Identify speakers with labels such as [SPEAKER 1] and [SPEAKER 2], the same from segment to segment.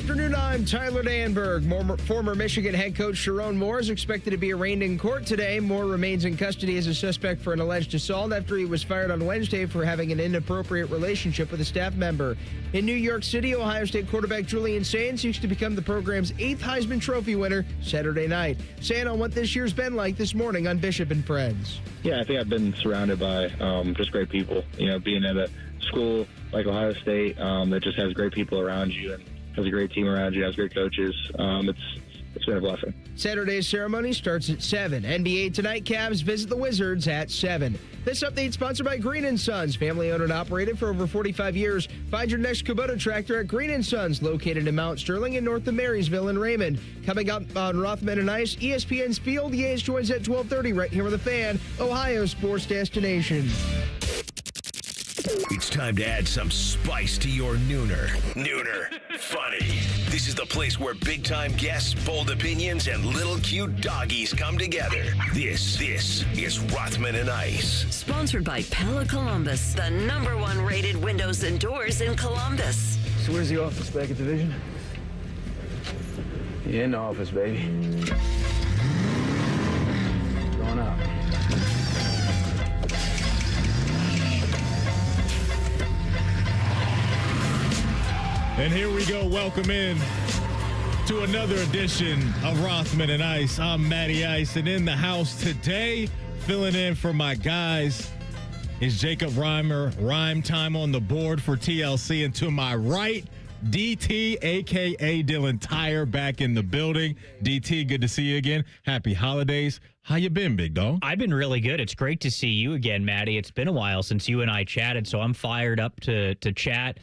[SPEAKER 1] afternoon, I'm Tyler Danberg. Former Michigan head coach Sherrone Moore is expected to be arraigned in court today. Moore remains in custody as a suspect for an alleged assault after he was fired on Wednesday for having an inappropriate relationship with a staff member. In New York City, Ohio State quarterback Julian Sayin seeks to become the program's 8th Heisman Trophy winner Saturday night. Sayin on what this year's been like this morning on Bishop and Friends.
[SPEAKER 2] Yeah, I think I've been surrounded by just great people. You know, being at a school like Ohio State that just has great people around you and has a great team around you, has great coaches. It's been a blessing.
[SPEAKER 1] Saturday's ceremony starts at 7. NBA tonight, Cavs visit the Wizards at 7. This update sponsored by Green & Sons, family owned and operated for over 45 years. Find your next Kubota tractor at Green & Sons, located in Mount Sterling and north of Marysville and Raymond. Coming up on Rothman and Ice, ESPN's Field. Yates joins at 12:30 right here with the Fan, Ohio sports destination.
[SPEAKER 3] It's time to add some spice to your nooner. Nooner funny. This is the place where big-time guests, bold opinions, and little cute doggies come together. This is Rothman and Ice.
[SPEAKER 4] Sponsored by Pella Columbus, the #1 rated windows and doors in Columbus.
[SPEAKER 5] So where's the office, back at Division? Yeah, in the office, baby. Going up.
[SPEAKER 6] And here we go. Welcome in to another edition of Rothman and Ice. I'm Matty Ice, and in the house today, filling in for my guys, is Jacob Reimer. Rhyme time on the board for TLC. And to my right, DT, a.k.a. Dylan Tyrer, back in the building. DT, good to see you again. Happy holidays. How you been, big dog?
[SPEAKER 7] I've been really good. It's great to see you again, Matty. It's been a while since you and I chatted, so I'm fired up to chat.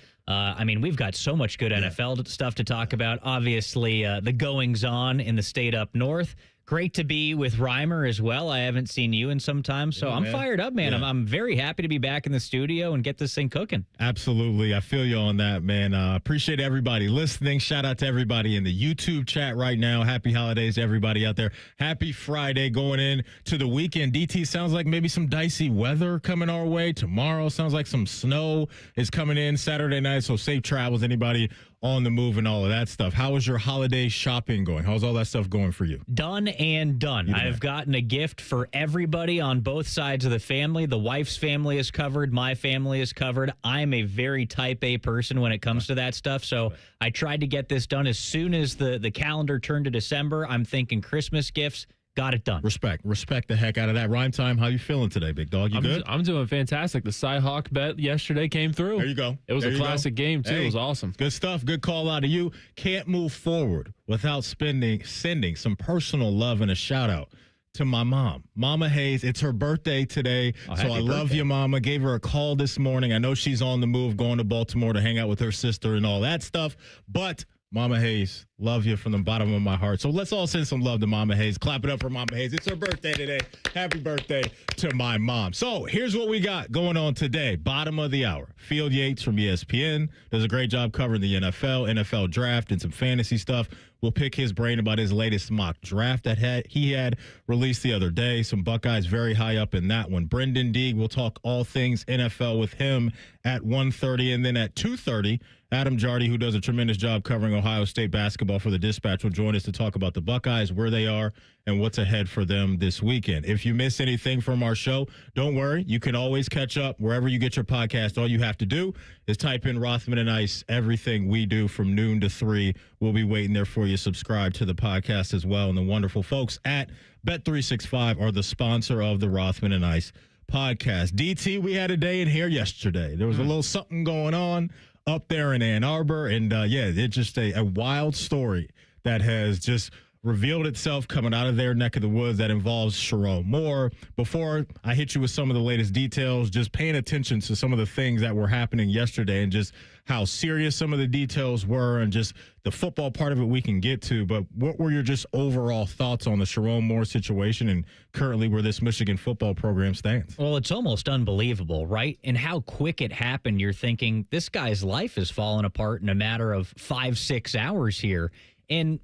[SPEAKER 7] We've got so much good NFL stuff to talk about. Obviously, the goings-on in the state up north. Great to be with Reimer as well. I haven't seen you in some time, so I'm fired up, man. I'm very happy to be back in the studio and get this thing cooking.
[SPEAKER 6] Absolutely. I feel you on that, man. Appreciate everybody listening. Shout out to everybody in the YouTube chat right now. Happy holidays to everybody out there. Happy Friday going in to the weekend. DT, sounds like maybe some dicey weather coming our way. Tomorrow sounds like some snow is coming in Saturday night, so safe travels. Anybody on the move and all of that stuff. How is your holiday shopping going? How's all that stuff going for you?
[SPEAKER 7] Done and done. I've gotten a gift for everybody on both sides of the family. The wife's family is covered. My family is covered. I'm a very type A person when it comes to that stuff, so I tried to get this done as soon as the calendar turned to December. I'm thinking Christmas gifts. Got it done. Respect the heck out of that. Rhyme time, how you feeling today, big dog? You good?
[SPEAKER 8] I'm doing fantastic. The Cy-Hawk bet yesterday came through.
[SPEAKER 6] There you go.
[SPEAKER 8] It was a classic game, too.
[SPEAKER 6] Hey,
[SPEAKER 8] it was awesome.
[SPEAKER 6] Good stuff. Good call out of you. Can't move forward without sending some personal love and a shout-out to my mom, Mama Hayes. It's her birthday today, so I love you, Mama. Gave her a call this morning. I know she's on the move, going to Baltimore to hang out with her sister and all that stuff, but Mama Hayes, love you from the bottom of my heart. So let's all send some love to Mama Hayes. Clap it up for Mama Hayes. It's her birthday today. Happy birthday to my mom. So here's what we got going on today. Bottom of the hour. Field Yates from ESPN does a great job covering the NFL draft, and some fantasy stuff. We'll pick his brain about his latest mock draft that he had released the other day. Some Buckeyes very high up in that one. Brenden Deeg, we'll talk all things NFL with him at 1:30. And then at 2:30, Adam Jardy, who does a tremendous job covering Ohio State basketball for the Dispatch, will join us to talk about the Buckeyes, where they are, and what's ahead for them this weekend. If you miss anything from our show, don't worry. You can always catch up wherever you get your podcast. All you have to do is type in Rothman and Ice. Everything we do from noon to 3, we'll be waiting there for you. Subscribe to the podcast as well. And the wonderful folks at Bet365 are the sponsor of the Rothman and Ice podcast. DT, we had a day in here yesterday. There was a little something going on up there in Ann Arbor. And, it's just a wild story that has just revealed itself coming out of their neck of the woods that involves Sherrone Moore. Before I hit you with some of the latest details, just paying attention to some of the things that were happening yesterday and just how serious some of the details were, and just the football part of it we can get to. But what were your just overall thoughts on the Sherrone Moore situation and currently where this Michigan football program stands?
[SPEAKER 7] Well, it's almost unbelievable, right? And how quick it happened. You're thinking this guy's life has fallen apart in a matter of 5-6 hours here. And,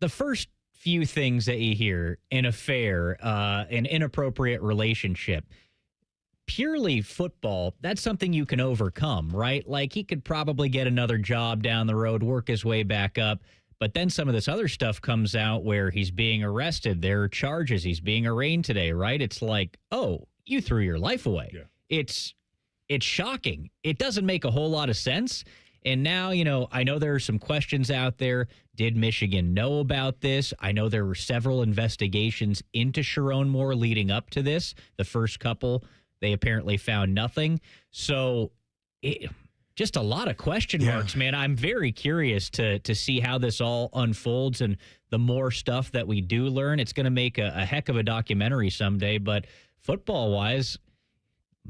[SPEAKER 7] the first few things that you hear, an affair, an inappropriate relationship, purely football, that's something you can overcome, right? Like, he could probably get another job down the road, work his way back up. But then some of this other stuff comes out where he's being arrested. There are charges. He's being arraigned today, right? It's like, oh, you threw your life away. Yeah. It's shocking. It doesn't make a whole lot of sense. And now, I know there are some questions out there. Did Michigan know about this? I know there were several investigations into Sherrone Moore leading up to this. The first couple, they apparently found nothing. So just a lot of question marks, man. I'm very curious to see how this all unfolds, and the more stuff that we do learn, it's going to make a heck of a documentary someday. But football-wise,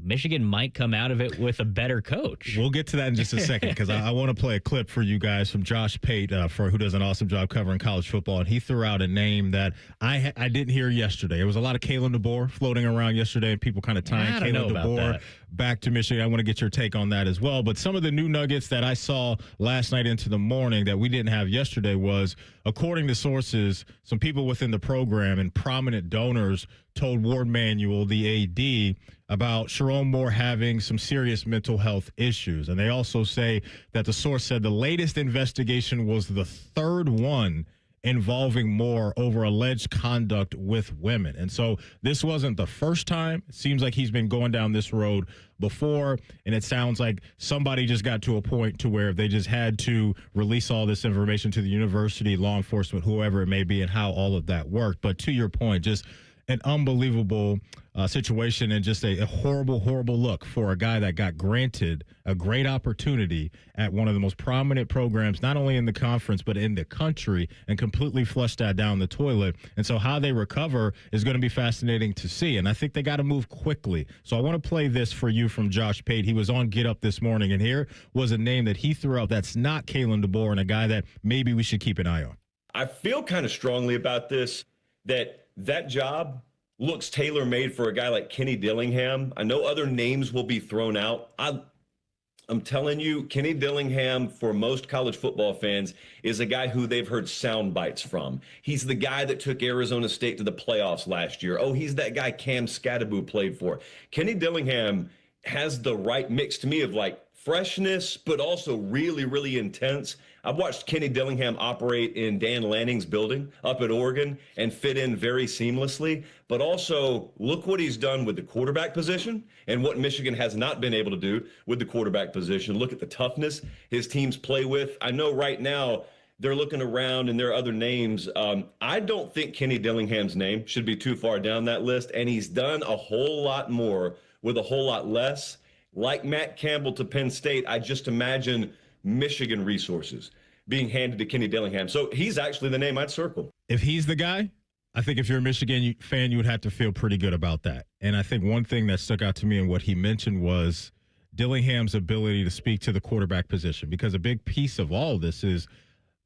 [SPEAKER 7] Michigan might come out of it with a better coach.
[SPEAKER 6] We'll get to that in just a second, because I want to play a clip for you guys from Josh Pate, who does an awesome job covering college football, and he threw out a name that I didn't hear yesterday. There was a lot of Kalen DeBoer floating around yesterday, and people kind of tying Kalen DeBoer back to Michigan. I want to get your take on that as well. But some of the new nuggets that I saw last night into the morning that we didn't have yesterday was, according to sources, some people within the program and prominent donors told Ward Manuel, the AD, about Sherrone Moore having some serious mental health issues. And they also say that the source said the latest investigation was the third one involving Moore over alleged conduct with women. And so this wasn't the first time. It seems like he's been going down this road before, and it sounds like somebody just got to a point to where they just had to release all this information to the university, law enforcement, whoever it may be, and how all of that worked. But to your point, just an unbelievable situation, and just a horrible, horrible look for a guy that got granted a great opportunity at one of the most prominent programs, not only in the conference, but in the country, and completely flushed that down the toilet. And so how they recover is going to be fascinating to see. And I think they got to move quickly. So I want to play this for you from Josh Pate. He was on Get Up this morning, and here was a name that he threw out that's not Kalen DeBoer, and a guy that maybe we should keep an eye on.
[SPEAKER 9] I feel kind of strongly about this, that job looks tailor-made for a guy like Kenny Dillingham. I know other names will be thrown out. I'm telling you, Kenny Dillingham, for most college football fans, is a guy who they've heard sound bites from. He's the guy that took Arizona State to the playoffs last year. Oh, he's that guy Cam Scadaboo played for. Kenny Dillingham has the right mix to me of like freshness, but also really, really intense. I've watched Kenny Dillingham operate in Dan Lanning's building up at Oregon and fit in very seamlessly. But also, look what he's done with the quarterback position and what Michigan has not been able to do with the quarterback position. Look at the toughness his teams play with. I know right now they're looking around and there are other names. I don't think Kenny Dillingham's name should be too far down that list. And he's done a whole lot more with a whole lot less. Like Matt Campbell to Penn State, I just imagine Michigan resources being handed to Kenny Dillingham. So he's actually the name I'd circle.
[SPEAKER 6] If he's the guy, I think if you're a Michigan fan, you would have to feel pretty good about that. And I think one thing that stuck out to me and what he mentioned was Dillingham's ability to speak to the quarterback position, because a big piece of all of this is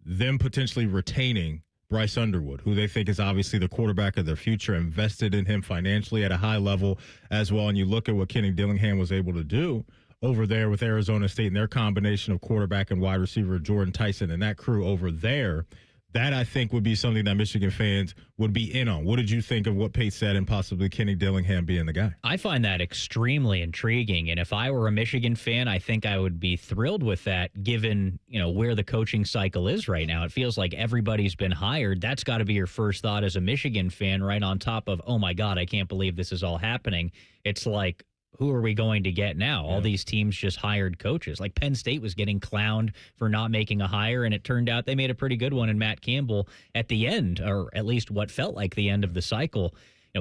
[SPEAKER 6] them potentially retaining Bryce Underwood, who they think is obviously the quarterback of their future, invested in him financially at a high level as well. And you look at what Kenny Dillingham was able to do over there with Arizona State and their combination of quarterback and wide receiver Jordan Tyson and that crew over there. That, I think, would be something that Michigan fans would be in on. What did you think of what Pate said and possibly Kenny Dillingham being the guy?
[SPEAKER 7] I find that extremely intriguing. And if I were a Michigan fan, I think I would be thrilled with that, given, where the coaching cycle is right now. It feels like everybody's been hired. That's got to be your first thought as a Michigan fan, right on top of, oh, my God, I can't believe this is all happening. It's like, who are we going to get now? All these teams just hired coaches. Like Penn State was getting clowned for not making a hire, and it turned out they made a pretty good one in Matt Campbell at the end, or at least what felt like the end of the cycle.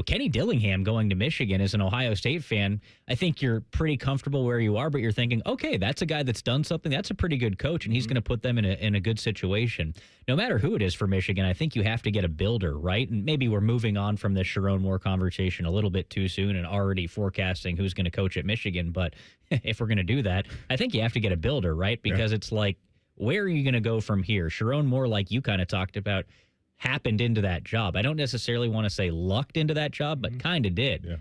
[SPEAKER 7] Kenny Dillingham going to Michigan as an Ohio State fan, I think you're pretty comfortable where you are, but you're thinking, okay, that's a guy that's done something. That's a pretty good coach, and he's going to put them in a good situation. No matter who it is for Michigan, I think you have to get a builder, right? And maybe we're moving on from this Sherrone Moore conversation a little bit too soon and already forecasting who's going to coach at Michigan. But if we're going to do that, I think you have to get a builder, right? Because it's like, where are you going to go from here? Sherrone Moore, like you kind of talked about, happened into that job. I don't necessarily want to say lucked into that job, but kind of did.
[SPEAKER 6] Yeah.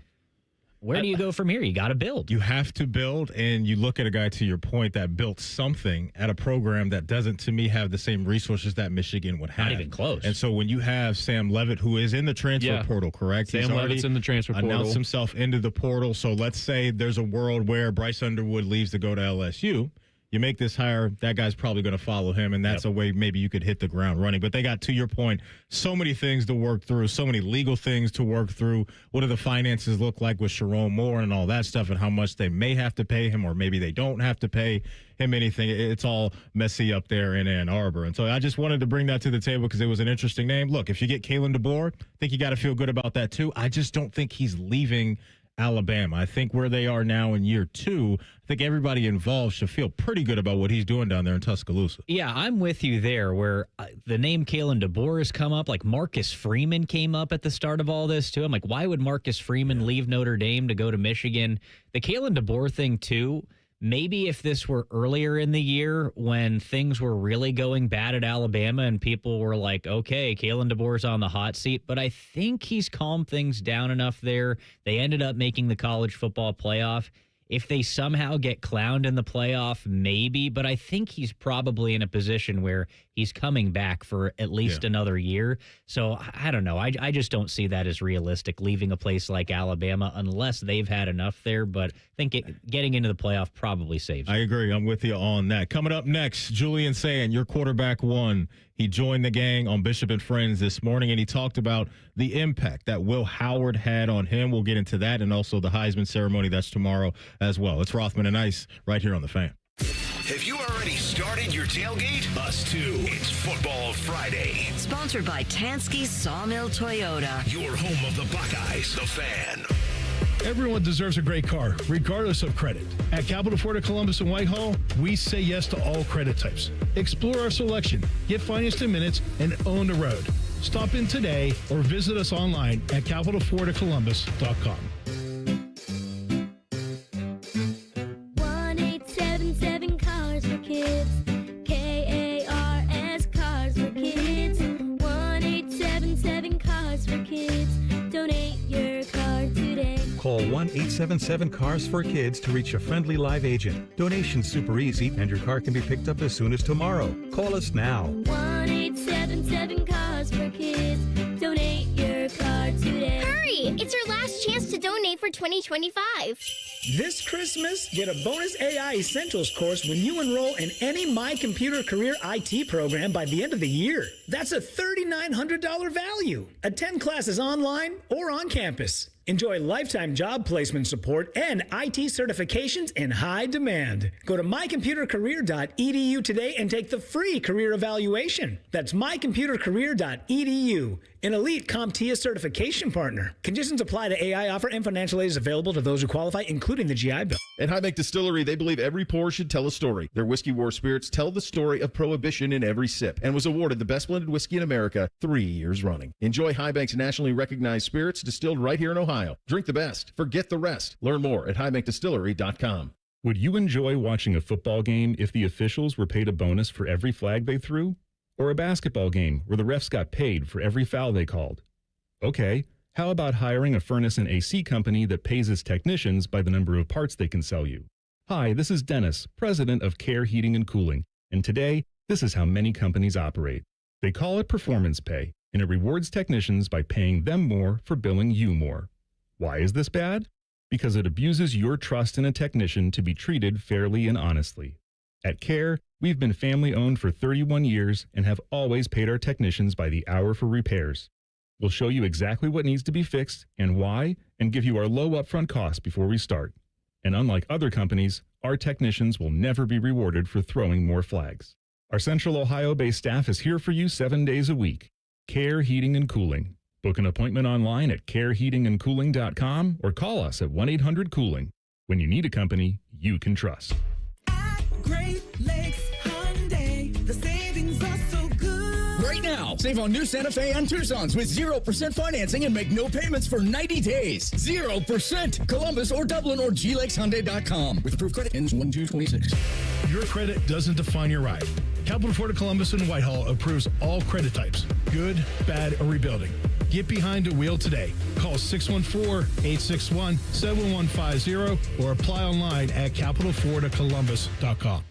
[SPEAKER 7] where do you go from here? You got to build.
[SPEAKER 6] You have to build, and you look at a guy, to your point, that built something at a program that doesn't, to me, have the same resources that Michigan would have.
[SPEAKER 7] Not even close.
[SPEAKER 6] And so when you have Sam Leavitt, who is in the transfer portal, correct?
[SPEAKER 8] Sam Leavitt's in the transfer portal.
[SPEAKER 6] Announced himself into the portal. So let's say there's a world where Bryce Underwood leaves to go to LSU. You make this hire, that guy's probably going to follow him, and that's a way maybe you could hit the ground running. But they got, to your point, so many things to work through, so many legal things to work through. What do the finances look like with Sherrone Moore and all that stuff, and how much they may have to pay him, or maybe they don't have to pay him anything? It's all messy up there in Ann Arbor. And so I just wanted to bring that to the table because it was an interesting name. Look, if you get Kalen DeBoer, I think you got to feel good about that too. I just don't think he's leaving Alabama. I think where they are now in year 2, I think everybody involved should feel pretty good about what he's doing down there in Tuscaloosa.
[SPEAKER 7] Yeah, I'm with you there, where the name Kalen DeBoer has come up. Like Marcus Freeman came up at the start of all this, too. I'm like, why would Marcus Freeman leave Notre Dame to go to Michigan? The Kalen DeBoer thing, too, maybe if this were earlier in the year when things were really going bad at Alabama and people were like, okay, Kalen DeBoer's on the hot seat, but I think he's calmed things down enough there. They ended up making the college football playoff. If they somehow get clowned in the playoff, maybe, but I think he's probably in a position where he's coming back for at least another year. So I don't know. I just don't see that as realistic, leaving a place like Alabama unless they've had enough there. But I think getting into the playoff probably saves you.
[SPEAKER 6] I agree. I'm with you on that. Coming up next, Julian Sayin, your quarterback one. He joined the gang on Bishop and Friends this morning, and he talked about the impact that Will Howard had on him. We'll get into that and also the Heisman ceremony that's tomorrow as well. It's Rothman and Ice right here on The Fan.
[SPEAKER 3] Have you already started your tailgate? Us too. It's Football Friday.
[SPEAKER 4] Sponsored by Tansky Sawmill Toyota.
[SPEAKER 3] Your home of the Buckeyes, The Fan.
[SPEAKER 10] Everyone deserves a great car, regardless of credit. At Capital Ford of Columbus and Whitehall, we say yes to all credit types. Explore our selection, get financed in minutes, and own the road. Stop in today or visit us online at capitalfordofcolumbus.com.
[SPEAKER 11] 1877 Cars for Kids. KARS Cars for Kids. 1877 Cars for Kids. Donate your car today.
[SPEAKER 12] Call 1-877-CARS-FOR-KIDS to reach a friendly live agent. Donation's super easy, and your car can be picked up as soon as tomorrow. Call us now.
[SPEAKER 11] 1-877-CARS-FOR-KIDS. Donate your car today.
[SPEAKER 13] Hurry! It's your last chance to donate for 2025.
[SPEAKER 14] This Christmas, get a bonus AI Essentials course when you enroll in any My Computer Career IT program by the end of the year. That's a $3,900 value. Attend classes online or on campus. Enjoy lifetime job placement support and IT certifications in high demand. Go to mycomputercareer.edu today and take the free career evaluation. That's mycomputercareer.edu, an elite CompTIA certification partner. Conditions apply to AI offer, and financial aid is available to those who qualify, including the GI Bill.
[SPEAKER 15] At Highbank Distillery, they believe every pour should tell a story. Their Whiskey War spirits tell the story of prohibition in every sip and was awarded the best blended whiskey in America 3 years running. Enjoy Highbank's nationally recognized spirits distilled right here in Ohio. Drink the best. Forget the rest. Learn more at highbankdistillery.com.
[SPEAKER 16] Would you enjoy watching a football game if the officials were paid a bonus for every flag they threw? Or a basketball game where the refs got paid for every foul they called? Okay, how about hiring a furnace and AC company that pays its technicians by the number of parts they can sell you? Hi, this is Dennis, president of Care Heating and Cooling, and today, this is how many companies operate. They call it performance pay, and it rewards technicians by paying them more for billing you more. Why is this bad? Because it abuses your trust in a technician to be treated fairly and honestly. At Care, we've been family-owned for 31 years and have always paid our technicians by the hour for repairs. We'll show you exactly what needs to be fixed and why, and give you our low upfront cost before we start. And unlike other companies, our technicians will never be rewarded for throwing more flags. Our Central Ohio-based staff is here for you 7 days a week. Care Heating and Cooling. Book an appointment online at careheatingandcooling.com or call us at 1-800-COOLING. When you need a company you can trust.
[SPEAKER 17] At Great Lakes Hyundai, the savings are so good.
[SPEAKER 18] Right now, save on new Santa Fe and Tucson's with 0% financing and make no payments for 90 days. 0%. Columbus or Dublin or glakeshyundai.com. With approved credit ends 1/2/26.
[SPEAKER 10] Your credit doesn't define your ride. Capital Ford of Columbus and Whitehall approves all credit types, good, bad, or rebuilding. Get behind the wheel today. Call 614-861-7150 or apply online at capitalfloridaColumbus.com.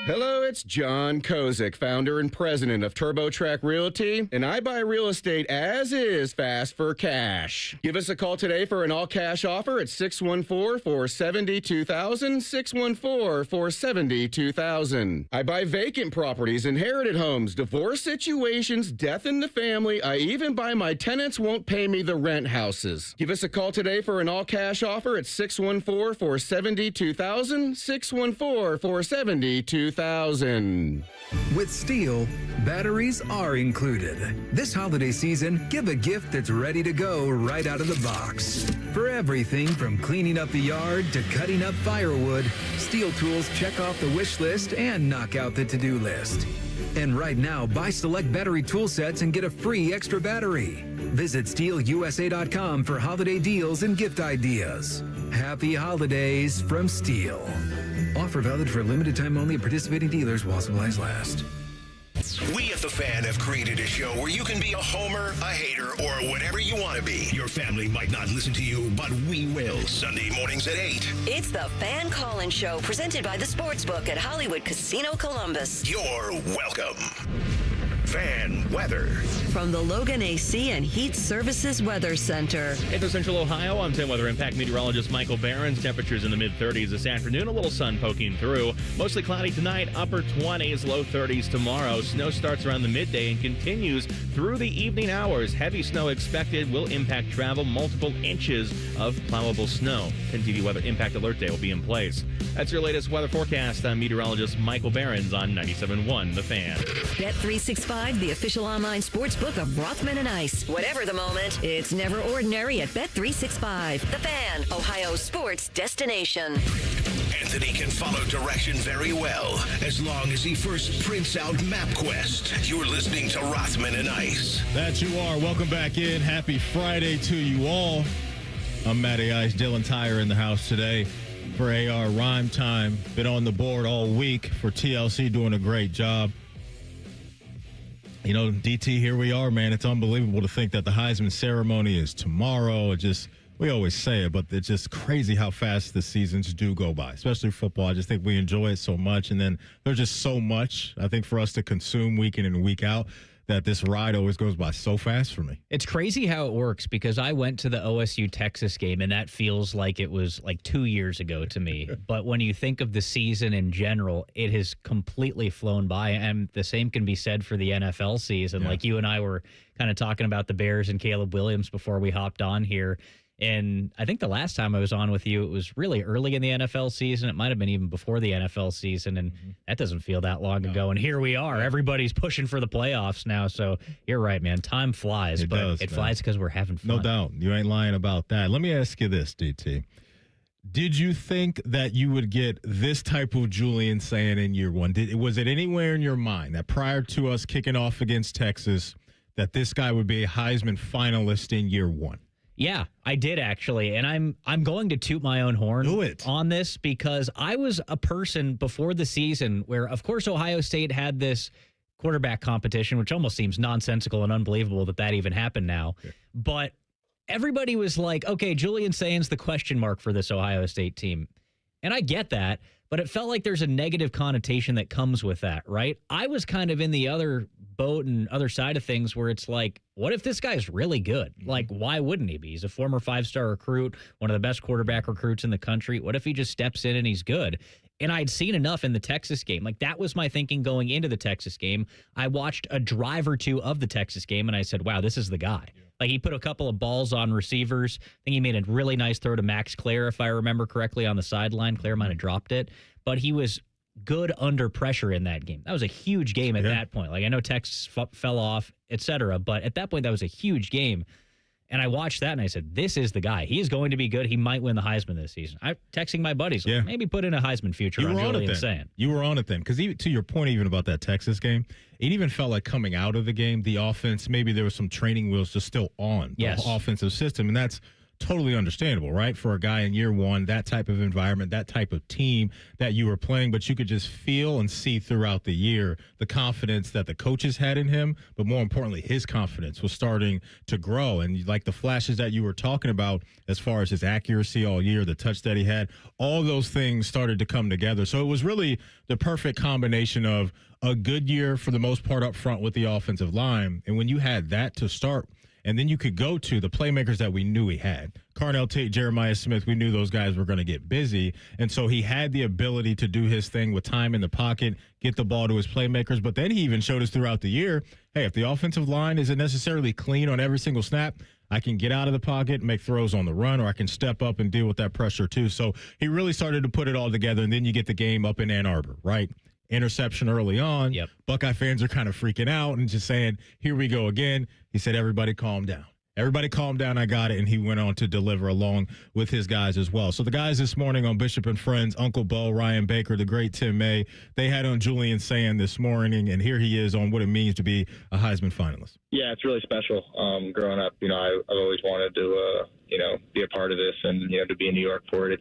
[SPEAKER 19] Hello, it's John Kozik, founder and president of TurboTrack Realty, and I buy real estate as is fast for cash. Give us a call today for an all-cash offer at 614-470-2000, 614-470-2000. I buy vacant properties, inherited homes, divorce situations, death in the family. I even buy my tenants won't pay me the rent houses. Give us a call today for an all-cash offer at 614-470-2000, 614-470-2000.
[SPEAKER 20] With Steel, batteries are included. This holiday season, give a gift that's ready to go right out of the box. For everything from cleaning up the yard to cutting up firewood, Steel tools check off the wish list and knock out the to-do list. And right now, buy select battery tool sets and get a free extra battery. Visit SteelUSA.com for holiday deals and gift ideas. Happy holidays from Steel. Offer valid for a limited time only at participating dealers while supplies last.
[SPEAKER 3] We at The Fan have created a show where you can be a homer, a hater, or whatever you want to be. Your family might not listen to you, but we will. Sunday mornings at 8.
[SPEAKER 4] It's the Fan Call-In Show presented by the Sportsbook at Hollywood Casino Columbus.
[SPEAKER 3] You're welcome. Fan weather.
[SPEAKER 4] From the Logan AC and Heat Services Weather Center.
[SPEAKER 21] Into Central Ohio, I'm 10 Weather Impact meteorologist Michael Barron's. Temperatures in the mid-30s this afternoon. A little sun poking through. Mostly cloudy tonight, upper 20s, low 30s tomorrow. Snow starts around the midday and continues through the evening hours. Heavy snow expected will impact travel. Multiple inches of plowable snow. 10 TV Weather Impact Alert Day will be in place. That's your latest weather forecast. I'm meteorologist Michael Barron's on 97.1 The Fan.
[SPEAKER 4] Bet365, the official online sportsbook of Rothman and Ice. Whatever the moment, it's never ordinary at Bet365. The Fan, Ohio's sports destination.
[SPEAKER 3] Anthony can follow direction very well, as long as he first prints out MapQuest. You're listening to Rothman and Ice.
[SPEAKER 6] That you are. Welcome back in. Happy Friday to you all. I'm Matty Ice, Dylan Tyrer in the house today for AR Rhyme Time. Been on the board all week for TLC, doing a great job. You know, DT, here we are, man. It's unbelievable to think that the Heisman ceremony is tomorrow. We always say it, but it's just crazy how fast the seasons do go by, especially football. I just think we enjoy it so much. And then there's just so much, I think, for us to consume week in and week out, that this ride always goes by so fast for me.
[SPEAKER 7] It's crazy how it works, because I went to the OSU Texas game, and that feels like it was like 2 years ago to me. But when you think of the season in general, it has completely flown by. And the same can be said for the NFL season. Yeah. Like you and I were kind of talking about the Bears and Caleb Williams before we hopped on here. And I think the last time I was on with you, it was really early in the NFL season. It might have been even before the NFL season, and that doesn't feel that long ago. And here we are. Everybody's pushing for the playoffs now. So you're right, man. Time flies, but it flies because we're having fun.
[SPEAKER 6] No doubt. You ain't lying about that. Let me ask you this, DT. Did you think that you would get this type of Julian Sayin in year one? Was it anywhere in your mind that prior to us kicking off against Texas, that this guy would be a Heisman finalist in year one?
[SPEAKER 7] Yeah, I did actually, and I'm going to toot my own horn on this, because I was a person before the season where, of course, Ohio State had this quarterback competition, which almost seems nonsensical and unbelievable that even happened now. Yeah. But everybody was like, okay, Julian Sayin's the question mark for this Ohio State team. And I get that, but it felt like there's a negative connotation that comes with that, right? I was kind of in the other boat and other side of things where it's like, what if this guy's really good? Like, why wouldn't he be? He's a former 5-star recruit, one of the best quarterback recruits in the country. What if he just steps in and he's good? And I'd seen enough in the Texas game. Like, that was my thinking going into the Texas game. I watched a drive or two of the Texas game, and I said, wow, this is the guy. Yeah. Like, he put a couple of balls on receivers. I think he made a really nice throw to Max Clare, if I remember correctly, on the sideline. Clare might have dropped it. But he was good under pressure in that game. That was a huge game at that point. Like, I know Texas fell off, etc., but at that point, that was a huge game. And I watched that, and I said, this is the guy. He is going to be good. He might win the Heisman this season. I'm texting my buddies, like, maybe put in a Heisman future on Julian Sayin.
[SPEAKER 6] You were on it then. Because to your point even about that Texas game, it even felt like coming out of the game, the offense, maybe there was some training wheels just still on the offensive system. And that's totally understandable, right? For a guy in year one, that type of environment, that type of team that you were playing, but you could just feel and see throughout the year the confidence that the coaches had in him, but more importantly, his confidence was starting to grow. And like the flashes that you were talking about as far as his accuracy all year, the touch that he had, all those things started to come together. So it was really the perfect combination of a good year for the most part up front with the offensive line. And when you had that to start, and then you could go to the playmakers that we knew he had. Carnell Tate, Jeremiah Smith, we knew those guys were going to get busy. And so he had the ability to do his thing with time in the pocket, get the ball to his playmakers. But then he even showed us throughout the year, hey, if the offensive line isn't necessarily clean on every single snap, I can get out of the pocket, make throws on the run, or I can step up and deal with that pressure too. So he really started to put it all together. And then you get the game up in Ann Arbor, right? Interception early on.
[SPEAKER 7] Yep.
[SPEAKER 6] Buckeye fans are kind of freaking out and just saying, here we go again. He said, everybody calm down. Everybody calm down. I got it. And he went on to deliver along with his guys as well. So the guys this morning on Bishop and Friends, Uncle Bo, Ryan Baker, the great Tim May, they had on Julian Sayin this morning, and here he is on what it means to be a Heisman finalist.
[SPEAKER 2] Yeah, it's really special. Growing up, I've always wanted to, be a part of this, and to be in New York for it.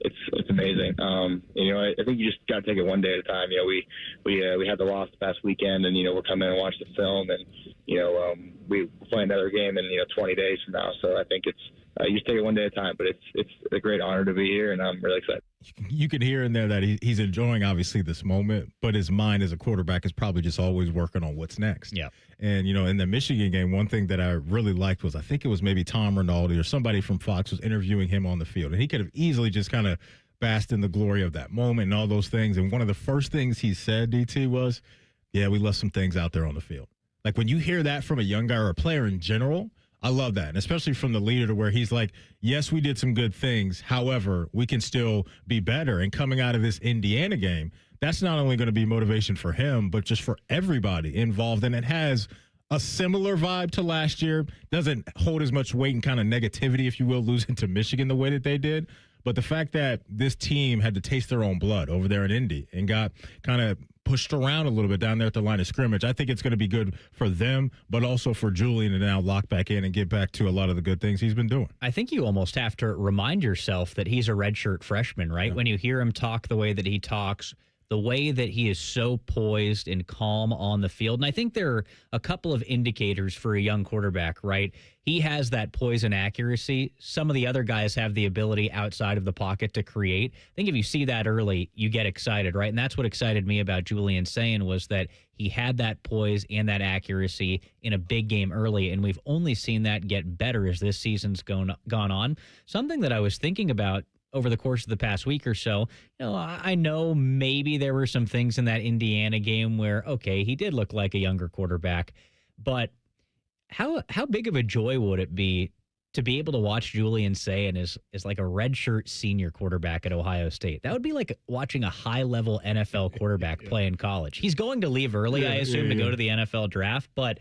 [SPEAKER 2] It's amazing. I think you just got to take it one day at a time. We had the loss the past weekend, and we're coming in and watch the film, and we play another game in 20 days from now. So I think it's you just take it one day at a time. But it's a great honor to be here, and I'm really excited.
[SPEAKER 6] You can hear in there that he's enjoying, obviously, this moment, but his mind as a quarterback is probably just always working on what's next.
[SPEAKER 7] Yeah.
[SPEAKER 6] And, in the Michigan game, one thing that I really liked was I think it was maybe Tom Rinaldi or somebody from Fox was interviewing him on the field. And he could have easily just kind of basked in the glory of that moment and all those things. And one of the first things he said, DT, was, yeah, we left some things out there on the field. Like when you hear that from a young guy or a player in general, I love that, and especially from the leader to where he's like, yes, we did some good things. However, we can still be better. And coming out of this Indiana game, that's not only going to be motivation for him, but just for everybody involved. And it has a similar vibe to last year. Doesn't hold as much weight and kind of negativity, if you will, losing to Michigan the way that they did. But the fact that this team had to taste their own blood over there in Indy and got kind of pushed around a little bit down there at the line of scrimmage, I think it's going to be good for them, but also for Julian to now lock back in and get back to a lot of the good things he's been doing.
[SPEAKER 7] I think you almost have to remind yourself that he's a redshirt freshman, right? Yeah. When you hear him talk the way that he talks, the way that he is so poised and calm on the field. And I think there are a couple of indicators for a young quarterback, right? He has that poise and accuracy. Some of the other guys have the ability outside of the pocket to create. I think if you see that early, you get excited, right? And that's what excited me about Julian Sayin was that he had that poise and that accuracy in a big game early, and we've only seen that get better as this season's gone on. Something that I was thinking about over the course of the past week or so, I know maybe there were some things in that Indiana game where, okay, he did look like a younger quarterback, but how big of a joy would it be to be able to watch Julian Sayin as like a redshirt senior quarterback at Ohio State? That would be like watching a high-level NFL quarterback play in college. He's going to leave early, I assume, to go to the NFL draft, but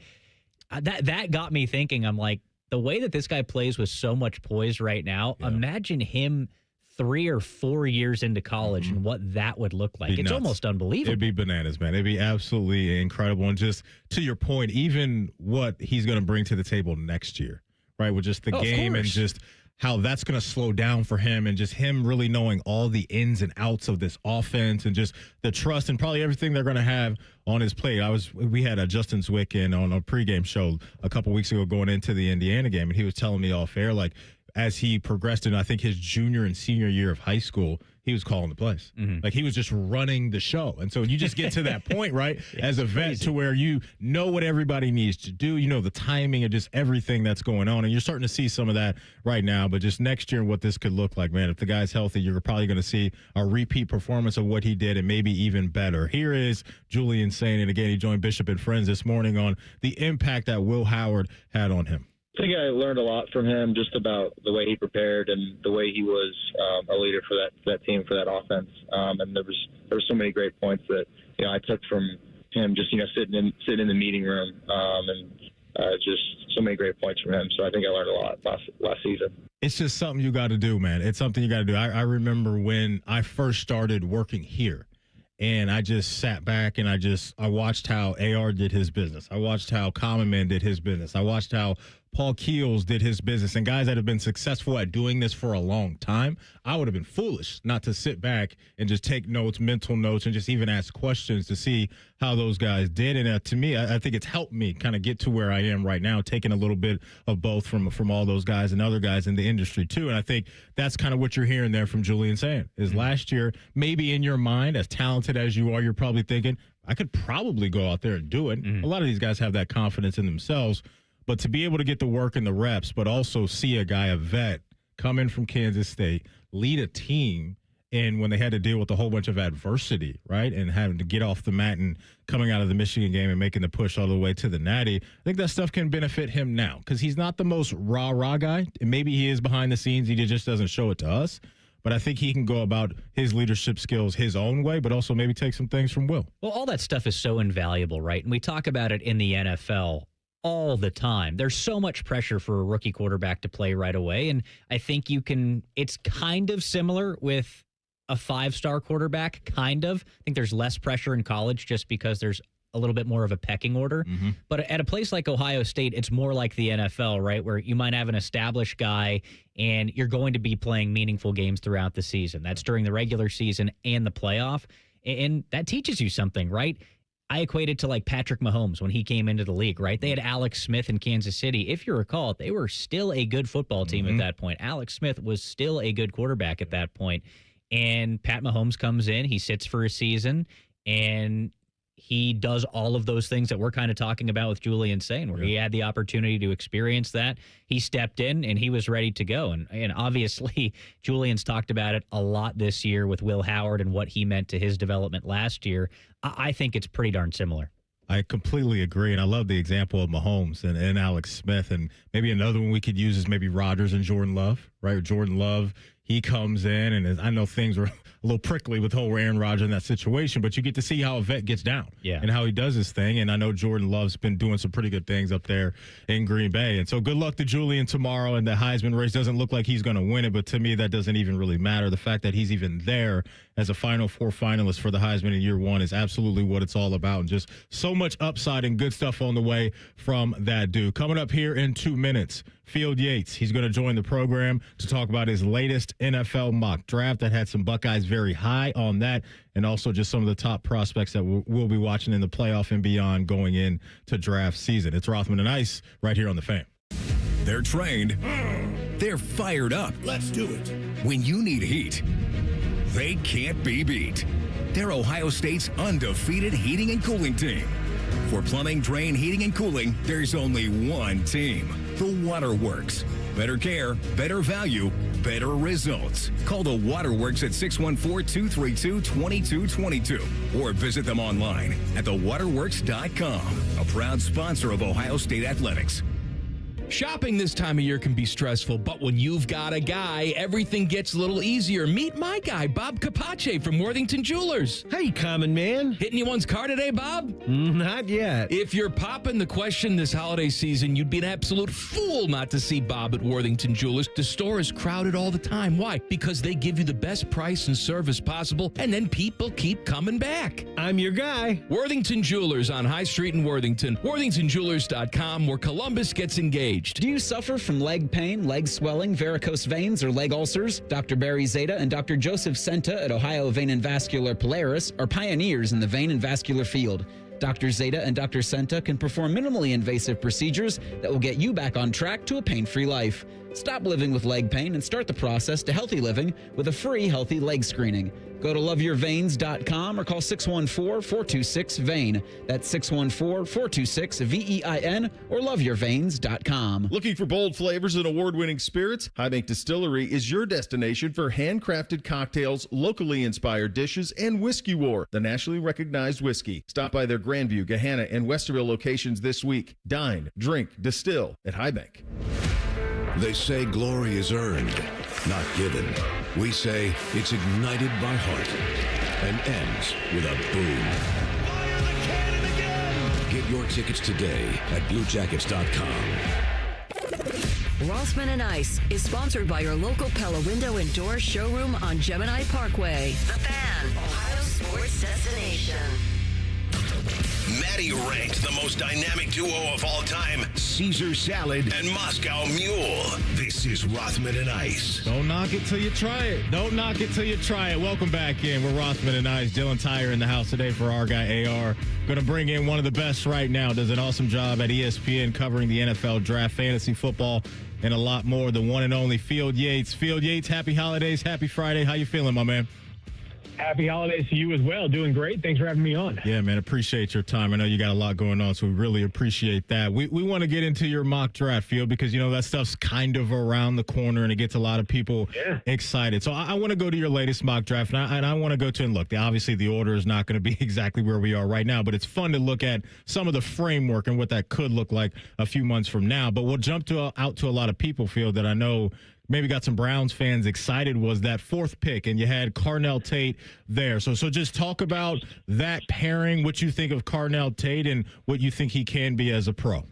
[SPEAKER 7] that got me thinking. I'm like, the way that this guy plays with so much poise right now, imagine him 3 or 4 years into college and what that would look like. It's almost unbelievable.
[SPEAKER 6] It'd be bananas, man. It'd be absolutely incredible. And just to your point, even what he's going to bring to the table next year, right, with just the game and just how that's going to slow down for him and just him really knowing all the ins and outs of this offense and just the trust and probably everything they're going to have on his plate. We had a Justin Zwick in on a pregame show a couple weeks ago going into the Indiana game, and he was telling me off air, like, as he progressed in, I think, his junior and senior year of high school, he was calling the plays. Mm-hmm. Like, he was just running the show. And so you just get to that point, right, as a vet to where you know what everybody needs to do. You know the timing of just everything that's going on. And you're starting to see some of that right now. But just next year, what this could look like, man, if the guy's healthy, you're probably going to see a repeat performance of what he did and maybe even better. Here is Julian Sayin. And again, he joined Bishop and Friends this morning on the impact that Will Howard had on him.
[SPEAKER 2] I think I learned a lot from him just about the way he prepared and the way he was a leader for that team, for that offense. And there were so many great points that I took from him, just sitting in the meeting room, and just so many great points from him. So I think I learned a lot last season.
[SPEAKER 6] It's just something you got to do, man. It's something you got to do. I remember when I first started working here. And I just sat back and I watched how AR did his business. I watched how Common Man did his business. I watched how Paul Keels did his business and guys that have been successful at doing this for a long time, I would have been foolish not to sit back and just take notes, mental notes, and just even ask questions to see how those guys did. And to me, I think it's helped me kind of get to where I am right now, taking a little bit of both from all those guys and other guys in the industry too. And I think that's kind of what you're hearing there from Julian Sayin is last year, maybe in your mind, as talented as you are, you're probably thinking, I could probably go out there and do it. A lot of these guys have that confidence in themselves. But to be able to get the work and the reps, but also see a guy, a vet, come in from Kansas State, lead a team, and when they had to deal with a whole bunch of adversity, right, and having to get off the mat and coming out of the Michigan game and making the push all the way to the Natty, I think that stuff can benefit him now because he's not the most rah-rah guy. And maybe he is behind the scenes. He just doesn't show it to us. But I think he can go about his leadership skills his own way, but also maybe take some things from Will.
[SPEAKER 7] Well, all that stuff is so invaluable, right? And we talk about it in the NFL all the time. There's so much pressure for a rookie quarterback to play right away. And I think it's kind of similar with a 5-star quarterback, kind of. I think there's less pressure in college just because there's a little bit more of a pecking order. But at a place like Ohio State, it's more like the NFL, right? Where you might have an established guy and you're going to be playing meaningful games throughout the season. That's during the regular season and the playoff. And that teaches you something, right? I equate it to like Patrick Mahomes when he came into the league, right? They had Alex Smith in Kansas City. If you recall, they were still a good football team at that point. Alex Smith was still a good quarterback at that point. And Pat Mahomes comes in, he sits for a season, and he does all of those things that we're kind of talking about with Julian Sayin, where he had the opportunity to experience that. He stepped in, and he was ready to go. And obviously, Julian's talked about it a lot this year with Will Howard and what he meant to his development last year. I think it's pretty darn similar.
[SPEAKER 6] I completely agree, and I love the example of Mahomes and Alex Smith, and maybe another one we could use is maybe Rodgers and Jordan Love, right? Jordan Love, he comes in, and I know things were a little prickly with whole Aaron Rodgers in that situation, but you get to see how a vet gets down and how he does his thing, and I know Jordan Love's been doing some pretty good things up there in Green Bay, and so good luck to Julian tomorrow, and the Heisman race doesn't look like he's going to win it, but to me that doesn't even really matter. The fact that he's even there as a Final Four finalist for the Heisman in year one is absolutely what it's all about, and just so much upside and good stuff on the way from that dude. Coming up here in 2 minutes, Field Yates. He's going to join the program to talk about his latest NFL mock draft that had some Buckeyes very high on that, and also just some of the top prospects that we'll be watching in the playoff and beyond going into draft season. It's Rothman and Ice right here on The Fan.
[SPEAKER 18] They're trained. They're fired up. Let's do it. When you need heat, they can't be beat. They're Ohio State's undefeated heating and cooling team. For plumbing, drain, heating, and cooling, there's only one team. The Waterworks. Better care, better value, better results. Call the Waterworks at 614-232-2222 or visit them online at thewaterworks.com. A proud sponsor of Ohio State Athletics.
[SPEAKER 1] Shopping this time of year can be stressful, but when you've got a guy, everything gets a little easier. Meet my guy, Bob Capace from Worthington Jewelers.
[SPEAKER 22] Hey, common man.
[SPEAKER 1] Hitting anyone's car today, Bob?
[SPEAKER 22] Not yet.
[SPEAKER 1] If you're popping the question this holiday season, you'd be an absolute fool not to see Bob at Worthington Jewelers. The store is crowded all the time. Why? Because they give you the best price and service possible, and then people keep coming back.
[SPEAKER 22] I'm your guy.
[SPEAKER 1] Worthington Jewelers on High Street in Worthington. WorthingtonJewelers.com, where Columbus gets engaged.
[SPEAKER 23] Do you suffer from leg pain, leg swelling, varicose veins, or leg ulcers? Dr. Barry Zeta and Dr. Joseph Senta at Ohio Vein and Vascular Polaris are pioneers in the vein and vascular field. Dr. Zeta and Dr. Senta can perform minimally invasive procedures that will get you back on track to a pain-free life. Stop living with leg pain and start the process to healthy living with a free healthy leg screening. Go to loveyourveins.com or call 614-426-VEIN. That's 614-426-VEIN or loveyourveins.com.
[SPEAKER 15] Looking for bold flavors and award-winning spirits? Highbank Distillery is your destination for handcrafted cocktails, locally inspired dishes, and Whiskey War, the nationally recognized whiskey. Stop by their Grandview, Gahanna, and Westerville locations this week. Dine, drink, distill at Highbank.
[SPEAKER 3] They say glory is earned, not given. We say it's ignited by heart and ends with a boom. Fire the cannon again! Get your tickets today at BlueJackets.com.
[SPEAKER 4] Rothman and Ice is sponsored by your local Pella Window and Door showroom on Gemini Parkway. The Fan, Ohio sports destination.
[SPEAKER 3] Maddie ranked the most dynamic duo of all time, Caesar Salad and Moscow Mule. This is Rothman and Ice.
[SPEAKER 6] Don't knock it till you try it. Don't knock it till you try it. Welcome back in. We're Rothman and Ice. Dylan Tyrer in the house today for our guy AR. Going to bring in one of the best right now. Does an awesome job at ESPN covering the NFL draft, fantasy football, and a lot more. The one and only Field Yates. Field Yates, happy holidays, happy Friday. How you feeling, my man?
[SPEAKER 5] Happy holidays to you as well. Doing great. Thanks for having me on.
[SPEAKER 6] Yeah, man, appreciate your time. I know you got a lot going on, so we really appreciate that. We want to get into your mock draft, Field, because, you know, that stuff's kind of around the corner, and it gets a lot of people excited. So I want to go to your latest mock draft, and I want to go to, and look, obviously the order is not going to be exactly where we are right now, but it's fun to look at some of the framework and what that could look like a few months from now. But we'll jump out to a lot of people, Field, that I know maybe got some Browns fans excited was that fourth pick, and you had Carnell Tate there. So just talk about that pairing, what you think of Carnell Tate and what you think he can be as a pro.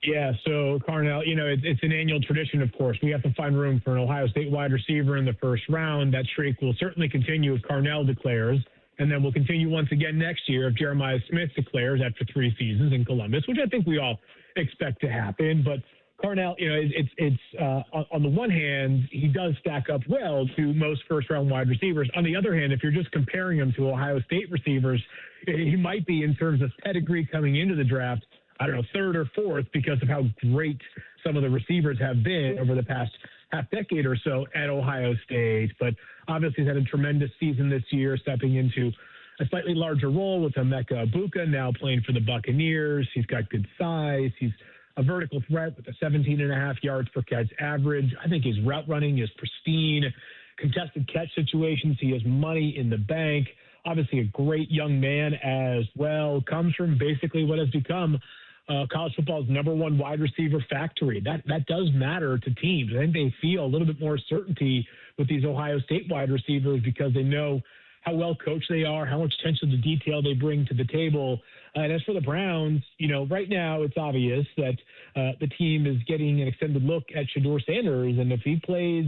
[SPEAKER 5] Yeah, so Carnell, you know, it's an annual tradition, of course. We have to find room for an Ohio State wide receiver in the first round. That streak will certainly continue if Carnell declares, and then we'll continue once again next year if Jeremiah Smith declares after 3 seasons in Columbus, which I think we all expect to happen. But Carnell, you know, it's on the one hand, he does stack up well to most first-round wide receivers. On the other hand, if you're just comparing him to Ohio State receivers, he might be, in terms of pedigree coming into the draft, I don't know, third or fourth, because of how great some of the receivers have been over the past half decade or so at Ohio State. But obviously he's had a tremendous season this year, stepping into a slightly larger role with Emeka Egbuka now playing for the Buccaneers. He's got good size. He's a vertical threat with a 17.5 yards per catch average. I think his route running is pristine. Contested catch situations, he has money in the bank. Obviously a great young man as well. Comes from basically what has become college football's number one wide receiver factory. That does matter to teams. I think they feel a little bit more certainty with these Ohio State wide receivers because they know how well coached they are, how much attention to detail they bring to the table. And as for the Browns, you know, right now it's obvious that the team is getting an extended look at Shedeur Sanders. And if he plays,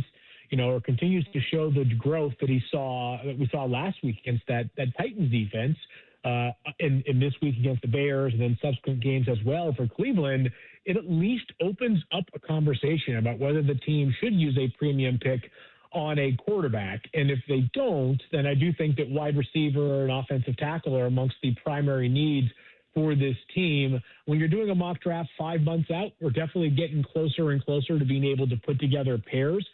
[SPEAKER 5] you know, or continues to show the growth that we saw last week against that Titans defense, in this week against the Bears and then subsequent games as well for Cleveland, it at least opens up a conversation about whether the team should use a premium pick on a quarterback. And if they don't, then I do think that wide receiver and offensive tackle are amongst the primary needs for this team. When you're doing a mock draft 5 months out, we're definitely getting closer and closer to being able to put together pairs.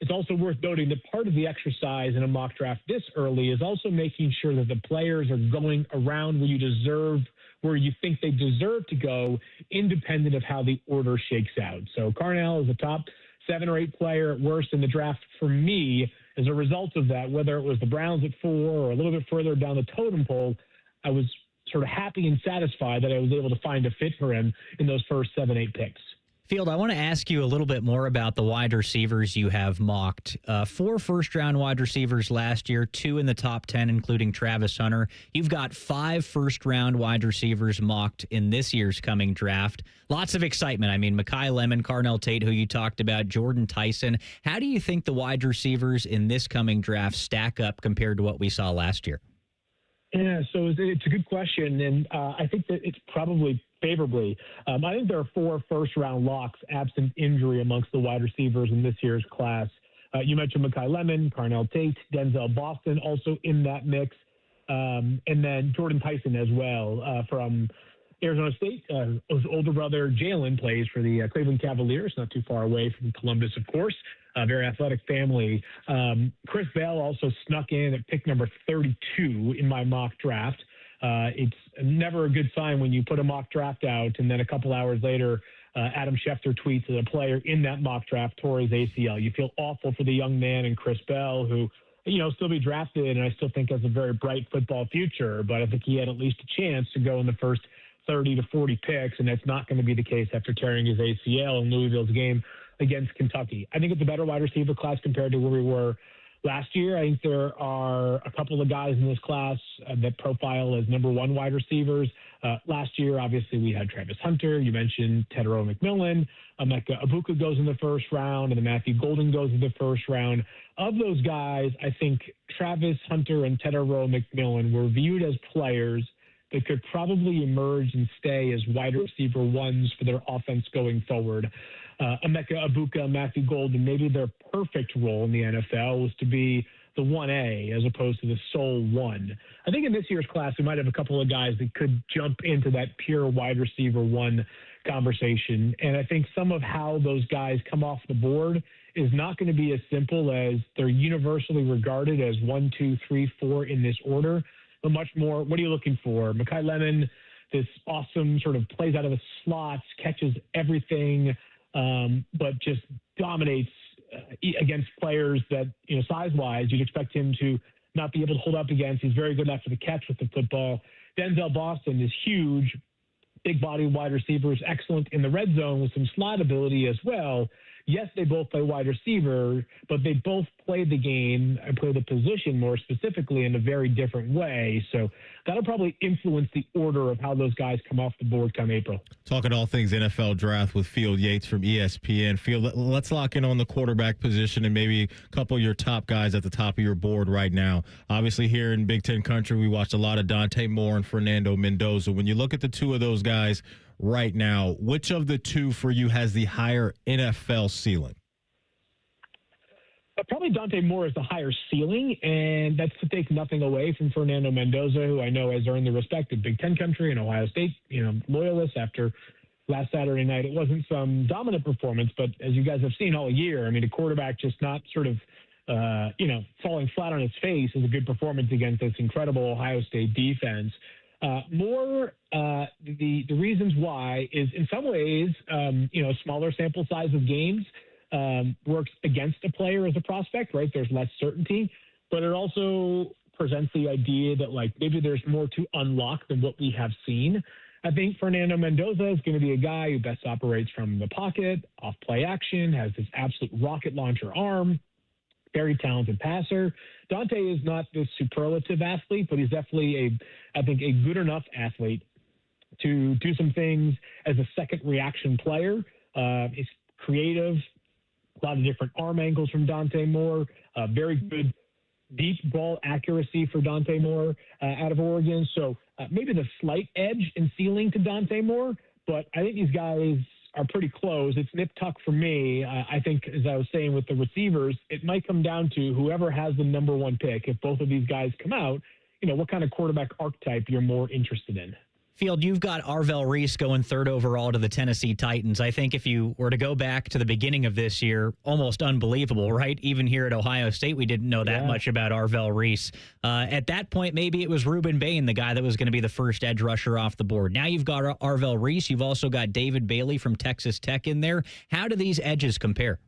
[SPEAKER 5] It's also worth noting that part of the exercise in a mock draft this early is also making sure that the players are going around where you think they deserve to go, independent of how the order shakes out. So Carnell is a top 7 or 8 player at worst in the draft for me. As a result of that, whether it was the Browns at 4 or a little bit further down the totem pole, I was sort of happy and satisfied that I was able to find a fit for him in those first 7, 8 picks.
[SPEAKER 7] Field, I want to ask you a little bit more about the wide receivers you have mocked. 4 first-round wide receivers last year, 2 in the top 10, including Travis Hunter. You've got 5 first-round wide receivers mocked in this year's coming draft. Lots of excitement. I mean, Makai Lemon, Carnell Tate, who you talked about, Jordan Tyson. How do you think the wide receivers in this coming draft stack up compared to what we saw last year?
[SPEAKER 5] Yeah, so it's a good question, and I think that it's probably favorably. I think there are 4 first-round locks absent injury amongst the wide receivers in this year's class. You mentioned Makai Lemon, Carnell Tate, Denzel Boston also in that mix, and then Jordan Tyson as well from Arizona State. His older brother, Jalen, plays for the Cleveland Cavaliers, not too far away from Columbus, of course. A very athletic family. Chris Bell also snuck in at pick number 32 in my mock draft. It's never a good sign when you put a mock draft out and then a couple hours later, Adam Schefter tweets that a player in that mock draft tore his ACL. You feel awful for the young man and Chris Bell, who, you know, still be drafted and I still think has a very bright football future, but I think he had at least a chance to go in the first 30 to 40 picks, and that's not going to be the case after tearing his ACL in Louisville's game against Kentucky. I think it's a better wide receiver class compared to where we were last year. I think there are a couple of guys in this class that profile as number 1 wide receivers. Last year, obviously, we had Travis Hunter. You mentioned Tetairoa McMillan. Emeka Egbuka goes in the first round, and then Matthew Golden goes in the first round. Of those guys, I think Travis Hunter and Tetairoa McMillan were viewed as players that could probably emerge and stay as wide receiver ones for their offense going forward. Emeka Egbuka, Matthew Golden, maybe their perfect role in the NFL was to be the 1A as opposed to the sole one. I think in this year's class, we might have a couple of guys that could jump into that pure wide receiver one conversation. And I think some of how those guys come off the board is not going to be as simple as they're universally regarded as 1, 2, 3, 4 in this order, but much more, what are you looking for? Mekhi Lemon, this awesome sort of plays out of the slots, catches everything, but just dominates against players that, size-wise, you'd expect him to not be able to hold up against. He's very good after the catch with the football. Denzel Boston is huge, big body wide receivers, excellent in the red zone with some slot ability as well. Yes, they both play wide receiver, but they both play the game and play the position more specifically in a very different way. So that'll probably influence the order of how those guys come off the board come April.
[SPEAKER 6] Talking all things NFL draft with Field Yates from ESPN. Field, let's lock in on the quarterback position and maybe a couple of your top guys at the top of your board right now. Obviously, here in Big Ten country, we watched a lot of Dante Moore and Fernando Mendoza. When you look at the two of those guys right now, which of the two for you has the higher NFL ceiling?
[SPEAKER 5] Probably Dante Moore is the higher ceiling, and that's to take nothing away from Fernando Mendoza, who I know has earned the respect of Big Ten country and Ohio State, loyalists after last Saturday night. It wasn't some dominant performance, but as you guys have seen all year, a quarterback just not sort of, falling flat on his face is a good performance against this incredible Ohio State defense. More, the reasons why is in some ways, smaller sample size of games works against a player as a prospect, right? There's less certainty, but it also presents the idea that maybe there's more to unlock than what we have seen. I think Fernando Mendoza is going to be a guy who best operates from the pocket, off play action, has this absolute rocket launcher arm, very talented passer. Dante is not this superlative athlete, but he's definitely a good enough athlete to do some things as a second reaction player. He's creative, a lot of different arm angles from Dante Moore, very good deep ball accuracy for Dante Moore out of Oregon. So maybe the slight edge in ceiling to Dante Moore, but I think these guys are pretty close. It's nip tuck for me. I think, as I was saying with the receivers, it might come down to whoever has the number one pick. If both of these guys come out, what kind of quarterback archetype you're more interested in.
[SPEAKER 7] Field, you've got Arvell Reese going third overall to the Tennessee Titans. I think if you were to go back to the beginning of this year, almost unbelievable, right? Even here at Ohio State, we didn't know that much about Arvell Reese. At that point, maybe it was Ruben Bain, the guy that was going to be the first edge rusher off the board. Now you've got Arvell Reese. You've also got David Bailey from Texas Tech in there. How do these edges compare?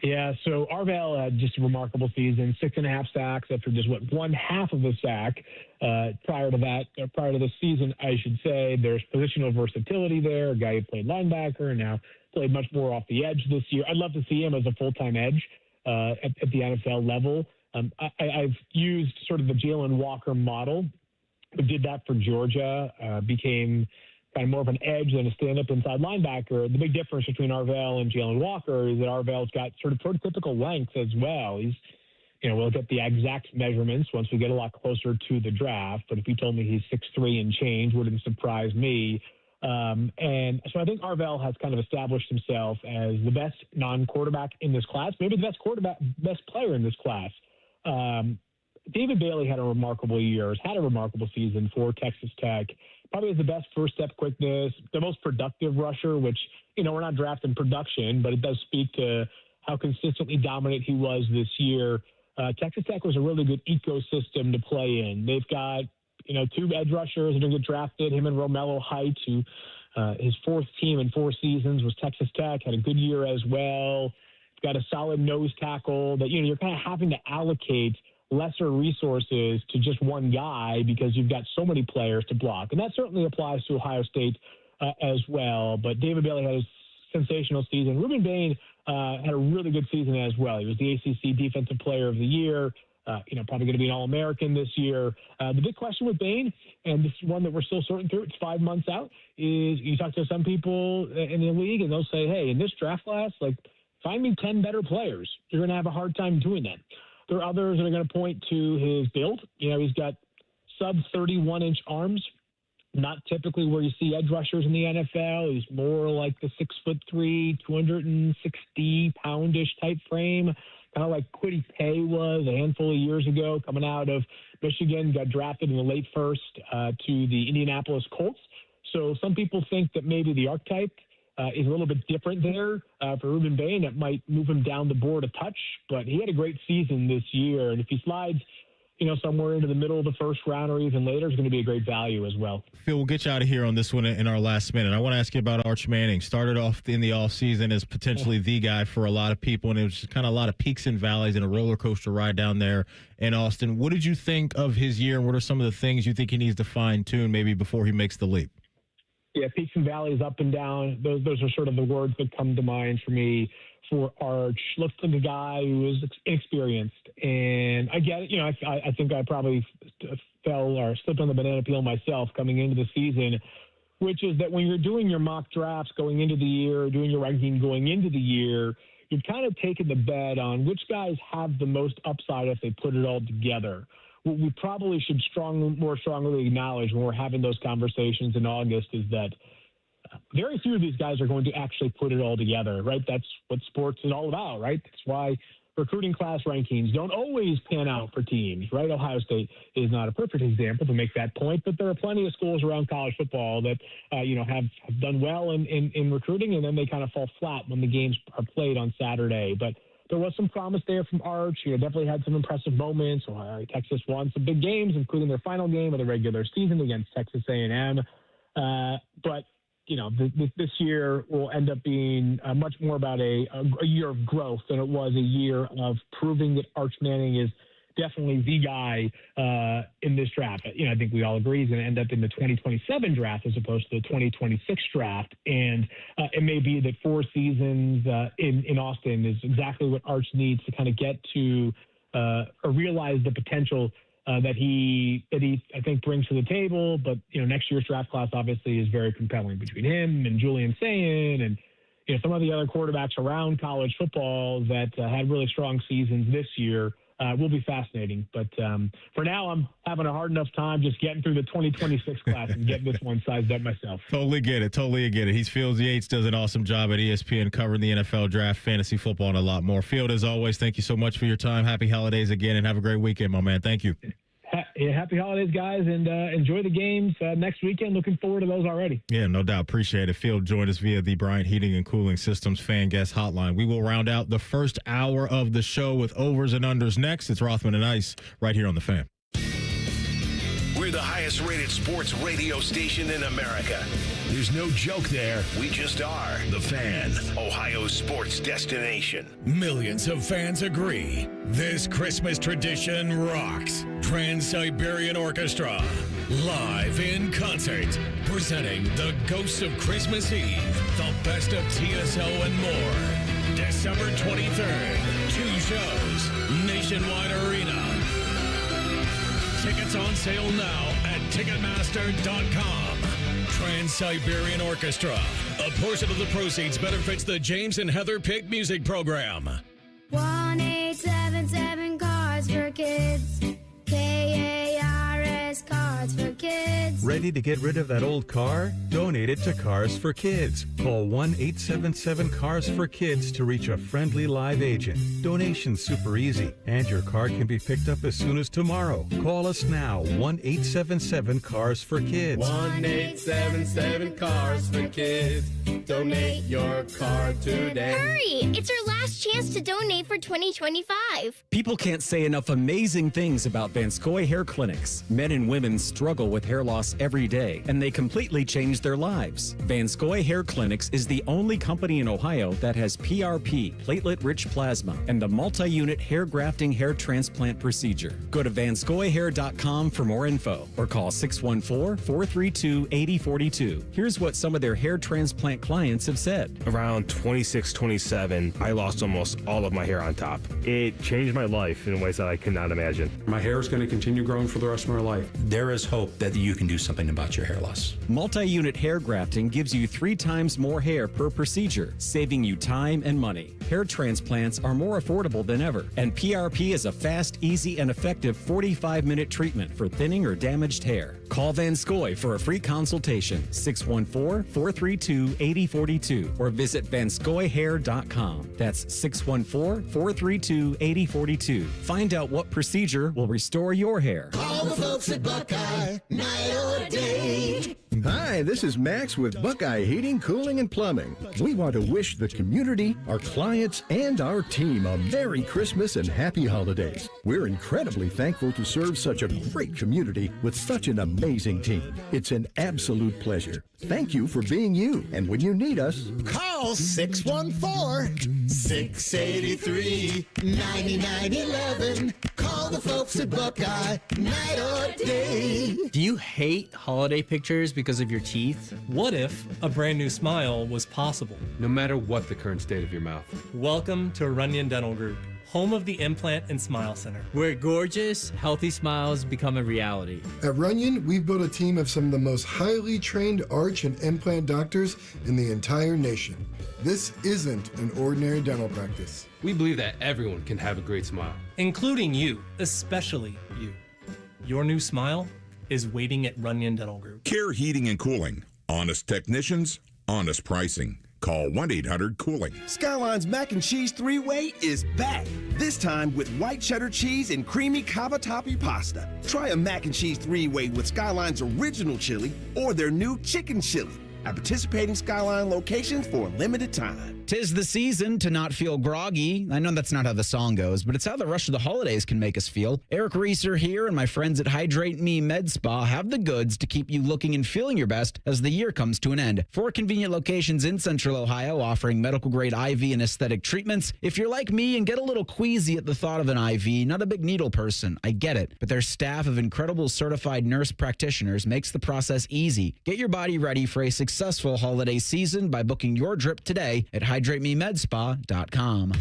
[SPEAKER 5] Yeah, so Arvell had just a remarkable season, 6.5 sacks after just one half of a sack prior to this season, I should say. There's positional versatility there, a guy who played linebacker and now played much more off the edge this year. I'd love to see him as a full-time edge at the NFL level. I've used sort of the Jalen Walker model. We did that for Georgia, became kind of more of an edge than a stand-up inside linebacker. The big difference between Arvell and Jalen Walker is that Arvell's got sort of prototypical length as well. He's, we'll get the exact measurements once we get a lot closer to the draft, but if you told me he's 6'3" and change, wouldn't surprise me. And so I think Arvell has kind of established himself as the best non-quarterback in this class, maybe the best player in this class. David Bailey had a remarkable year, has had a remarkable season for Texas Tech. Probably has the best first step quickness, the most productive rusher, which, we're not drafting production, but it does speak to how consistently dominant he was this year. Texas Tech was a really good ecosystem to play in. They've got, 2 edge rushers that are going to get drafted, him and Romello Heights, who his fourth team in 4 seasons was Texas Tech, had a good year as well. Got a solid nose tackle that, you're kind of having to allocate lesser resources to just one guy because you've got so many players to block. And that certainly applies to Ohio State as well. But David Bailey had a sensational season. Ruben Bain had a really good season as well. He was the ACC Defensive Player of the Year, probably going to be an All-American this year. The big question with Bain, and this is one that we're still sorting through, it's 5 months out, is you talk to some people in the league and they'll say, hey, in this draft class, find me 10 better players. You're going to have a hard time doing that. There are others that are going to point to his build. He's got sub 31-inch arms. Not typically where you see edge rushers in the NFL. He's more like the 6'3", 260-poundish type frame, kind of like Kwity Paye was a handful of years ago, coming out of Michigan, got drafted in the late first to the Indianapolis Colts. So some people think that maybe the archetype is a little bit different there for Ruben Bain. That might move him down the board a touch, but he had a great season this year. And if he slides, somewhere into the middle of the first round or even later, is going to be a great value as well.
[SPEAKER 6] Phil, we'll get you out of here on this one in our last minute. I want to ask you about Arch Manning. Started off in the offseason as potentially the guy for a lot of people, and it was just kind of a lot of peaks and valleys and a roller coaster ride down there in Austin. What did you think of his year, and what are some of the things you think he needs to fine-tune maybe before he makes the leap?
[SPEAKER 5] Yeah, peaks and valleys, up and down. Those are sort of the words that come to mind for me for Arch. Looks like a guy who is inexperienced, and I get it. I think I probably fell or slipped on the banana peel myself coming into the season, which is that when you're doing your mock drafts going into the year, doing your ranking going into the year, you're kind of taking the bet on which guys have the most upside if they put it all together. What we probably should more strongly acknowledge when we're having those conversations in August is that very few of these guys are going to actually put it all together, right? That's what sports is all about, right? That's why recruiting class rankings don't always pan out for teams, right? Ohio State is not a perfect example to make that point, but there are plenty of schools around college football that, have done well in recruiting, and then they kind of fall flat when the games are played on Saturday. But there was some promise there from Arch. Definitely had some impressive moments. Texas won some big games, including their final game of the regular season against Texas A&M. But this year will end up being much more about a year of growth than it was a year of proving that Arch Manning is definitely the guy in this draft. I think we all agree he's going to end up in the 2027 draft as opposed to the 2026 draft. And it may be that 4 seasons in Austin is exactly what Arch needs to kind of get to or realize the potential that he I think brings to the table. But next year's draft class obviously is very compelling between him and Julian Sayin and some of the other quarterbacks around college football that had really strong seasons this year. Will be fascinating. But for now, I'm having a hard enough time just getting through the 2026 class and getting this one sized up myself.
[SPEAKER 6] Totally get it. He's Fields Yates, does an awesome job at ESPN covering the NFL draft, fantasy football, and a lot more. Field, as always, thank you so much for your time. Happy holidays again, and have a great weekend, my man. Thank you.
[SPEAKER 5] Happy holidays, guys, and enjoy the games next weekend. Looking forward to those already.
[SPEAKER 6] Yeah, no doubt. Appreciate it. Field joined us via the Bryant Heating and Cooling Systems fan guest hotline. We will round out the first hour of the show with overs and unders next. It's Rothman and Ice right here on The Fan.
[SPEAKER 3] We're the highest rated sports radio station in America. There's no joke there. We just are. The Fan, Ohio's sports destination.
[SPEAKER 18] Millions of fans agree. This Christmas tradition rocks. Trans-Siberian Orchestra, live in concert, presenting the Ghosts of Christmas Eve, the best of TSO and more. December 23rd, 2 shows, Nationwide Arena. Tickets on sale now at Ticketmaster.com. Trans-Siberian Orchestra. A portion of the proceeds benefits the James and Heather Pick Music Program.
[SPEAKER 11] 1-877 Cards for Kids. KARS Cards for Kids.
[SPEAKER 8] Ready to get rid of that old car? Donate it to Cars for Kids. Call 1-877-CARS-FOR-KIDS to reach a friendly live agent. Donation's super easy, and your car can be picked up as soon as tomorrow. Call us now, 1-877-CARS-FOR-KIDS.
[SPEAKER 9] 1-877-CARS-FOR-KIDS. Donate your car today.
[SPEAKER 13] Hurry! It's our last chance to donate for 2025.
[SPEAKER 12] People can't say enough amazing things about Vanscoy Hair Clinics. Men and women struggle with hair loss every day, and they completely change their lives. Vanscoy Hair Clinics is the only company in Ohio that has PRP, platelet-rich plasma, and the multi-unit hair grafting hair transplant procedure. Go to vanscoyhair.com for more info, or call 614-432-8042. Here's what some of their hair transplant clients have said.
[SPEAKER 24] Around 26, 27, I lost
[SPEAKER 14] lost almost all of my hair on top. It changed my life in ways that I could not imagine.
[SPEAKER 16] My hair is going to continue growing for the rest of my life.
[SPEAKER 17] There is hope that you can do something about your hair loss.
[SPEAKER 12] Multi-unit hair grafting gives you 3 times more hair per procedure, saving you time and money. Hair transplants are more affordable than ever, and PRP is a fast, easy, and effective 45-minute treatment for thinning or damaged hair. Call Van Scoy for a free consultation, 614-432-8042, or visit vanscoyhair.com. That's 614-432-8042. Find out what procedure will restore your hair.
[SPEAKER 24] Call the folks at Buckeye, night or day.
[SPEAKER 25] Hi, this is Max with Buckeye Heating, Cooling, and Plumbing. We want to wish the community, our clients, and our team a Merry Christmas and Happy Holidays. We're incredibly thankful to serve such a great community with such an amazing team. It's an absolute pleasure. Thank you for being you. And when you need us,
[SPEAKER 24] call 614-683-9911. Call the folks at Buckeye, night or day.
[SPEAKER 26] Do you hate holiday pictures because of your teeth?
[SPEAKER 27] What if a brand new smile was possible?
[SPEAKER 16] No matter what the current state of your mouth.
[SPEAKER 27] Welcome to Runyon Dental Group, home of the Implant and Smile Center,
[SPEAKER 26] where gorgeous, healthy smiles become a reality.
[SPEAKER 28] At Runyon, we've built a team of some of the most highly trained arch and implant doctors in the entire nation. This isn't an ordinary dental practice.
[SPEAKER 16] We believe that everyone can have a great smile,
[SPEAKER 27] including you, especially you. Your new smile is waiting at Runyon Dental Group.
[SPEAKER 29] Care Heating and Cooling. Honest technicians, honest pricing. Call 1-800-COOLING.
[SPEAKER 30] Skyline's Mac and Cheese 3-Way is back. This time with white cheddar cheese and creamy cavatappi pasta. Try a Mac and Cheese 3-Way with Skyline's original chili or their new chicken chili at participating Skyline locations for a limited time.
[SPEAKER 23] 'Tis the season to not feel groggy. I know that's not how the song goes, but it's how the rush of the holidays can make us feel. Eric Reeser here and my friends at Hydrate Me Med Spa have the goods to keep you looking and feeling your best as the year comes to an end. 4 convenient locations in Central Ohio offering medical-grade IV and aesthetic treatments. If you're like me and get a little queasy at the thought of an IV, not a big needle person, I get it. But their staff of incredible certified nurse practitioners makes the process easy. Get your body ready for a successful holiday season by booking your drip today at HydrateMeMedSpa.com.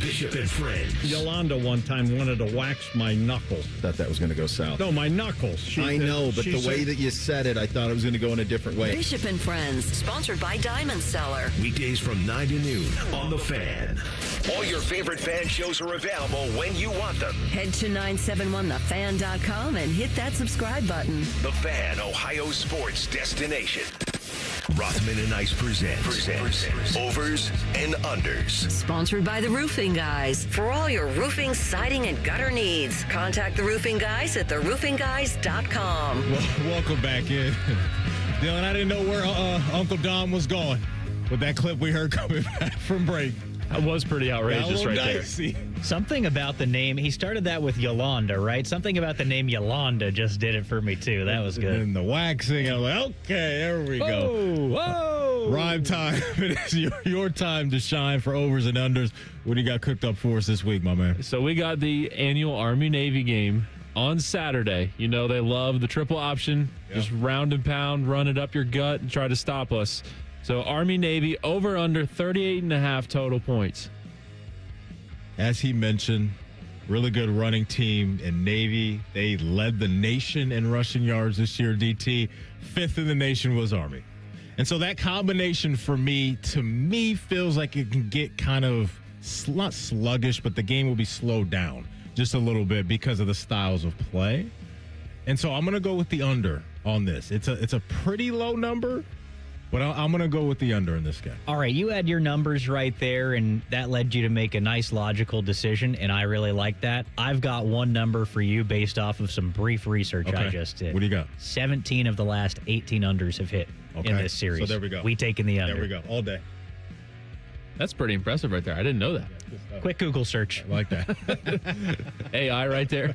[SPEAKER 3] Bishop and Friends.
[SPEAKER 6] Yolanda one time wanted to wax my knuckles.
[SPEAKER 15] Thought that was going to go south.
[SPEAKER 6] No, my knuckles.
[SPEAKER 15] I know, but the way that you said it, I thought it was going to go in a different way.
[SPEAKER 4] Bishop and Friends, sponsored by Diamond Seller.
[SPEAKER 3] Weekdays from 9 to noon on The Fan. All your favorite fan shows are available when you want them.
[SPEAKER 4] Head to 971thefan.com and hit that subscribe button.
[SPEAKER 3] The Fan, Ohio sports destination. Rothman and Ice presents Overs and Unders.
[SPEAKER 4] Sponsored by the Roofing Guys. For all your roofing, siding, and gutter needs, contact the Roofing Guys at theroofingguys.com.
[SPEAKER 6] Well, welcome back in. Dylan, I didn't know where Uncle Dom was going with that clip we heard coming back from break.
[SPEAKER 21] That was pretty outrageous right
[SPEAKER 6] dicey.
[SPEAKER 21] there.
[SPEAKER 7] Something about the name. He started that with Yolanda, right? Something about the name Yolanda just did it for me, too. That was good.
[SPEAKER 6] And the waxing. I'm like, okay, there we go.
[SPEAKER 7] Whoa!
[SPEAKER 6] Rhyme time. It is your time to shine for overs and unders. What do you got cooked up for us this week, my man?
[SPEAKER 21] So we got the annual Army-Navy game on Saturday. You know they love the triple option. Yep. Just round and pound, run it up your gut, and try to stop us. So Army-Navy over under 38.5 total points.
[SPEAKER 6] As he mentioned, really good running team in Navy. They led the nation in rushing yards this year, DT. 5th in the nation was Army. And so that combination to me, feels like it can get kind of, not sluggish, but the game will be slowed down just a little bit because of the styles of play. And so I'm going to go with the under on this. It's a pretty low number. But I'm going to go with the under in this game.
[SPEAKER 7] All right, you had your numbers right there, and that led you to make a nice logical decision, and I really like that. I've got one number for you based off of some brief research I just did.
[SPEAKER 6] What do you got?
[SPEAKER 7] 17 of the last 18 unders have hit in this series.
[SPEAKER 6] So there we go.
[SPEAKER 7] We taking the under.
[SPEAKER 6] There we go. All day.
[SPEAKER 21] That's pretty impressive right there. I didn't know that.
[SPEAKER 7] Quick Google search.
[SPEAKER 6] I like that.
[SPEAKER 21] AI right there.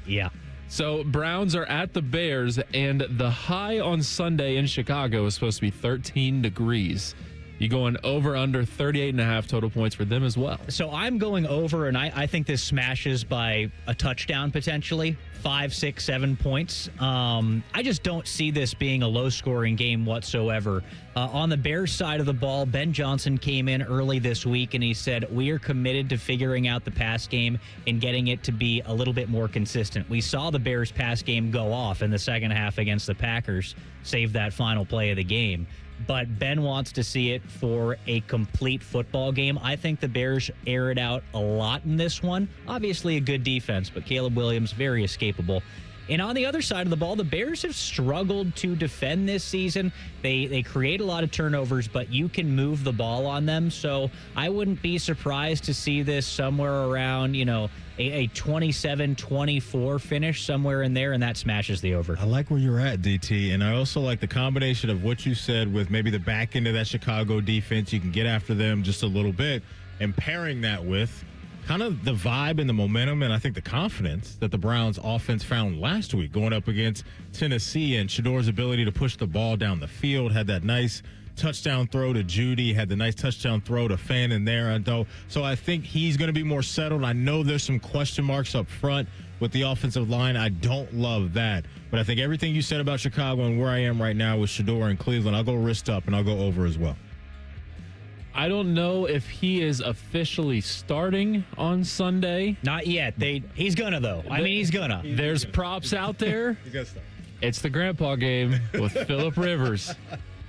[SPEAKER 7] Yeah.
[SPEAKER 21] So Browns are at the Bears, and the high on Sunday in Chicago is supposed to be 13 degrees.
[SPEAKER 1] You going over under 38.5 total points for them as well.
[SPEAKER 7] So I'm going over, and I think this smashes by a touchdown potentially, 5, 6, 7 points. I just don't see this being a low-scoring game whatsoever. On the Bears side of the ball, Ben Johnson came in early this week, and he said, we are committed to figuring out the pass game and getting it to be a little bit more consistent. We saw the Bears pass game go off in the second half against the Packers, save that final play of the game. But Ben wants to see it for a complete football game. I think the Bears air it out a lot in this one. Obviously a good defense, but Caleb Williams, very escapable. And on the other side of the ball, the Bears have struggled to defend this season. They create a lot of turnovers, but you can move the ball on them. So I wouldn't be surprised to see this somewhere around, a 27-24 finish somewhere in there, and that smashes the over.
[SPEAKER 6] I like where you're at, DT, and I also like the combination of what you said with maybe the back end of that Chicago defense. You can get after them just a little bit, and pairing that with kind of the vibe and the momentum and I think the confidence that the Browns offense found last week going up against Tennessee, and Shedor's ability to push the ball down the field, had that nice touchdown throw to Judy, had the nice touchdown throw to Fan in there. So I think he's going to be more settled. I know there's some question marks up front with the offensive line. I don't love that. But I think everything you said about Chicago and where I am right now with Shedeur in Cleveland, I'll go wrist up and I'll go over as well.
[SPEAKER 1] I don't know if he is officially starting on Sunday.
[SPEAKER 7] Not yet. He's gonna, though. He's gonna.
[SPEAKER 1] There's props out there. It's the grandpa game with Phillip Rivers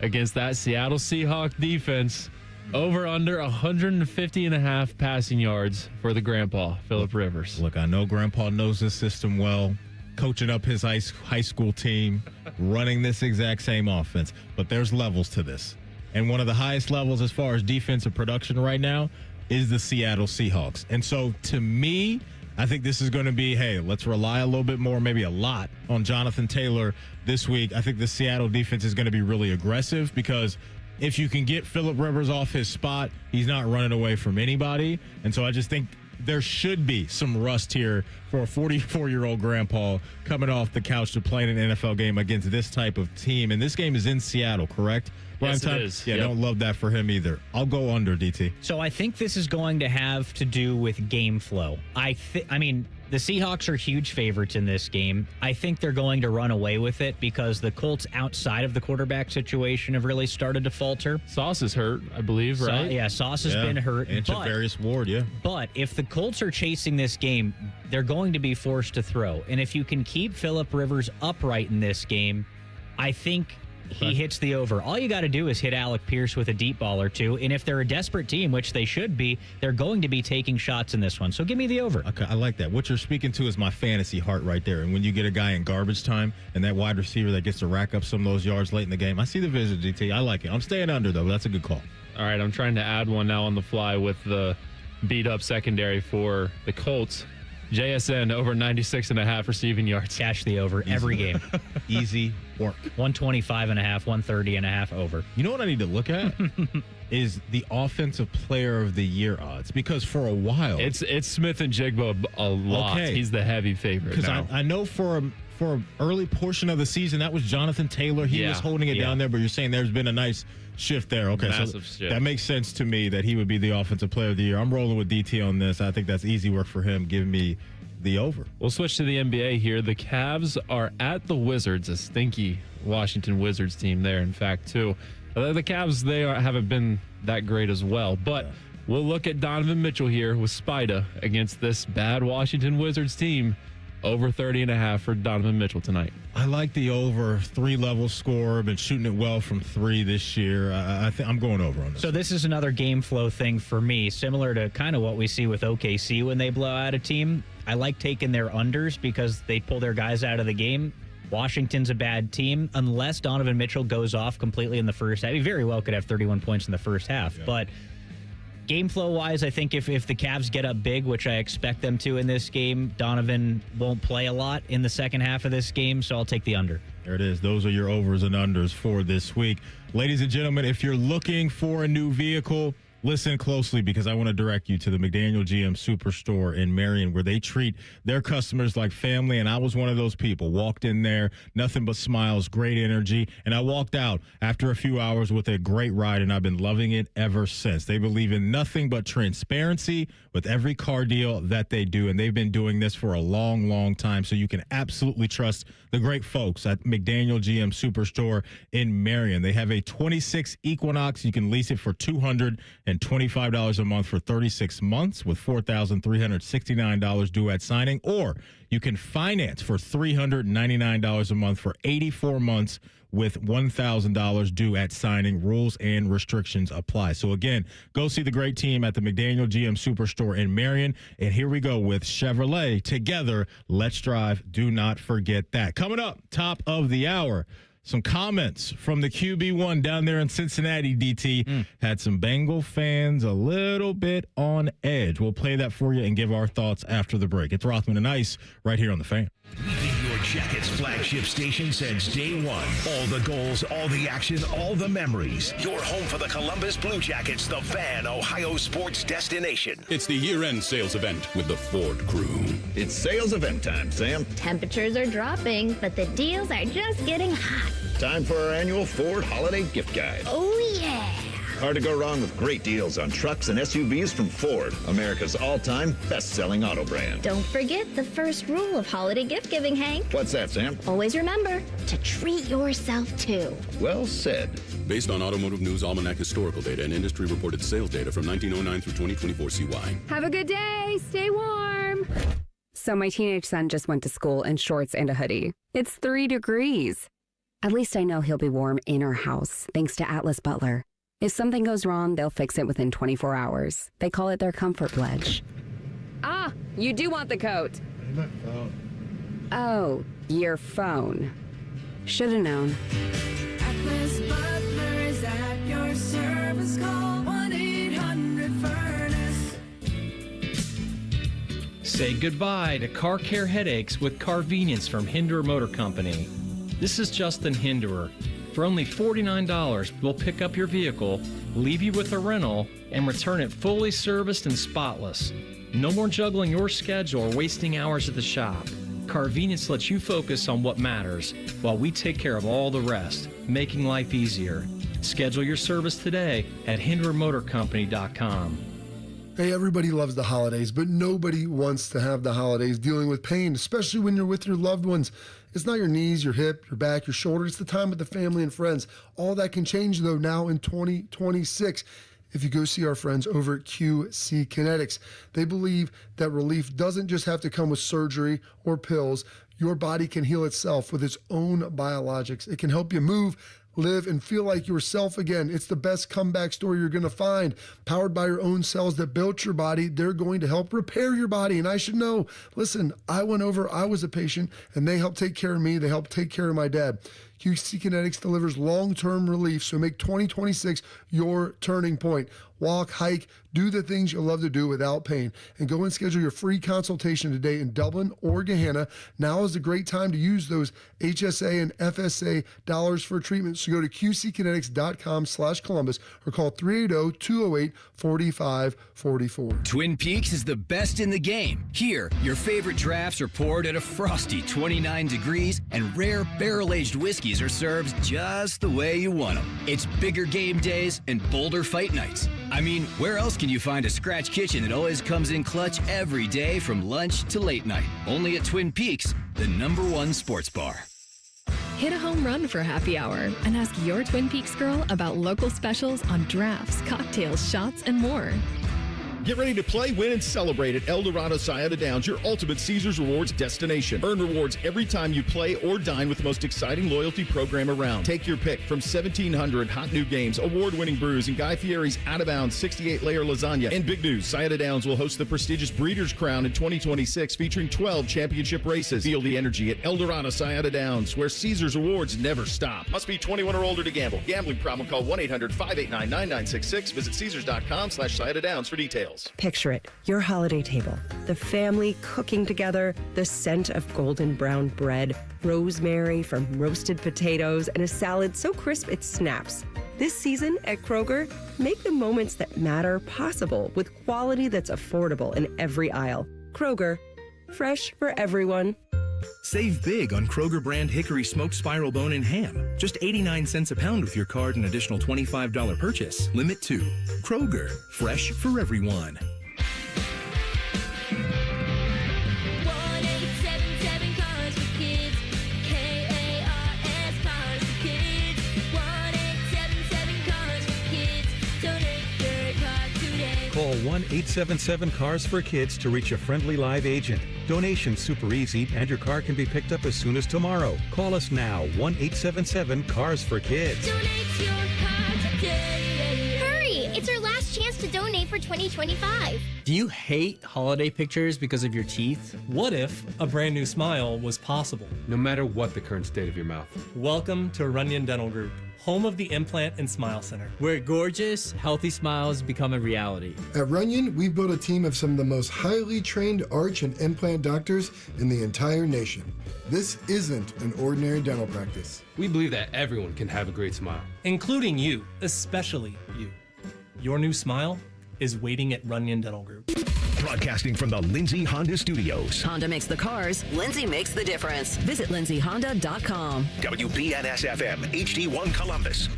[SPEAKER 1] against that Seattle Seahawks defense. Over under 150.5 passing yards for the grandpa, Phillip Rivers.
[SPEAKER 6] Look, I know grandpa knows this system well, coaching up his high school team, running this exact same offense. But there's levels to this. And one of the highest levels as far as defensive production right now is the Seattle Seahawks. And so to me, I think this is going to be, hey, let's rely a little bit more, maybe a lot, on Jonathan Taylor this week. I think the Seattle defense is going to be really aggressive because if you can get Phillip Rivers off his spot, he's not running away from anybody. And so I just think there should be some rust here for a 44-year-old grandpa coming off the couch to play in an NFL game against this type of team. And this game is in Seattle, correct?
[SPEAKER 1] Yes, it is.
[SPEAKER 6] Yeah,
[SPEAKER 1] Yep.
[SPEAKER 6] Don't love that for him either. I'll go under, DT.
[SPEAKER 7] So I think this is going to have to do with game flow. The Seahawks are huge favorites in this game. I think they're going to run away with it because the Colts outside of the quarterback situation have really started to falter.
[SPEAKER 1] Sauce is hurt, I believe, right?
[SPEAKER 7] Sauce has been hurt.
[SPEAKER 6] And Javarius Ward, yeah.
[SPEAKER 7] But if the Colts are chasing this game, they're going to be forced to throw. And if you can keep Phillip Rivers upright in this game, I think he hits the over. All you got to do is hit Alec Pierce with a deep ball or two. And if they're a desperate team, which they should be, they're going to be taking shots in this one. So give me the over.
[SPEAKER 6] Okay, I like that. What you're speaking to is my fantasy heart right there. And when you get a guy in garbage time and that wide receiver that gets to rack up some of those yards late in the game, I see the vision, DT. I like it. I'm staying under, though. That's a good call.
[SPEAKER 1] All right, I'm trying to add one now on the fly with the beat-up secondary for the Colts. JSN over 96.5 receiving yards.
[SPEAKER 7] Cash the over every game.
[SPEAKER 6] Easy work.
[SPEAKER 7] 125.5, 130.5 over.
[SPEAKER 6] You know what I need to look at is the offensive player of the year odds, because for a while
[SPEAKER 1] it's Smith and Jigba a lot.
[SPEAKER 6] Okay.
[SPEAKER 1] He's the heavy favorite.
[SPEAKER 6] Because I know for an early portion of the season that was Jonathan Taylor. He was holding it down there, but you're saying there's been a nice shift there. Okay,
[SPEAKER 1] massive
[SPEAKER 6] so
[SPEAKER 1] shift.
[SPEAKER 6] That makes sense to me that he would be the offensive player of the year. I'm rolling with DT on this. I think that's easy work for him. Give me the over.
[SPEAKER 1] We'll switch to the NBA here. The Cavs are at the Wizards, a stinky Washington Wizards team there, in fact, too. The Cavs, haven't been that great as well, but we'll look at Donovan Mitchell here with Spida against this bad Washington Wizards team. Over 30.5 for Donovan Mitchell tonight.
[SPEAKER 6] I like the over 3-level score. Been shooting it well from 3 this year. I'm going over on this.
[SPEAKER 7] So this is another game flow thing for me, similar to kind of what we see with OKC when they blow out a team. I like taking their unders because they pull their guys out of the game. Washington's a bad team unless Donovan Mitchell goes off completely in the first half. He very well could have 31 points in the first half, but game flow wise, I think if the Cavs get up big, which I expect them to in this game, Donovan won't play a lot in the second half of this game, so I'll take the under.
[SPEAKER 6] There it is. Those are your overs and unders for this week. Ladies and gentlemen, if you're looking for a new vehicle, listen closely because I want to direct you to the McDaniel GM Superstore in Marion, where they treat their customers like family. And I was one of those people. Walked in there, nothing but smiles, great energy. And I walked out after a few hours with a great ride, and I've been loving it ever since. They believe in nothing but transparency with every car deal that they do. And they've been doing this for a long, long time. So you can absolutely trust the great folks at McDaniel GM Superstore in Marion. They have a 26 Equinox. You can lease it for $225 a month for 36 months with $4,369 due at signing, or you can finance for $399 a month for 84 months with $1,000 due at signing. Rules and restrictions apply. So again, go see the great team at the McDaniel GM Superstore in Marion. And here we go with Chevrolet. Together, let's drive. Do not forget that. Coming up, top of the hour, some comments from the QB1 down there in Cincinnati, DT. Had some Bengal fans a little bit on edge. We'll play that for you and give our thoughts after the break. It's Rothman and Ice right here on The Fan.
[SPEAKER 3] We've been your Jackets flagship station since day one. All the goals, all the action, all the memories. Your home for the Columbus Blue Jackets, The Fan, Ohio sports destination.
[SPEAKER 2] It's the year-end sales event with the Ford crew.
[SPEAKER 5] It's sales event time, Sam.
[SPEAKER 13] Temperatures are dropping, but the deals are just getting hot.
[SPEAKER 5] Time for our annual Ford Holiday Gift Guide.
[SPEAKER 13] Oh, yeah.
[SPEAKER 5] Hard to go wrong with great deals on trucks and SUVs from Ford, America's all-time best-selling auto brand.
[SPEAKER 13] Don't forget the first rule of holiday gift giving, Hank.
[SPEAKER 5] What's that, Sam?
[SPEAKER 13] Always remember to treat yourself, too.
[SPEAKER 5] Well said.
[SPEAKER 2] Based on Automotive News Almanac historical data and industry-reported sales data from 1909 through 2024 CY.
[SPEAKER 8] Have a good day. Stay warm. So my teenage son just went to school in shorts and a hoodie. It's 3 degrees. At least I know he'll be warm in our house, thanks to Atlas Butler. If something goes wrong, they'll fix it within 24 hours. They call it their comfort pledge. Ah, you do want the coat.
[SPEAKER 28] My phone.
[SPEAKER 8] Oh, your phone. Should have known.
[SPEAKER 9] Atlas Butler is at your service. Call 1-800-FURNACE.
[SPEAKER 27] Say goodbye to car care headaches with Carvenience from Hinderer Motor Company. This is Justin Hinderer. For only $49, we'll pick up your vehicle, leave you with a rental, and return it fully serviced and spotless. No more juggling your schedule or wasting hours at the shop. Carvenience lets you focus on what matters while we take care of all the rest, making life easier. Schedule your service today at HindererMotorCompany.com.
[SPEAKER 28] Hey, everybody loves the holidays, but nobody wants to have the holidays dealing with pain, especially when you're with your loved ones. It's not your knees, your hip, your back, your shoulder. It's the time with the family and friends. All that can change, though, now in 2026. If you go see our friends over at QC Kinetics, they believe that relief doesn't just have to come with surgery or pills. Your body can heal itself with its own biologics. It can help you move, live, and feel like yourself again. It's the best comeback story you're going to find. Powered by your own cells that built your body, they're going to help repair your body. And I should know, listen, I was a patient, and they helped take care of me. They helped take care of my dad. QC Kinetics delivers long-term relief, so make 2026 your turning point. Walk, hike, do the things you love to do without pain. And go and schedule your free consultation today in Dublin or Gahanna. Now is the great time to use those HSA and FSA dollars for treatment. So go to qckinetics.com/Columbus or call 380-208-4544.
[SPEAKER 10] Twin Peaks is the best in the game. Here, your favorite drafts are poured at a frosty 29 degrees, and rare barrel-aged whiskeys are served just the way you want them. It's bigger game days and bolder fight nights. I mean, where else can you find a scratch kitchen that always comes in clutch every day from lunch to late night? Only at Twin Peaks, the #1 sports bar.
[SPEAKER 11] Hit a home run for happy hour and ask your Twin Peaks girl about local specials on drafts, cocktails, shots, and more.
[SPEAKER 15] Get ready to play, win, and celebrate at El Dorado Scioto Downs, your ultimate Caesars Rewards destination. Earn rewards every time you play or dine with the most exciting loyalty program around. Take your pick from 1,700 hot new games, award-winning brews, and Guy Fieri's out-of-bounds 68-layer lasagna. And big news, Scioto Downs will host the prestigious Breeders' Crown in 2026, featuring 12 championship races. Feel the energy at El Dorado Scioto Downs, where Caesars Rewards never stop. Must be 21 or older to gamble. Gambling problem? Call 1-800-589-9966. Visit Caesars.com/Scioto Downs for details.
[SPEAKER 18] Picture it, your holiday table, the family cooking together, the scent of golden brown bread, rosemary from roasted potatoes, and a salad so crisp it snaps. This season at Kroger, make the moments that matter possible with quality that's affordable in every aisle. Kroger, fresh for everyone.
[SPEAKER 12] Save big on Kroger brand Hickory smoked spiral bone and ham. Just 89 cents a pound with your card and additional $25 purchase. Limit 2. Kroger, fresh for everyone.
[SPEAKER 9] 1-877 Cars for Kids. K-A-R-S Cars for Kids. 1-877 Cars for Kids. Donate your car today.
[SPEAKER 14] Call 1-877-CARS-FOR-KIDS to reach a friendly live agent. Donation's super easy, and your car can be picked up as soon as tomorrow. Call us now, 1-877-CARS-FOR-KIDS.
[SPEAKER 9] Donate your car today.
[SPEAKER 13] Hurry! It's our last chance to donate for 2025.
[SPEAKER 16] Do you hate holiday pictures because of your teeth?
[SPEAKER 17] What if a brand new smile was possible?
[SPEAKER 19] No matter what the current state of your mouth.
[SPEAKER 17] Welcome to Runyon Dental Group, home of the Implant and Smile Center,
[SPEAKER 16] where gorgeous, healthy smiles become a reality.
[SPEAKER 28] At Runyon, we've built a team of some of the most highly trained arch and implant doctors in the entire nation. This isn't an ordinary dental practice.
[SPEAKER 19] We believe that everyone can have a great smile,
[SPEAKER 17] including you, especially you. Your new smile is waiting at Runyon Dental Group.
[SPEAKER 3] Broadcasting from the Lindsay Honda Studios.
[SPEAKER 4] Honda makes the cars, Lindsay makes the difference. Visit lindsayhonda.com.
[SPEAKER 3] WBNS-FM, HD1 Columbus.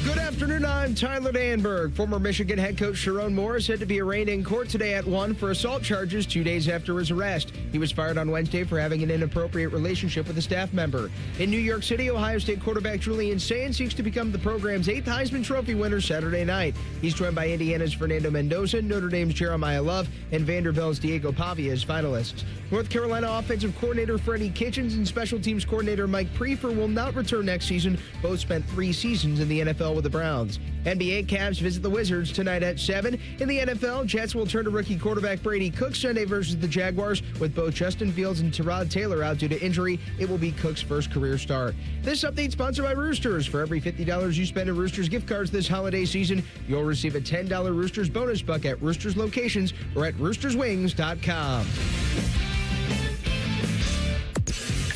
[SPEAKER 20] Good afternoon, I'm Tyler Danberg. Former Michigan head coach Sherrone Moore is said to be arraigned in court today at 1 for assault charges 2 days after his arrest. He was fired on Wednesday for having an inappropriate relationship with a staff member. In New York City, Ohio State quarterback Julian Sayin seeks to become the program's 8th Heisman Trophy winner Saturday night. He's joined by Indiana's Fernando Mendoza, Notre Dame's Jeremiah Love, and Vanderbilt's Diego Pavia as finalists. North Carolina offensive coordinator Freddie Kitchens and special teams coordinator Mike Prefer will not return next season. Both spent 3 seasons in the NFL with the Browns. NBA Cavs visit the Wizards tonight at 7. In the NFL, Jets will turn to rookie quarterback Brady Cook Sunday versus the Jaguars. With both Justin Fields and Tyrod Taylor out due to injury, it will be Cook's first career start. This update sponsored by Roosters. For every $50 you spend in Roosters gift cards this holiday season, you'll receive a $10 Roosters bonus buck at Roosters locations or at roosterswings.com.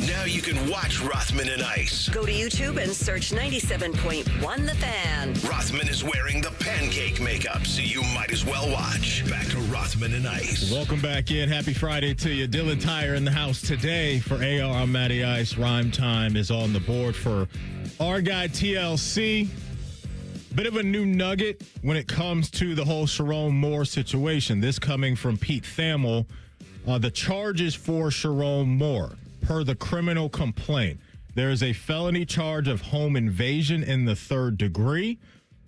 [SPEAKER 3] Now you can watch Rothman and Ice.
[SPEAKER 4] Go to YouTube and search 97.1 The Fan.
[SPEAKER 3] Rothman is wearing the pancake makeup, so you might as well watch. Back to Rothman and Ice.
[SPEAKER 6] Welcome back in. Happy Friday to you. Dylan Tyrer in the house today for AR. I'm Matty Ice. Rhyme time is on the board for our guy TLC. Bit of a new nugget when it comes to the whole Sherrone Moore situation. This coming from Pete Thamel. The charges for Sherrone Moore. Per the criminal complaint, there is a felony charge of home invasion in the 3rd degree.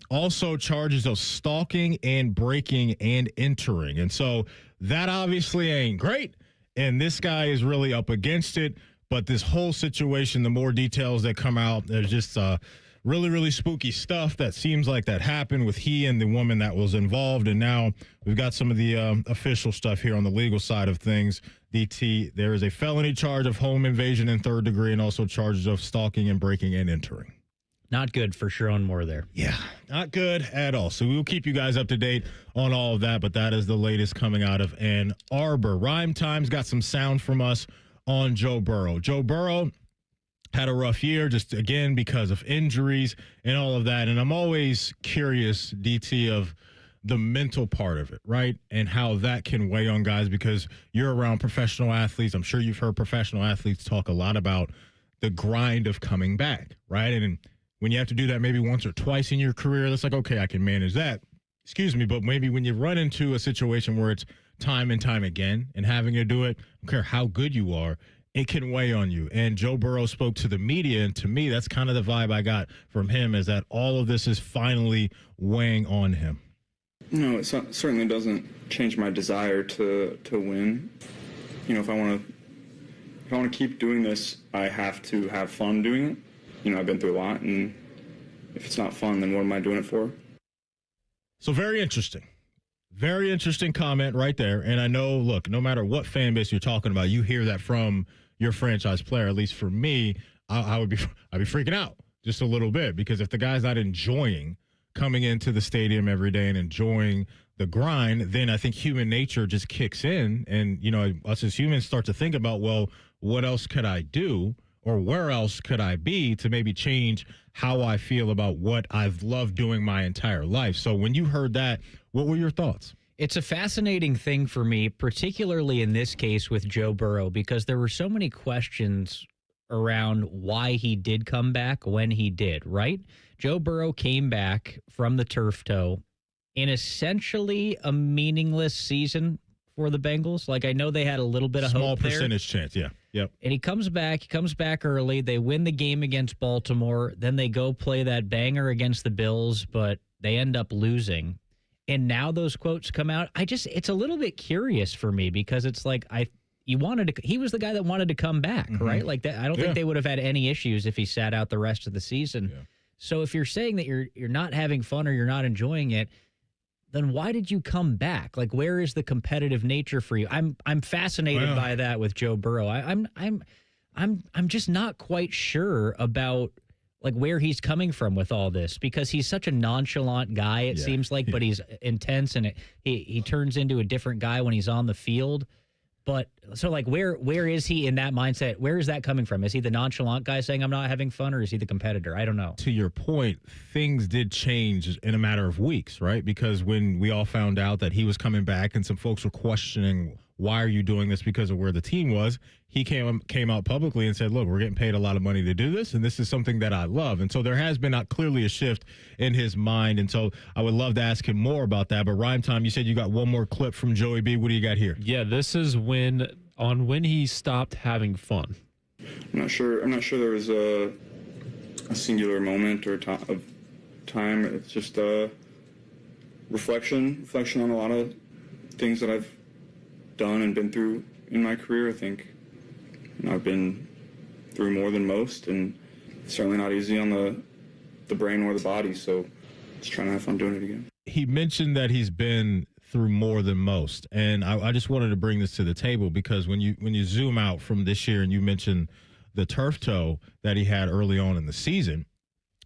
[SPEAKER 6] Also charges of stalking and breaking and entering. And so that obviously ain't great. And this guy is really up against it. But this whole situation, the more details that come out, there's just really, really spooky stuff that seems like that happened with he and the woman that was involved. And now we've got some of the official stuff here on the legal side of things. DT, there is a felony charge of home invasion in 3rd degree and also charges of stalking and breaking and entering.
[SPEAKER 7] Not good for Sherrone Moore there.
[SPEAKER 6] Yeah, not good at all. So we'll keep you guys up to date on all of that, but that is the latest coming out of Ann Arbor. Rhyme Time's got some sound from us on Joe Burrow. Joe Burrow had a rough year just, again, because of injuries and all of that. And I'm always curious, DT, of the mental part of it, right? And how that can weigh on guys because you're around professional athletes. I'm sure you've heard professional athletes talk a lot about the grind of coming back, right? And when you have to do that maybe once or twice in your career, that's like, okay, I can manage that. Excuse me, but maybe when you run into a situation where it's time and time again and having to do it, I don't care how good you are, it can weigh on you. And Joe Burrow spoke to the media, and to me, that's kind of the vibe I got from him, is that all of this is finally weighing on him.
[SPEAKER 22] No, it certainly doesn't change my desire to win. You know, if I want to keep doing this, I have to have fun doing it. You know, I've been through a lot, and if it's not fun, then what am I doing it for?
[SPEAKER 6] So very interesting. Very interesting comment right there. And I know, look, no matter what fan base you're talking about, you hear that from your franchise player. At least for me, I'd be freaking out just a little bit, because if the guy's not enjoying coming into the stadium every day and enjoying the grind, then I think human nature just kicks in. And, you know, us as humans start to think about, well, what else could I do? or where else could I be to maybe change how I feel about what I've loved doing my entire life? So when you heard that, what were your thoughts?
[SPEAKER 7] It's a fascinating thing for me, particularly in this case with Joe Burrow, because there were so many questions around why he did come back when he did, right? Joe Burrow came back from the turf toe in essentially a meaningless season for the Bengals. Like, I know they had a little bit of
[SPEAKER 6] small
[SPEAKER 7] hope there.
[SPEAKER 6] percentage chance, yeah. Yep.
[SPEAKER 7] And he comes back early. They win the game against Baltimore. Then they go play that banger against the Bills, but they end up losing. And now those quotes come out. It's a little bit curious for me because it's like he was the guy that wanted to come back, right? Like that. I don't think they would have had any issues if he sat out the rest of the season. Yeah. So if you're saying that you're not having fun or you're not enjoying it, then why did you come back? Like, where is the competitive nature for you? I'm fascinated by that with Joe Burrow. I'm just not quite sure about like where he's coming from with all this, because he's such a nonchalant guy, it seems like, but he's intense, and he turns into a different guy when he's on the field. But so, like, where is he in that mindset? Where is that coming from? Is he the nonchalant guy saying I'm not having fun, or is he the competitor? I don't know.
[SPEAKER 6] To your point, things did change in a matter of weeks, right? Because when we all found out that he was coming back and some folks were questioning, why are you doing this because of where the team was, he came out publicly and said, look, we're getting paid a lot of money to do this, and this is something that I love. And so there has been clearly a shift in his mind. And so I would love to ask him more about that. But Rhyme Time, you said you got one more clip from Joey B. What do you got here?
[SPEAKER 1] Yeah, this is when he stopped having fun.
[SPEAKER 22] I'm not sure there was a singular moment or of time. It's just a reflection on a lot of things that I've done and been through in my career. I think I've been through more than most, and it's certainly not easy on the brain or the body, so just trying to have fun doing it again.
[SPEAKER 6] He mentioned that he's been through more than most, and I just wanted to bring this to the table because when you zoom out from this year and you mentioned the turf toe that he had early on in the season,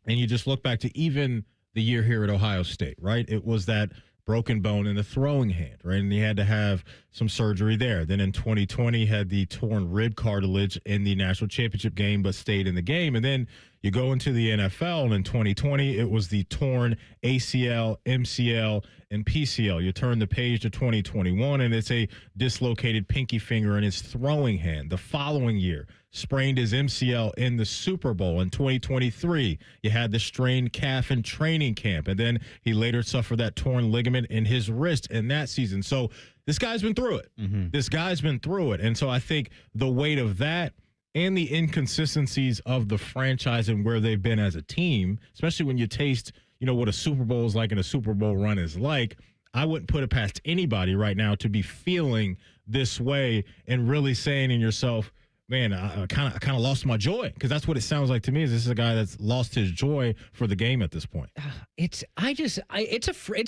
[SPEAKER 6] and you just look back to even the year here at Ohio State, right? It was that broken bone in the throwing hand, right? And he had to have some surgery there. Then in 2020, he had the torn rib cartilage in the national championship game, but stayed in the game. And then you go into the NFL, and in 2020, it was the torn ACL, MCL, and PCL. You turn the page to 2021, and it's a dislocated pinky finger in his throwing hand. The following year, sprained his MCL in the Super Bowl. In 2023, you had the strained calf in training camp, and then he later suffered that torn ligament in his wrist in that season. So this guy's been through it. This guy's been through it. And so I think the weight of that and the inconsistencies of the franchise and where they've been as a team, especially when you taste, what a Super Bowl is like and a Super Bowl run is like, I wouldn't put it past anybody right now to be feeling this way and really saying in yourself, man, I kind of lost my joy, because that's what it sounds like to me. Is this is a guy that's lost his joy for the game at this point?
[SPEAKER 7] It's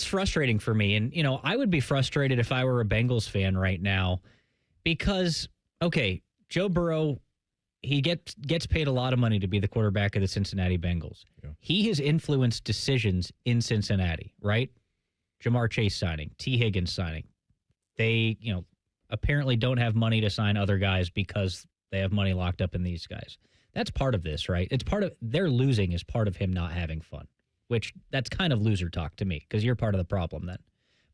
[SPEAKER 7] frustrating for me, and I would be frustrated if I were a Bengals fan right now, because Joe Burrow, he gets paid a lot of money to be the quarterback of the Cincinnati Bengals. Yeah. He has influenced decisions in Cincinnati, right? Jamar Chase signing, T. Higgins signing. They, apparently don't have money to sign other guys because they have money locked up in these guys. That's part of this, right? It's part of their losing is part of him not having fun, which that's kind of loser talk to me, because you're part of the problem then.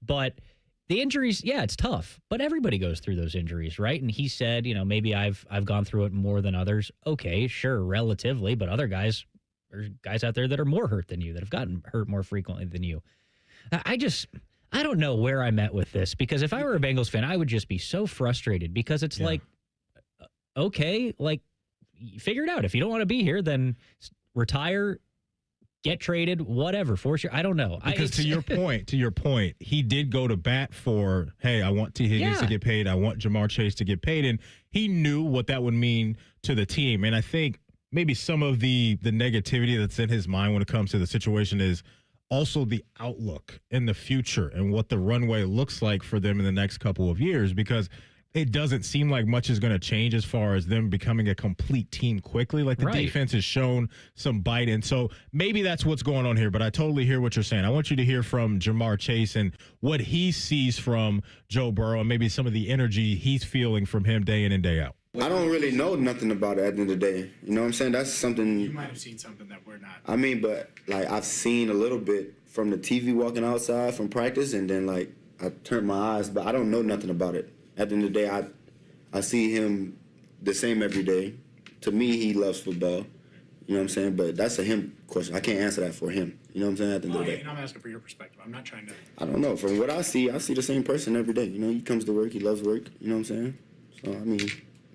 [SPEAKER 7] But the injuries, it's tough, but everybody goes through those injuries, right? And he said, maybe I've gone through it more than others. Okay, sure, relatively, but other guys, there's guys out there that are more hurt than you, that have gotten hurt more frequently than you. I don't know where I'm at with this, because if I were a Bengals fan, I would just be so frustrated, because it's like, okay, like, figure it out. If you don't want to be here, then retire, get traded, whatever. Force your, I don't know.
[SPEAKER 6] Because to your point, he did go to bat for, hey, I want T. Higgins to get paid. I want Jamar Chase to get paid. And he knew what that would mean to the team. And I think maybe some of the negativity that's in his mind when it comes to the situation is also the outlook in the future and what the runway looks like for them in the next couple of years, because it doesn't seem like much is going to change as far as them becoming a complete team quickly. Like the defense has shown some bite. And so maybe that's what's going on here, but I totally hear what you're saying. I want you to hear from Jamar Chase and what he sees from Joe Burrow and maybe some of the energy he's feeling from him day in and day out.
[SPEAKER 2] I don't really know nothing about it at the end of the day. You know what I'm saying? That's something.
[SPEAKER 5] You might have seen something that we're not.
[SPEAKER 2] I mean, but like I've seen a little bit from the TV walking outside from practice, and then like I turned my eyes, but I don't know nothing about it. At the end of the day, I see him the same every day. To me, he loves football. You know what I'm saying? But that's a him question. I can't answer that for him. You know what I'm saying? At the end of the day.
[SPEAKER 5] And I'm asking for your perspective. I'm not trying to.
[SPEAKER 2] I don't know. From what I see the same person every day. You know, he comes to work. He loves work. You know what I'm saying? So, I mean,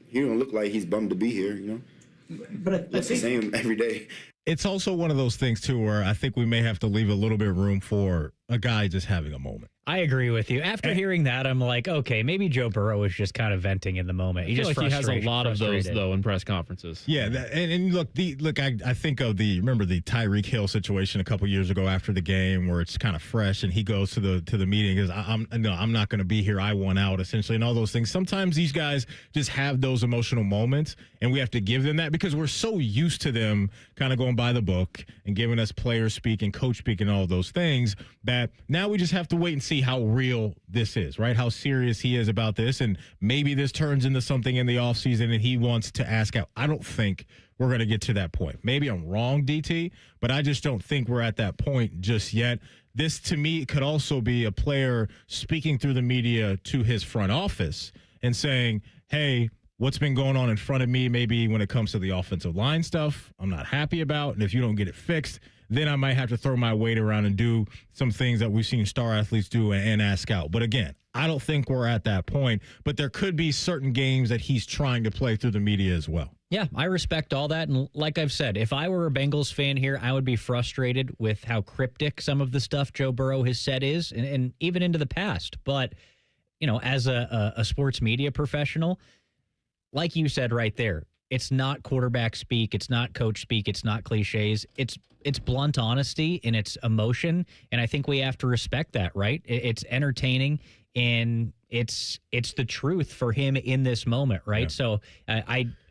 [SPEAKER 2] he don't look like he's bummed to be here, you know?
[SPEAKER 5] But I
[SPEAKER 2] looks the same every day.
[SPEAKER 6] It's also one of those things, too, where I think we may have to leave a little bit of room for a guy just having a moment.
[SPEAKER 7] I agree with you. After hearing that, I'm like, okay, maybe Joe Burrow is just kind of venting in the moment.
[SPEAKER 1] He has a lot of those, though, in press conferences.
[SPEAKER 6] Yeah, and look, I think of remember the Tyreek Hill situation a couple years ago after the game where it's kind of fresh, and he goes to the meeting and goes, I'm not going to be here. I won out, essentially, and all those things. Sometimes these guys just have those emotional moments, and we have to give them that because we're so used to them kind of going by the book and giving us player speak and coach speak and all those things that now we just have to wait and see how real this is, right? How serious he is about this. And maybe this turns into something in the offseason and he wants to ask out. I don't think we're going to get to that point. Maybe I'm wrong, DT, but I just don't think we're at that point just yet. This, to me, could also be a player speaking through the media to his front office and saying, hey, what's been going on in front of me, maybe when it comes to the offensive line stuff, I'm not happy about. And if you don't get it fixed, then I might have to throw my weight around and do some things that we've seen star athletes do and ask out. But again, I don't think we're at that point. But there could be certain games that he's trying to play through the media as well.
[SPEAKER 7] Yeah, I respect all that. And like I've said, if I were a Bengals fan here, I would be frustrated with how cryptic some of the stuff Joe Burrow has said is, and even into the past. But, you know, as a sports media professional, like you said right there, it's not quarterback speak. It's not coach speak. It's not cliches. It's blunt honesty and it's emotion. And I think we have to respect that, right? It's entertaining and it's the truth for him in this moment, right? Yeah. So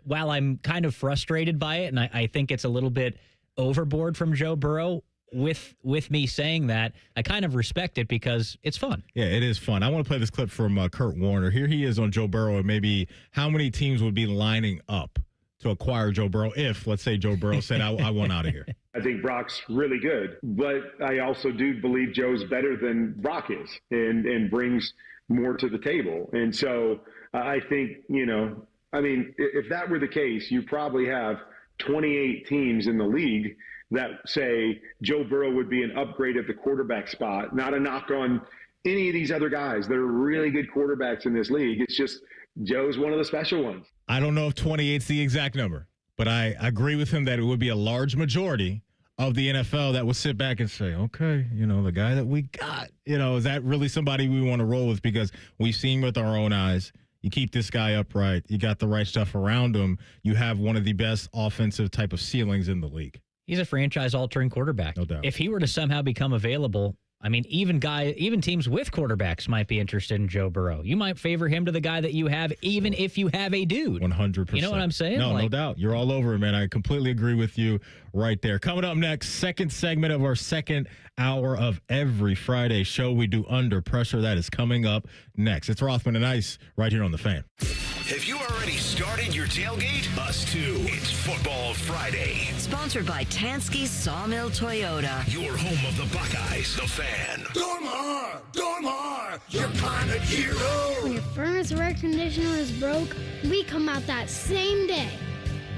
[SPEAKER 7] while I'm kind of frustrated by it and I think it's a little bit overboard from Joe Burrow, with me saying that, I kind of respect it because it's fun.
[SPEAKER 6] Yeah, it is fun. I want to play this clip from Kurt Warner. Here he is on Joe Burrow and maybe how many teams would be lining up to acquire Joe Burrow if, let's say, Joe Burrow said, I want out of here.
[SPEAKER 8] I think Brock's really good, but I also do believe Joe's better than Brock is and brings more to the table. And so I think, if that were the case, you probably have 28 teams in the league that say Joe Burrow would be an upgrade at the quarterback spot, not a knock on any of these other guys. They're really good quarterbacks in this league. It's just Joe's one of the special ones.
[SPEAKER 6] I don't know if 28 is the exact number, but I agree with him that it would be a large majority of the NFL that would sit back and say, okay, the guy that we got, is that really somebody we want to roll with? Because we've seen with our own eyes, you keep this guy upright, you got the right stuff around him, you have one of the best offensive type of ceilings in the league.
[SPEAKER 7] He's a franchise-altering quarterback.
[SPEAKER 6] No doubt.
[SPEAKER 7] If he were to somehow become available, I mean, even teams with quarterbacks might be interested in Joe Burrow. You might favor him to the guy that you have, even if you have a dude.
[SPEAKER 6] 100%.
[SPEAKER 7] You know what I'm saying?
[SPEAKER 6] No doubt. You're all over it, man. I completely agree with you right there. Coming up next, second segment of our second hour of every Friday show. We do Under Pressure. That is coming up next. It's Rothman and Ice right here on The Fan.
[SPEAKER 3] Have you already started your tailgate? Us too. It's Football Friday.
[SPEAKER 4] Sponsored by Tansky's Sawmill Toyota.
[SPEAKER 3] Your home of the Buckeyes, The Fan.
[SPEAKER 21] Dormar, you're kind of hero.
[SPEAKER 13] When your furnace or air conditioner is broke, we come out that same day.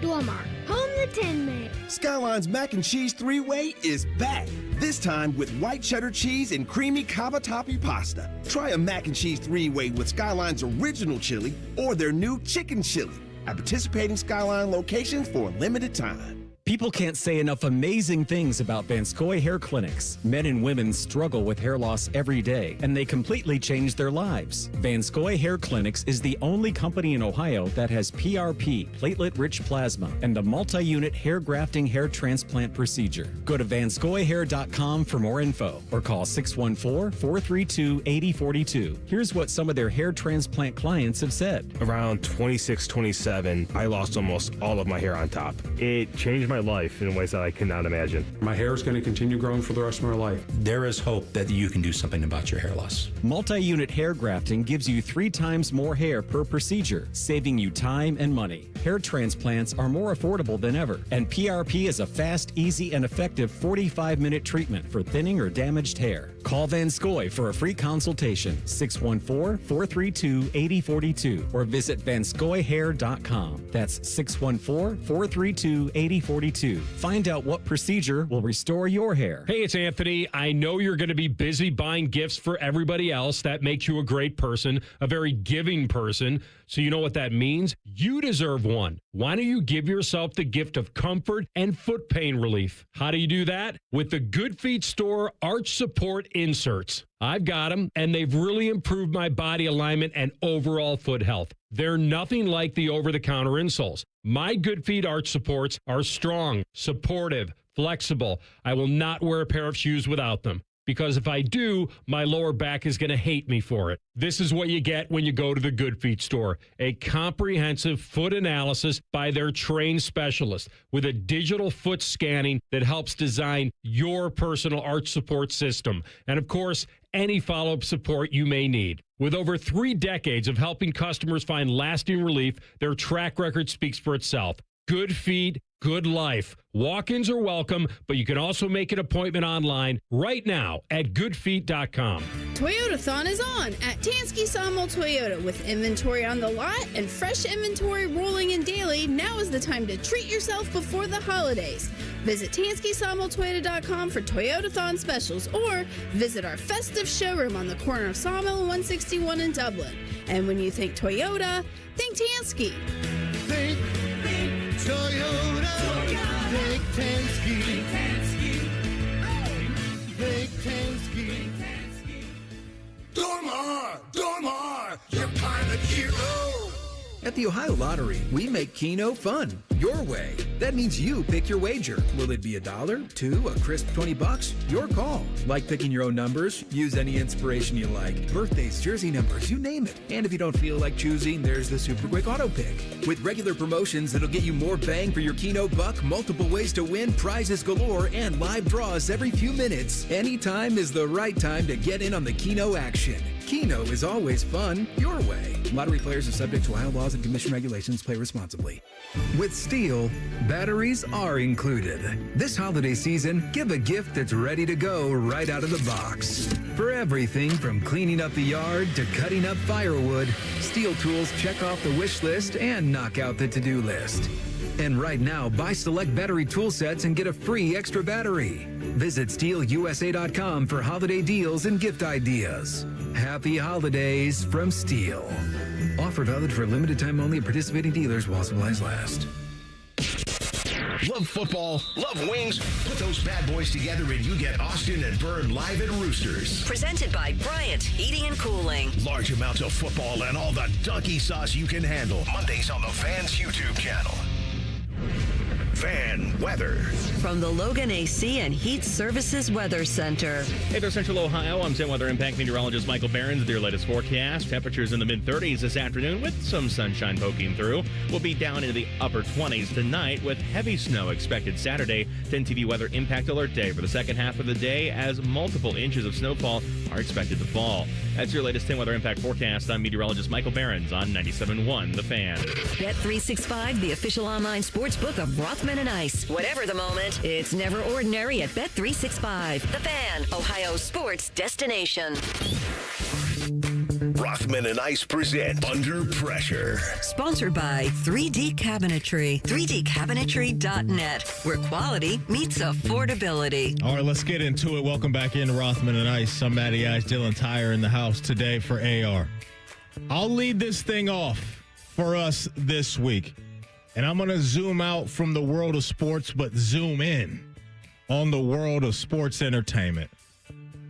[SPEAKER 13] Dormar, home the Tin Man.
[SPEAKER 23] Skyline's Mac and Cheese 3-Way is back. This time with white cheddar cheese and creamy cavatappi pasta. Try a Mac and Cheese 3-Way with Skyline's original chili or their new chicken chili at participating Skyline locations for a limited time.
[SPEAKER 24] People can't say enough amazing things about Vanscoy Hair Clinics. Men and women struggle with hair loss every day, and they completely change their lives. Vanscoy Hair Clinics is the only company in Ohio that has PRP, platelet-rich plasma, and a multi-unit hair grafting hair transplant procedure. Go to vanscoyhair.com for more info, or call 614-432-8042. Here's what some of their hair transplant clients have said.
[SPEAKER 25] Around 26, 27, I lost almost all of my hair on top. It changed my
[SPEAKER 10] my life in ways that I cannot imagine.
[SPEAKER 11] My hair is going to continue growing for the rest of my life.
[SPEAKER 12] There is hope that you can do something about your hair loss.
[SPEAKER 24] Multi-unit hair grafting gives you 3 times more hair per procedure, saving you time and money. Hair transplants are more affordable than ever, and PRP is a fast, easy, and effective 45-minute treatment for thinning or damaged hair. Call Van Scoy for a free consultation, 614-432-8042, or visit vanscoyhair.com. That's 614-432-8042. Find out what procedure will restore your hair.
[SPEAKER 15] Hey, it's Anthony. I know you're going to be busy buying gifts for everybody else. That makes you a great person, a very giving person. So you know what that means? You deserve one. Why don't you give yourself the gift of comfort and foot pain relief? How do you do that? With the Good Feet Store Arch Support Inserts. I've got them, and they've really improved my body alignment and overall foot health. They're nothing like the over-the-counter insoles. My Good Feet Arch Supports are strong, supportive, flexible. I will not wear a pair of shoes without them, because if I do, my lower back is going to hate me for it. This is what you get when you go to the Good Feet Store. A comprehensive foot analysis by their trained specialist with a digital foot scanning that helps design your personal arch support system. And of course, any follow-up support you may need. With over 3 decades of helping customers find lasting relief, their track record speaks for itself. Good feet, good life. Walk-ins are welcome, but you can also make an appointment online right now at goodfeet.com.
[SPEAKER 18] Toyotathon is on at Tansky Sawmill Toyota. With inventory on the lot and fresh inventory rolling in daily, now is the time to treat yourself before the holidays. Visit TanskySawmillToyota.com for Toyotathon specials, or visit our festive showroom on the corner of Sawmill and 161 in Dublin. And when you think Toyota, think Tansky.
[SPEAKER 21] Think Toyota. Think Tansky. Think Tansky. Dormar, you're kind of hero.
[SPEAKER 25] At the Ohio Lottery, we make Keno fun, your way. That means you pick your wager. Will it be $1, $2, a crisp $20? Your call. Like picking your own numbers? Use any inspiration you like. Birthdays, jersey numbers, you name it. And if you don't feel like choosing, there's the Super Quick Auto Pick. With regular promotions that'll get you more bang for your Keno buck, multiple ways to win, prizes galore, and live draws every few minutes, anytime is the right time to get in on the Keno action. Keno is always fun, your way. Lottery players are subject to Ohio laws and commission regulations. Play responsibly.
[SPEAKER 26] With Steel, batteries are included. This holiday season, give a gift that's ready to go right out of the box. For everything from cleaning up the yard to cutting up firewood, Steel tools check off the wish list and knock out the to-do list. And right now, buy select battery tool sets and get a free extra battery. Visit SteelUSA.com for holiday deals and gift ideas. Happy holidays from Steel. Offer valid for a limited time only at participating dealers while supplies last.
[SPEAKER 3] Love football, love wings. Put those bad boys together and you get Austin and Byrne live at Roosters.
[SPEAKER 4] Presented by Bryant Heating and Cooling.
[SPEAKER 3] Large amounts of football and all the donkey sauce you can handle. Mondays on the Fans YouTube channel. Fan weather.
[SPEAKER 4] From the Logan AC and Heat Services Weather Center.
[SPEAKER 7] Hey there, Central Ohio. I'm 10 Weather Impact meteorologist Michael Behrens with your latest forecast. Temperatures in the mid-30s this afternoon with some sunshine poking through. We'll be down into the upper 20s tonight with heavy snow expected Saturday. 10 TV Weather Impact Alert Day for the second half of the day as multiple inches of snowfall are expected to fall. That's your latest 10 Weather Impact forecast. I'm meteorologist Michael Behrens on 97.1 The Fan.
[SPEAKER 4] Bet365, the official online sports book of Rothman and Ice. Whatever the moment, it's never ordinary at Bet365. The Fan, Ohio's sports destination.
[SPEAKER 3] Rothman and Ice present Under Pressure.
[SPEAKER 4] Sponsored by 3D Cabinetry. 3dcabinetry.net, where quality meets affordability.
[SPEAKER 6] All right, let's get into it. Welcome back into Rothman and Ice. I'm Matty Ice, Dylan Tyrer in the house today for AR. I'll lead this thing off for us this week. And I'm going to zoom out from the world of sports, but zoom in on the world of sports entertainment.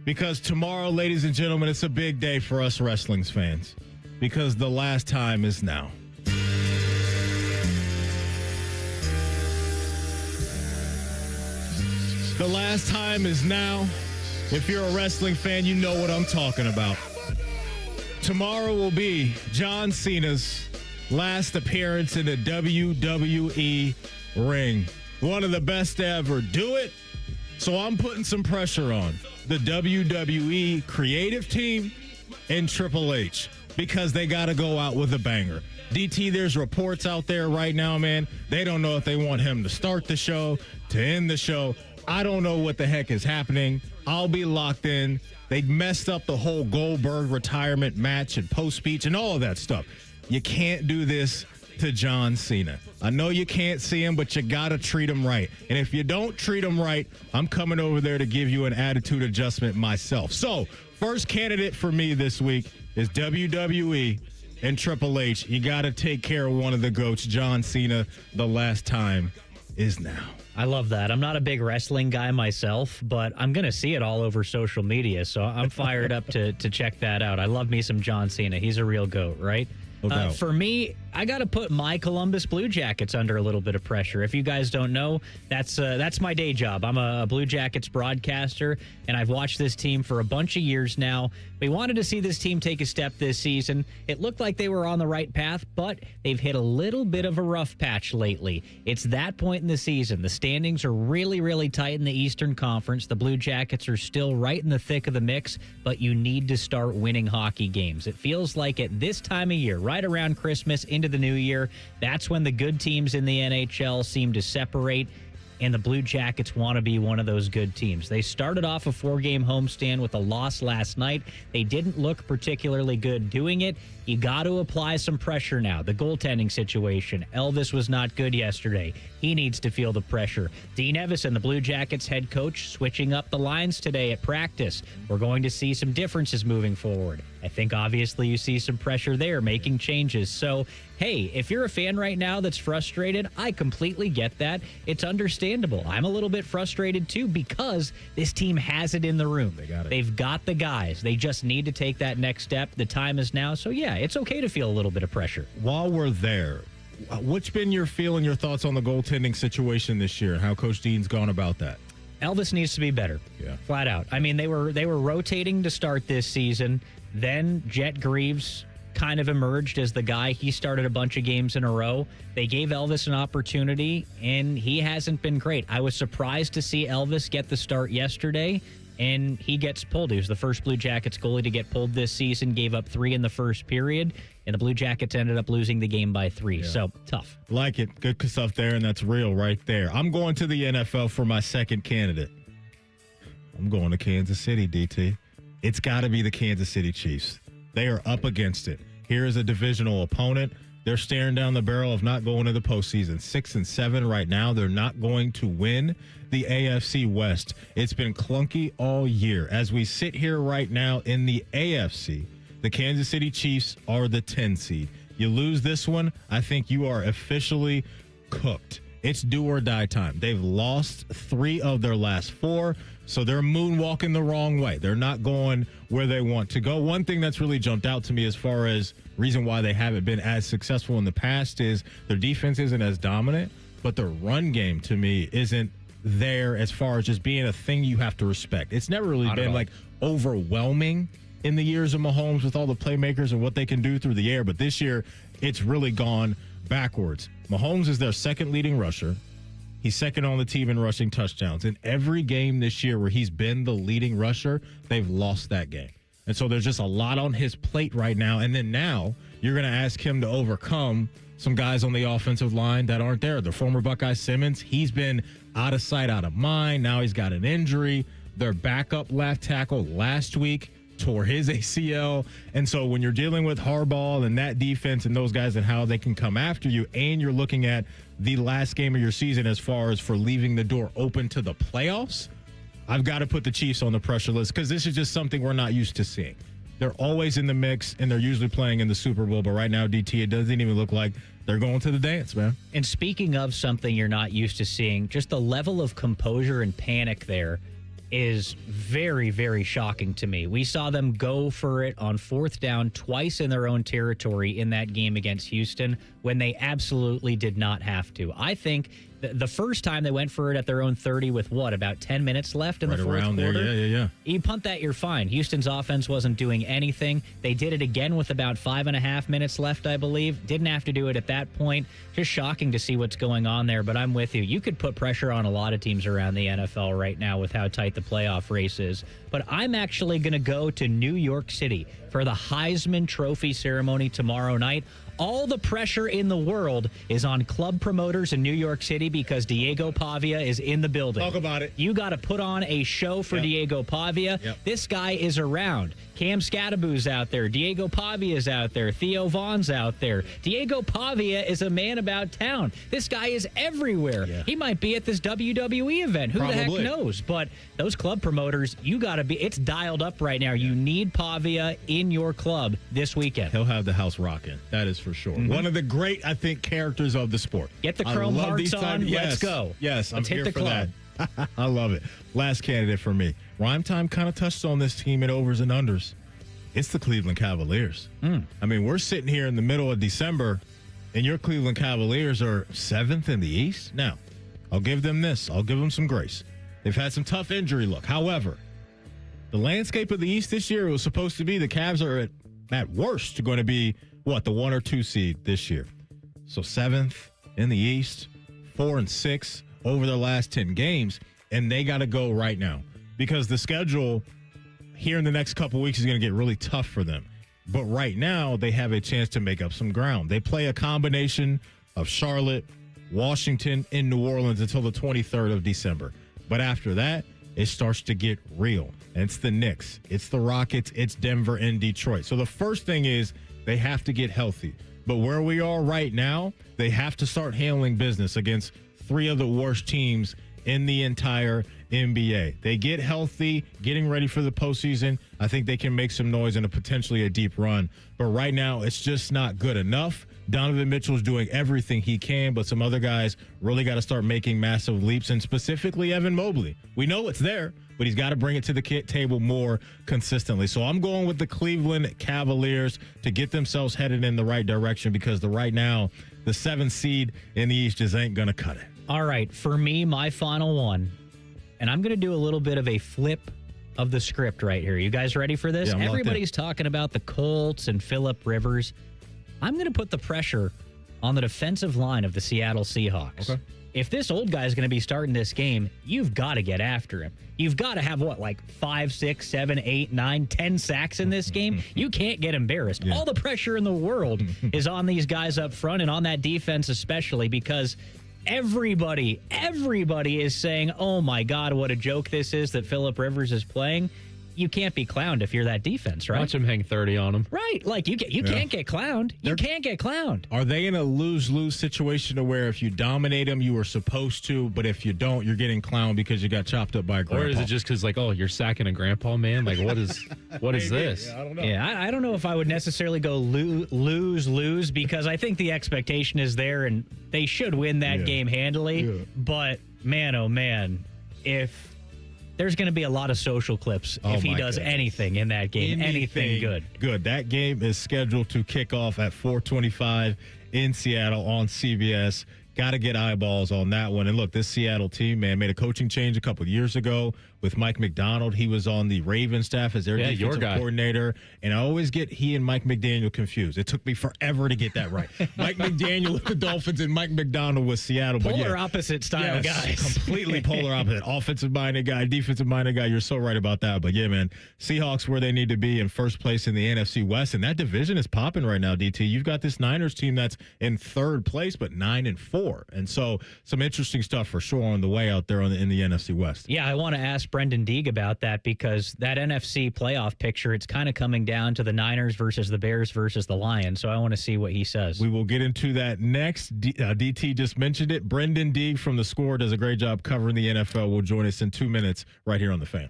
[SPEAKER 6] Because tomorrow, ladies and gentlemen, it's a big day for us wrestling fans. Because the last time is now. The last time is now. If you're a wrestling fan, you know what I'm talking about. Tomorrow will be John Cena's last appearance in the WWE ring. one of the best to ever do it. So I'm putting some pressure on the WWE creative team and Triple H because they got to go out with a banger. DT, there's reports out there right now, man. They don't know if they want him to start the show, to end the show. I don't know what the heck is happening. I'll be locked in. They messed up the whole Goldberg retirement match and post-speech and all of that stuff. You can't do this to John Cena. I know you can't see him, but you got to treat him right. And if you don't treat him right, I'm coming over there to give you an attitude adjustment myself. So, first candidate for me this week is WWE and Triple H. You got to take care of one of the GOATs, John Cena. The last time is now.
[SPEAKER 7] I love that. I'm not a big wrestling guy myself, but I'm going to see it all over social media, so I'm fired up to check that out. I love me some John Cena. He's a real GOAT, right? For me, I got to put my Columbus Blue Jackets under a little bit of pressure. If you guys don't know, that's my day job. I'm a Blue Jackets broadcaster, and I've watched this team for a bunch of years now. We wanted to see this team take a step this season. It looked like they were on the right path, but they've hit a little bit of a rough patch lately. It's that point in the season. The standings are really, really tight in the Eastern Conference. The Blue Jackets are still right in the thick of the mix, but you need to start winning hockey games. It feels like at this time of year, right around Christmas into the new year, that's when the good teams in the NHL seem to separate, and the Blue Jackets want to be one of those good teams. They started off a 4-game homestand with a loss last night. They didn't look particularly good doing it. You got to apply some pressure now. The goaltending situation. Elvis was not good yesterday. He needs to feel the pressure. Dean Evison, the Blue Jackets head coach, switching up the lines today at practice. We're going to see some differences moving forward. I think obviously you see some pressure there, making changes. So, hey, if you're a fan right now that's frustrated, I completely get that. It's understandable. I'm a little bit frustrated too because this team has it in the room. They've got the guys. They just need to take that next step. The time is now. So, yeah, it's okay to feel a little bit of pressure.
[SPEAKER 6] While we're there, what's been your feeling, your thoughts on the goaltending situation this year and how Coach Dean's gone about that?
[SPEAKER 7] Elvis needs to be better.
[SPEAKER 6] Yeah.
[SPEAKER 7] Flat out. I mean, they were rotating to start this season. Then Jet Greaves kind of emerged as the guy. He started a bunch of games in a row. They gave Elvis an opportunity, and he hasn't been great. I was surprised to see Elvis get the start yesterday, and he gets pulled. He was the first Blue Jackets goalie to get pulled this season, gave up 3 in the first period, and the Blue Jackets ended up losing the game by 3. Yeah. So, tough.
[SPEAKER 6] Like it. Good stuff there, and that's real right there. I'm going to the NFL for my second candidate. I'm going to Kansas City, DT. It's got to be the Kansas City Chiefs. They are up against it. Here is a divisional opponent. They're staring down the barrel of not going to the postseason. 6-7 right now. They're not going to win the AFC West. It's been clunky all year. As we sit here right now in the AFC, the Kansas City Chiefs are the 10 seed. You lose this one, I think you are officially cooked. It's do or die time. They've lost 3 of their last 4. So they're moonwalking the wrong way. They're not going where they want to go. One thing that's really jumped out to me as far as reason why they haven't been as successful in the past is their defense isn't as dominant, but their run game to me isn't there as far as just being a thing you have to respect. It's never really been like overwhelming in the years of Mahomes with all the playmakers and what they can do through the air. But this year, it's really gone backwards. Mahomes is their second leading rusher. He's second on the team in rushing touchdowns. In every game this year where he's been the leading rusher, they've lost that game. And so there's just a lot on his plate right now. And then now you're going to ask him to overcome some guys on the offensive line that aren't there. The former Buckeye Simmons, he's been out of sight, out of mind. Now he's got an injury. Their backup left tackle last week tore his ACL. And so when you're dealing with Harbaugh and that defense and those guys and how they can come after you, and you're looking at the last game of your season as far as for leaving the door open to the playoffs, I've got to put the Chiefs on the pressure list because this is just something we're not used to seeing. They're always in the mix, and they're usually playing in the Super Bowl. But right now, DT, it doesn't even look like they're going to the dance, man.
[SPEAKER 7] And speaking of something you're not used to seeing, just the level of composure and panic there is very, very shocking to me. We saw them go for it on 4th down twice in their own territory in that game against Houston when they absolutely did not have to. I think The first time they went for it at their own 30 with about 10 minutes left in the fourth quarter?
[SPEAKER 6] There. Yeah.
[SPEAKER 7] You punt that, you're fine. Houston's offense wasn't doing anything. They did it again with about 5.5 minutes left, I believe. Didn't have to do it at that point. Just shocking to see what's going on there, but I'm with you. You could put pressure on a lot of teams around the NFL right now with how tight the playoff race is. But I'm actually going to go to New York City for the Heisman Trophy Ceremony tomorrow night. All the pressure in the world is on club promoters in New York City because Diego Pavia is in the building.
[SPEAKER 6] Talk about it.
[SPEAKER 7] You got to put on a show for Diego Pavia. This guy is around. Cam Scadaboo's out there. Diego Pavia's out there. Theo Vaughn's out there. Diego Pavia is a man about town. This guy is everywhere. Yeah. He might be at this WWE event. Who the heck knows? But those club promoters, you got to be, it's dialed up right now. You need Pavia in your club this weekend.
[SPEAKER 6] He'll have the house rocking. That is for sure. Mm-hmm. One of the great, I think, characters of the sport.
[SPEAKER 7] Get the chrome hearts on. Let's go.
[SPEAKER 6] Yes,
[SPEAKER 7] Let's
[SPEAKER 6] I'm
[SPEAKER 7] hit
[SPEAKER 6] here
[SPEAKER 7] the
[SPEAKER 6] for
[SPEAKER 7] club.
[SPEAKER 6] that. I love it. Last candidate for me. Rhyme Time kind of touched on this team at overs and unders. It's the Cleveland Cavaliers. I mean, we're sitting here in the middle of December, and your Cleveland Cavaliers are 7th in the East. Now, I'll give them this. I'll give them some grace. They've had some tough injury luck. However, the landscape of the East this year was supposed to be the Cavs are at worst going to be, the 1 or 2 seed this year. So 7th in the East, 4 and 6 over their last 10 games, and they got to go right now because the schedule here in the next couple weeks is going to get really tough for them. But right now, they have a chance to make up some ground. They play a combination of Charlotte, Washington, and New Orleans until the 23rd of December. But after that, it starts to get real. And it's the Knicks, it's the Rockets, it's Denver, and Detroit. So the first thing is they have to get healthy. But where we are right now, they have to start handling business against 3 of the worst teams in the entire NBA. They get healthy, getting ready for the postseason. I think they can make some noise and potentially a deep run. But right now, it's just not good enough. Donovan Mitchell's doing everything he can, but some other guys really got to start making massive leaps, and specifically Evan Mobley. We know it's there, but he's got to bring it to the table more consistently. So I'm going with the Cleveland Cavaliers to get themselves headed in the right direction because right now, the 7th seed in the East just ain't going to cut it.
[SPEAKER 7] All right, for me, my final one, and I'm going to do a little bit of a flip of the script right here. You guys ready for this?
[SPEAKER 6] Yeah,
[SPEAKER 7] everybody's talking about the Colts and Phillip Rivers. I'm going to put the pressure on the defensive line of the Seattle Seahawks.
[SPEAKER 6] Okay.
[SPEAKER 7] If this old guy is going to be starting this game, you've got to get after him. You've got to have 5, 6, 7, 8, 9, 10 sacks in this game. You can't get embarrassed. Yeah. All the pressure in the world is on these guys up front and on that defense especially because everybody is saying, oh my God, what a joke this is that Phillip Rivers is playing. You can't be clowned if you're that defense, right?
[SPEAKER 1] Watch him hang 30 on him.
[SPEAKER 7] Right. You can't get clowned. You can't get clowned.
[SPEAKER 6] Are they in a lose-lose situation to where if you dominate them, you were supposed to, but if you don't, you're getting clowned because you got chopped up by a grandpa?
[SPEAKER 1] Or is it just because, you're sacking a grandpa, man? What is this?
[SPEAKER 6] Yeah, I don't know.
[SPEAKER 7] Yeah, I don't know if I would necessarily go lose because I think the expectation is there and they should win that game handily. Yeah. But, man, oh, man, if there's going to be a lot of social clips if he does anything in that game, anything good.
[SPEAKER 6] Good. That game is scheduled to kick off at 4:25 in Seattle on CBS. Got to get eyeballs on that one. And look, this Seattle team, man, made a coaching change a couple of years ago with Mike McDonald. He was on the Ravens staff as their defensive coordinator. And I always get he and Mike McDaniel confused. It took me forever to get that right. Mike McDaniel with the Dolphins and Mike McDonald with Seattle.
[SPEAKER 7] Polar opposite style guys.
[SPEAKER 6] Completely polar opposite. Offensive-minded guy, defensive-minded guy. You're so right about that. But, yeah, man, Seahawks where they need to be in first place in the NFC West. And that division is popping right now, DT. You've got this Niners team that's in 3rd place, but 9-4. And so some interesting stuff for sure on the way out there in the NFC West.
[SPEAKER 7] Yeah, I want to ask Brenden Deeg about that because that NFC playoff picture, it's kind of coming down to the Niners versus the Bears versus the Lions. So I want to see what he says.
[SPEAKER 6] We will get into that next. DT just mentioned it. Brenden Deeg from The Score does a great job covering the NFL. Will join us in 2 minutes right here on The Fan.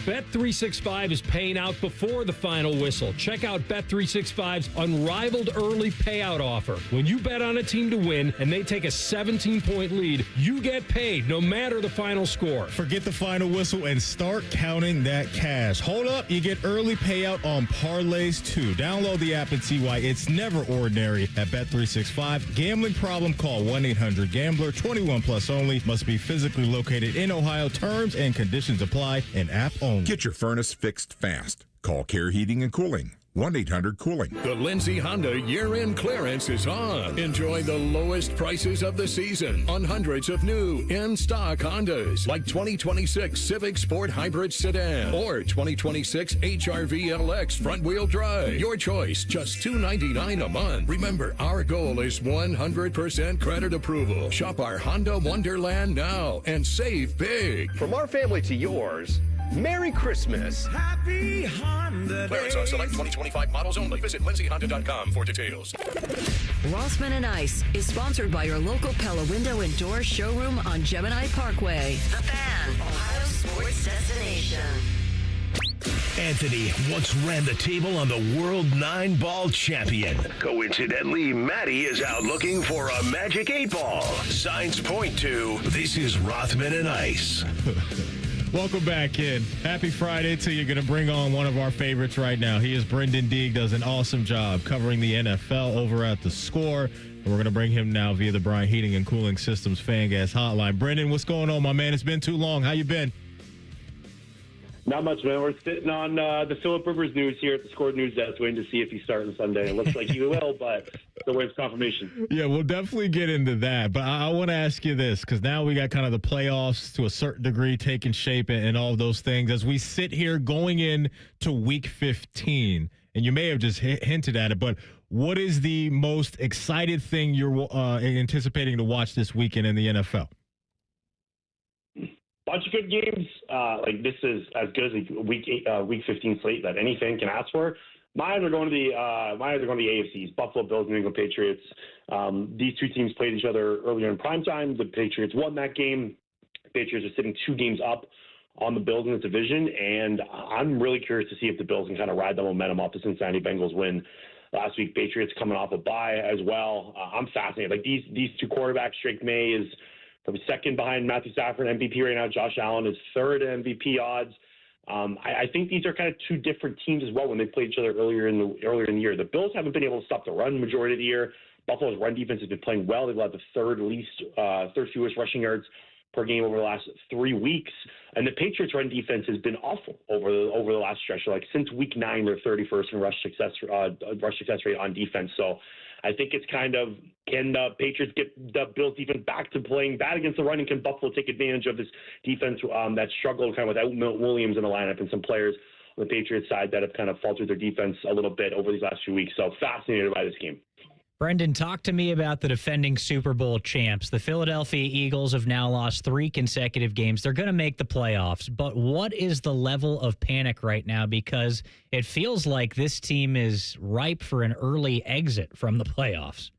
[SPEAKER 15] Bet365 is paying out before the final whistle. Check out Bet365's unrivaled early payout offer. When you bet on a team to win and they take a 17-point lead, you get paid no matter the final score.
[SPEAKER 6] Forget the final whistle and start counting that cash. Hold up, you get early payout on parlays too. Download the app and see why it's never ordinary at Bet365. Gambling problem? Call 1-800-GAMBLER. 21 plus only. Must be physically located in Ohio. Terms and conditions apply. An app only.
[SPEAKER 9] Get your furnace fixed fast. Call Care Heating and Cooling. 1-800-COOLING.
[SPEAKER 14] The Lindsay Honda year-end clearance is on. Enjoy the lowest prices of the season on hundreds of new in-stock Hondas, like 2026 Civic Sport Hybrid Sedan or 2026 HR-V LX front-wheel drive. Your choice, just $299 a month. Remember, our goal is 100% credit approval. Shop our Honda Wonderland now and save big.
[SPEAKER 16] From our family to yours, Merry Christmas.
[SPEAKER 21] Happy Honda
[SPEAKER 14] Clearance on select 2025 models only. Visit lindsayhonda.com for details.
[SPEAKER 4] Rothman and Ice is sponsored by your local Pella Window and Door showroom on Gemini Parkway. The Fan, Ohio sports destination.
[SPEAKER 3] Anthony once ran the table on the World 9-Ball Champion. Coincidentally, Maddie is out looking for a magic 8-ball. Signs point to this is Rothman and Ice.
[SPEAKER 6] Welcome back in. Happy Friday to you. Going to bring on one of our favorites right now. He is Brenden. Deeg, does an awesome job covering the NFL over at The Score. And we're going to bring him now via the Bryant Heating and Cooling Systems Fan Gas Hotline. Brenden, what's going on, my man? It's been too long. How you been?
[SPEAKER 17] Not much, man. We're sitting on the Phillip Rivers news here at the Score News Desk, waiting to see if he's starting Sunday. It looks like he will, but still waiting for confirmation.
[SPEAKER 6] Yeah, we'll definitely get into that. But I want to ask you this, because now we got kind of the playoffs to a certain degree taking shape and all of those things. As we sit here going in to Week 15, and you may have just hinted at it, but what is the most excited thing you're anticipating to watch this weekend in the NFL?
[SPEAKER 17] Bunch of good games. Like this is as good as a week 15 slate that any fan can ask for. Mine are going to the AFCs. Buffalo Bills, New England Patriots. These two teams played each other earlier in primetime. The Patriots won that game. The Patriots are sitting 2 games up on the Bills in the division, and I'm really curious to see if the Bills can kind of ride the momentum off the Cincinnati Bengals win last week. Patriots coming off a bye as well. I'm fascinated. Like these two quarterbacks. Drake May is probably second behind Matthew Stafford MVP right now. Josh Allen is third MVP odds. I think these are kind of two different teams as well when they played each other earlier in the year. The Bills haven't been able to stop the run majority of the year. Buffalo's run defense has been playing well. They've had the third fewest rushing yards per game over the last 3 weeks. And the Patriots' run defense has been awful over the last stretch. Like since week 9, they're 31st in rush success rate on defense. So I think it's kind of, can the Patriots get the Bills defense back to playing bad against the run, and can Buffalo take advantage of this defense that struggled kind of without Milton Williams in the lineup and some players on the Patriots side that have kind of faltered their defense a little bit over these last few weeks. So fascinated by this game.
[SPEAKER 7] Brenden, talk to me about the defending Super Bowl champs. The Philadelphia Eagles have now lost 3 consecutive games. They're going to make the playoffs, but what is the level of panic right now? Because it feels like this team is ripe for an early exit from the playoffs.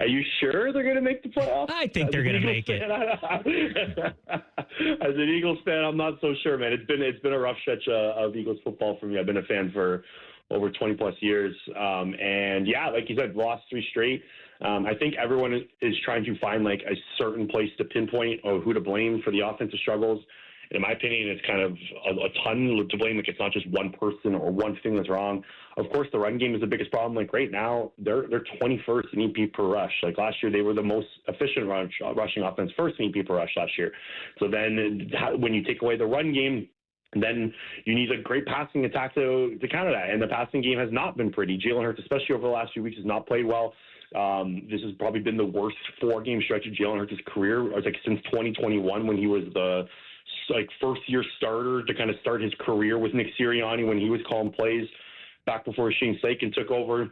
[SPEAKER 17] Are you sure they're going to make the playoffs?
[SPEAKER 7] I think they're going to make it.
[SPEAKER 17] As an Eagles fan, I'm not so sure, man. It's been a rough stretch of Eagles football for me. I've been a fan for over 20 plus years. And yeah, like you said, lost 3 straight. I think everyone is trying to find like a certain place to pinpoint or who to blame for the offensive struggles. In my opinion, it's kind of a ton to blame. Like it's not just one person or one thing that's wrong. Of course, the run game is the biggest problem. Like right now, they're 21st in EP per rush. Like last year, they were the most efficient rushing offense, first in EP per rush last year. So then when you take away the run game, then you need a great passing attack to counter that. And the passing game has not been pretty. Jalen Hurts, especially over the last few weeks, has not played well. This has probably been the worst 4-game stretch of Jalen Hurts' career, like since 2021 when he was the first-year starter to kind of start his career with Nick Sirianni when he was calling plays back before Shane Steichen took over.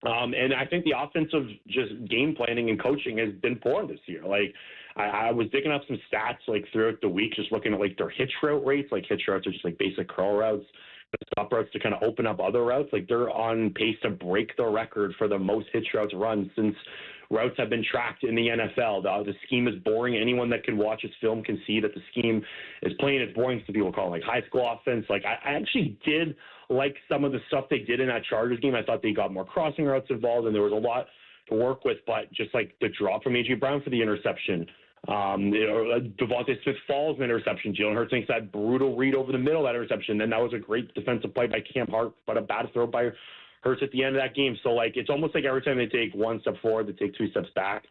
[SPEAKER 17] And I think the offensive just game planning and coaching has been poor this year. Like I was digging up some stats like throughout the week, just looking at like their hitch route rates. Like hitch routes are just like basic curl routes, stop routes to kind of open up other routes. Like they're on pace to break the record for the most hitch routes run since routes have been tracked in the NFL. The scheme is boring. Anyone that can watch his film can see that the scheme is plain as boring. Some people call it like high school offense. Like I actually did like some of the stuff they did in that Chargers game. I thought they got more crossing routes involved, and there was a lot to work with. But just like the drop from A.J. Brown for the interception, Devontae Smith falls an interception. Jalen Hurts makes that brutal read over the middle of that interception. Then that was a great defensive play by Cam Hart, but a bad throw by Hurts at the end of that game. So like it's almost like every time they take one step forward, they take 2 steps back.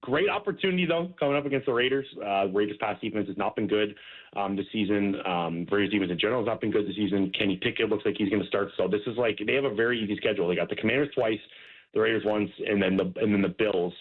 [SPEAKER 17] Great opportunity though coming up against the Raiders. Raiders pass defense has not been good this season. Raiders defense in general has not been good this season. Kenny Pickett looks like he's going to start. So this is like they have a very easy schedule. They got the Commanders twice, the Raiders once, and then the Bills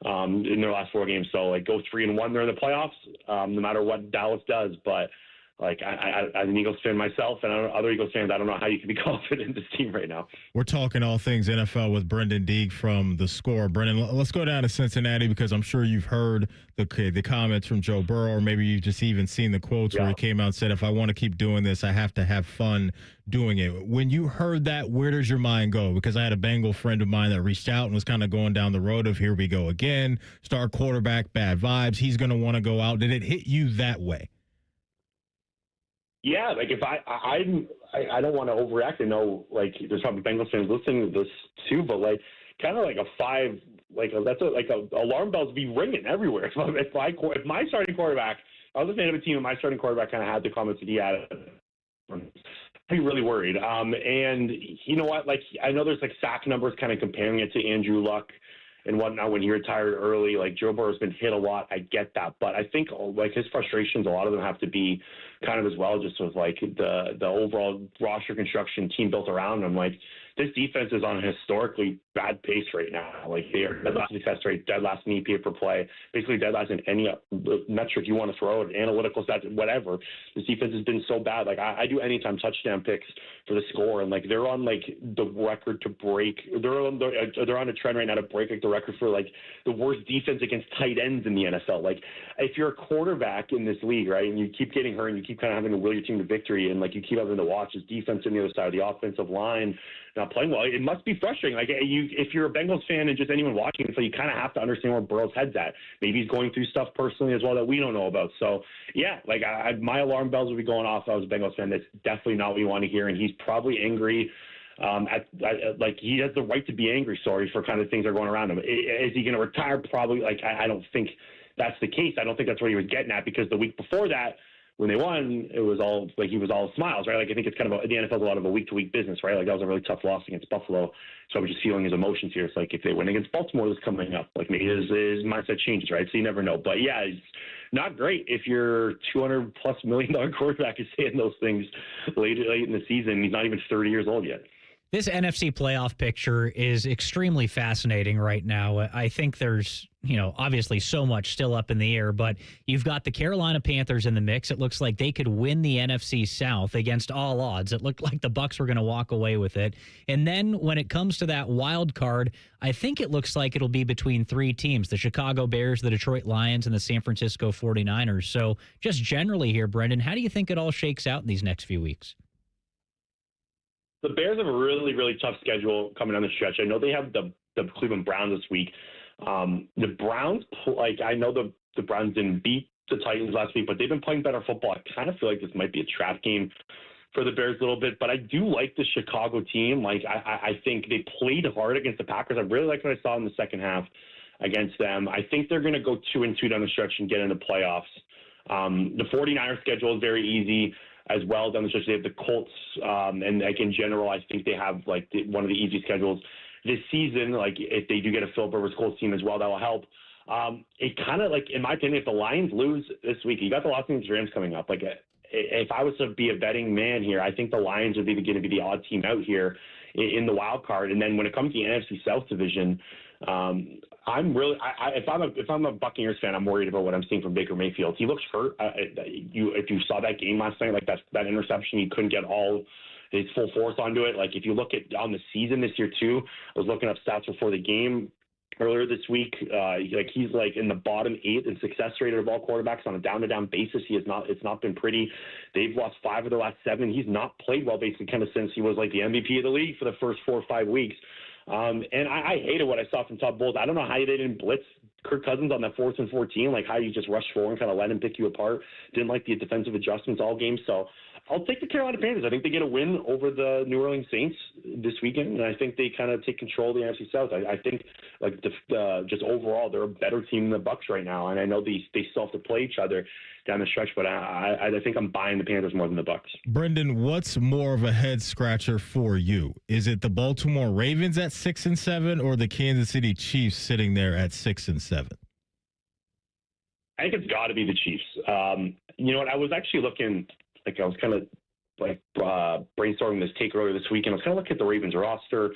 [SPEAKER 17] in their last 4 games. So like go 3-1, they're in the playoffs, no matter what Dallas does. But like I as an Eagles fan myself and other Eagles fans, I don't know how you can be confident in this team right now.
[SPEAKER 6] We're talking all things NFL with Brenden Deeg from The Score. Brenden, let's go down to Cincinnati because I'm sure you've heard the comments from Joe Burrow, or maybe you've just even seen the quotes where he came out and said, if I want to keep doing this, I have to have fun doing it. When you heard that, where does your mind go? Because I had a Bengal friend of mine that reached out and was kind of going down the road of here we go again, star quarterback, bad vibes. He's going to want to go out. Did it hit you that way?
[SPEAKER 17] Yeah, like if I don't want to overreact. I know like there's probably Bengals fans listening to this too, but like kind of like a 5, like that's alarm bells be ringing everywhere. If my starting quarterback, I was a fan of a team, and my starting quarterback kind of had the comments that he had, I'd be really worried. And you know what? Like I know there's like sack numbers kind of comparing it to Andrew Luck and whatnot when he retired early. Like Joe Burrow's been hit a lot. I get that. But I think like his frustrations, a lot of them have to be kind of as well just with like the overall roster construction team built around him. Like this defense is on a historically bad pace right now. Like they are dead last success rate, dead last in EPA per play, basically dead last in any metric you want to throw it, analytical stats, whatever. This defense has been so bad. Like I do anytime touchdown picks for The Score, and like they're on like the record to break. They're on a trend right now to break like the record for like the worst defense against tight ends in the NFL. Like if you're a quarterback in this league, right, and you keep getting hurt and you keep kind of having to will your team to victory, and like you keep having to watch his defense on the other side of the offensive line not playing well, it must be frustrating. Like if you're a Bengals fan and just anyone watching, so you kind of have to understand where Burrow's head's at. Maybe he's going through stuff personally as well that we don't know about. So yeah, like my alarm bells would be going off if I was a Bengals fan. That's definitely not what you want to hear, and he's probably angry. Like he has the right to be angry, for kind of things that are going around him. Is he going to retire? Probably. Like I don't think that's the case. I don't think that's what he was getting at, because the week before that, when they won, it was all like he was all smiles, right? Like I think it's kind of the NFL's a lot of a week-to-week business, right? Like that was a really tough loss against Buffalo, so I'm just feeling his emotions here. It's like if they win against Baltimore this coming up, like maybe his mindset changes, right? So you never know. But yeah, it's not great if your $200+ million quarterback is saying those things late in the season. He's not even 30 years old yet.
[SPEAKER 7] This NFC playoff picture is extremely fascinating right now. I think there's, obviously so much still up in the air, but you've got the Carolina Panthers in the mix. It looks like they could win the NFC South against all odds. It looked like the Bucs were going to walk away with it. And then when it comes to that wild card, I think it looks like it'll be between 3 teams, the Chicago Bears, the Detroit Lions, and the San Francisco 49ers. So just generally here, Brenden, how do you think it all shakes out in these next few weeks?
[SPEAKER 17] The Bears have a really, really tough schedule coming down the stretch. I know they have the Cleveland Browns this week. The Browns, I know the Browns didn't beat the Titans last week, but they've been playing better football. I kind of feel like this might be a trap game for the Bears a little bit, but I do like the Chicago team. Like I think they played hard against the Packers. I really liked what I saw in the second half against them. I think they're going to go 2-2 down the stretch and get into playoffs. The 49ers schedule is very easy as well down the stretch. They have the Colts, and like in general, I think they have like one of the easy schedules this season. Like if they do get a Philip Rivers Colts team as well, that will help. It kind of like, in my opinion, if the Lions lose this week, you got the Los Angeles Rams coming up. Like if I was to be a betting man here, I think the Lions would be going to be the odd team out here in the wild card. And then when it comes to the NFC South division, if I'm a Buccaneers fan, I'm worried about what I'm seeing from Baker Mayfield. He looks hurt. If you saw that game last night, like that interception, he couldn't get all his full force onto it. Like if you look at on the season this year too, I was looking up stats before the game earlier this week. He's like in the bottom 8 in success rate of all quarterbacks on a down-to-down basis. It's not been pretty. They've lost 5 of the last 7. He's not played well basically kind of since he was like the MVP of the league for the first 4 or 5 weeks. And I hated what I saw from Todd Bowles. I don't know how they didn't blitz Kirk Cousins on that 4th and 14, like how you just rush forward and kind of let him pick you apart. Didn't like the defensive adjustments all game. So I'll take the Carolina Panthers. I think they get a win over the New Orleans Saints this weekend, and I think they kind of take control of the NFC South. I think, like, just overall, they're a better team than the Bucks right now, and I know they still have to play each other down the stretch, but I think I'm buying the Panthers more than the Bucks.
[SPEAKER 6] Brenden, what's more of a head scratcher for you? Is it the Baltimore Ravens at 6-7 or the Kansas City Chiefs sitting there at 6-7?
[SPEAKER 17] I think it's got to be the Chiefs. You know what? I was actually looking, like, I was kind of like brainstorming this take earlier this week, and I was kind of looking at the Ravens roster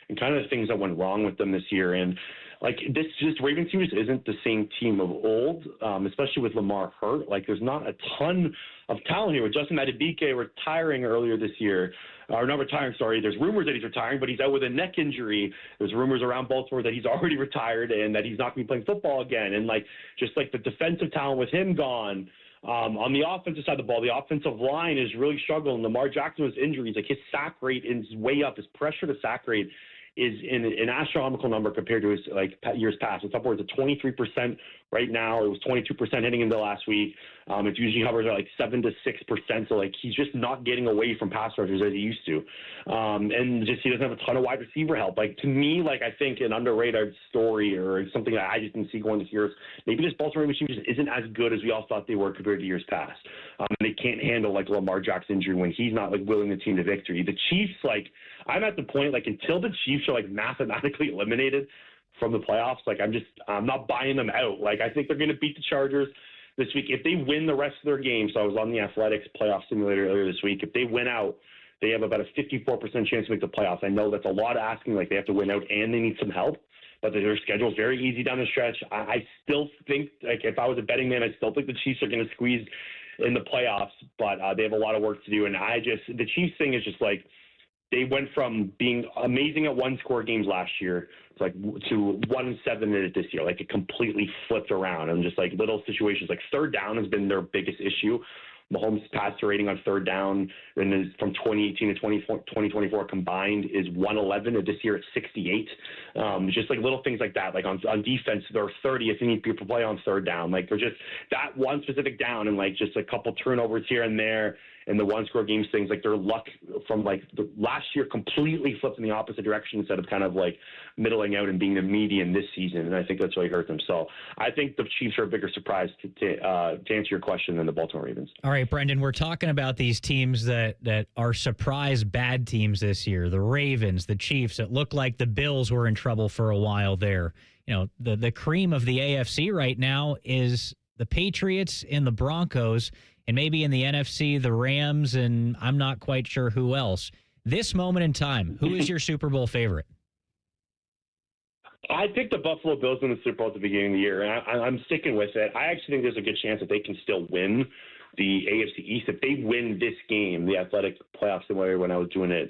[SPEAKER 17] and kind of the things that went wrong with them this year. And like this Ravens team just isn't the same team of old, especially with Lamar hurt. Like there's not a ton of talent here. With Justin Adebike retiring earlier this year, or not retiring, sorry. There's rumors that he's retiring, but he's out with a neck injury. There's rumors around Baltimore that he's already retired and that he's not going to be playing football again. And like just like the defensive talent with him gone. On the offensive side of the ball, the offensive line is really struggling. Lamar Jackson with injuries, like his sack rate is way up. His pressure to sack rate is in an astronomical number compared to his like years past. It's upwards of 23% right now. It was 22% heading into last week. It's usually hovers at like 7 to 6%. So like he's just not getting away from pass rushers as he used to, and just he doesn't have a ton of wide receiver help. Like to me, like I think an underrated story or something that I just didn't see going this year is maybe this Baltimore Ravens just isn't as good as we all thought they were compared to years past. And they can't handle like Lamar Jackson injury when he's not like willing the team to victory. The Chiefs, like I'm at the point like until the Chiefs are like mathematically eliminated from the playoffs, like I'm not buying them out. Like I think they're going to beat the Chargers this week if they win the rest of their games. So I was on the Athletics playoff simulator earlier this week. If they win out, they have about a 54% chance to make the playoffs. I know that's a lot asking. Like they have to win out and they need some help, but their schedule is very easy down the stretch. I still think like if I was a betting man, I still think the Chiefs are going to squeeze in the playoffs, but they have a lot of work to do. And the Chiefs thing is just like, they went from being amazing at one-score games last year to 1-7 this year. Like it completely flipped around, and just like little situations. Like third down has been their biggest issue. Mahomes' passer rating on third down from 2018 to 2024 combined is 111. And this year it's 68. Just like little things like that. Like on defense, they're 30th in people play on third down. Like they're just that one specific down and like just a couple turnovers here and there. And the one-score games things, like their luck from like the last year completely flipped in the opposite direction instead of kind of like middling out and being the median this season. And I think that's really hurt them. So I think the Chiefs are a bigger surprise to answer your question than the Baltimore Ravens.
[SPEAKER 7] All right, Brenden, we're talking about these teams that are surprise bad teams this year. The Ravens, the Chiefs. It looked like the Bills were in trouble for a while there. You know, the cream of the AFC right now is the Patriots and the Broncos. And maybe in the NFC, the Rams, and I'm not quite sure who else. This moment in time, who is your Super Bowl favorite?
[SPEAKER 17] I picked the Buffalo Bills in the Super Bowl at the beginning of the year, and I'm sticking with it. I actually think there's a good chance that they can still win the AFC East. If they win this game, the Athletic playoff simulator when I was doing it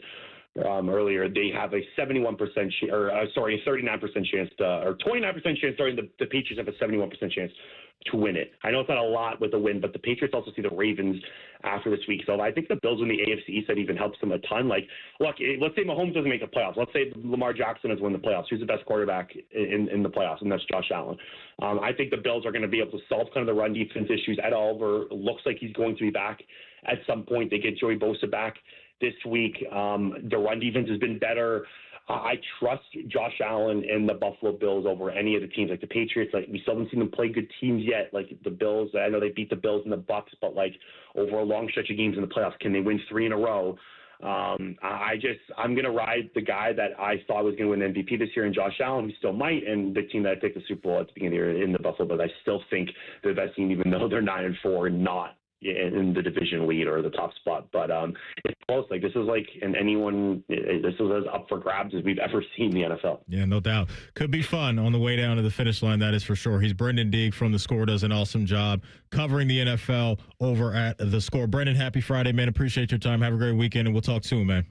[SPEAKER 17] earlier, they have a 71% a 39% chance, or 29% chance. Sorry, the Patriots have a 71% chance to win it. I know it's not a lot with the win, but the Patriots also see the Ravens after this week. So I think the Bills win the AFC East. That even helps them a ton. Like, look, let's say Mahomes doesn't make the playoffs. Let's say Lamar Jackson has won the playoffs. Who's the best quarterback in the playoffs? And that's Josh Allen. I think the Bills are going to be able to solve kind of the run defense issues. Ed Oliver looks like he's going to be back at some point. They get Joey Bosa back this week. The run defense has been better. I trust Josh Allen and the Buffalo Bills over any of the teams. Like the Patriots, like we still haven't seen them play good teams yet. Like the Bills, I know they beat the Bills and the Bucks, but like over a long stretch of games in the playoffs, can they win 3 in a row? I'm going to ride the guy that I thought was going to win MVP this year in Josh Allen, who still might, and the team that I picked the Super Bowl at the beginning of the year in the Buffalo Bills. I still think they're the best team, even though they're 9-4 and not in the division lead or the top spot. But it's close. Like this is as up for grabs as we've ever seen the NFL.
[SPEAKER 6] Yeah, no doubt. Could be fun on the way down to the finish line, that is for sure. He's Brenden Deeg from The Score, does an awesome job covering the NFL over at The Score. Brenden, happy Friday, man. Appreciate your time. Have a great weekend, and we'll talk soon, man.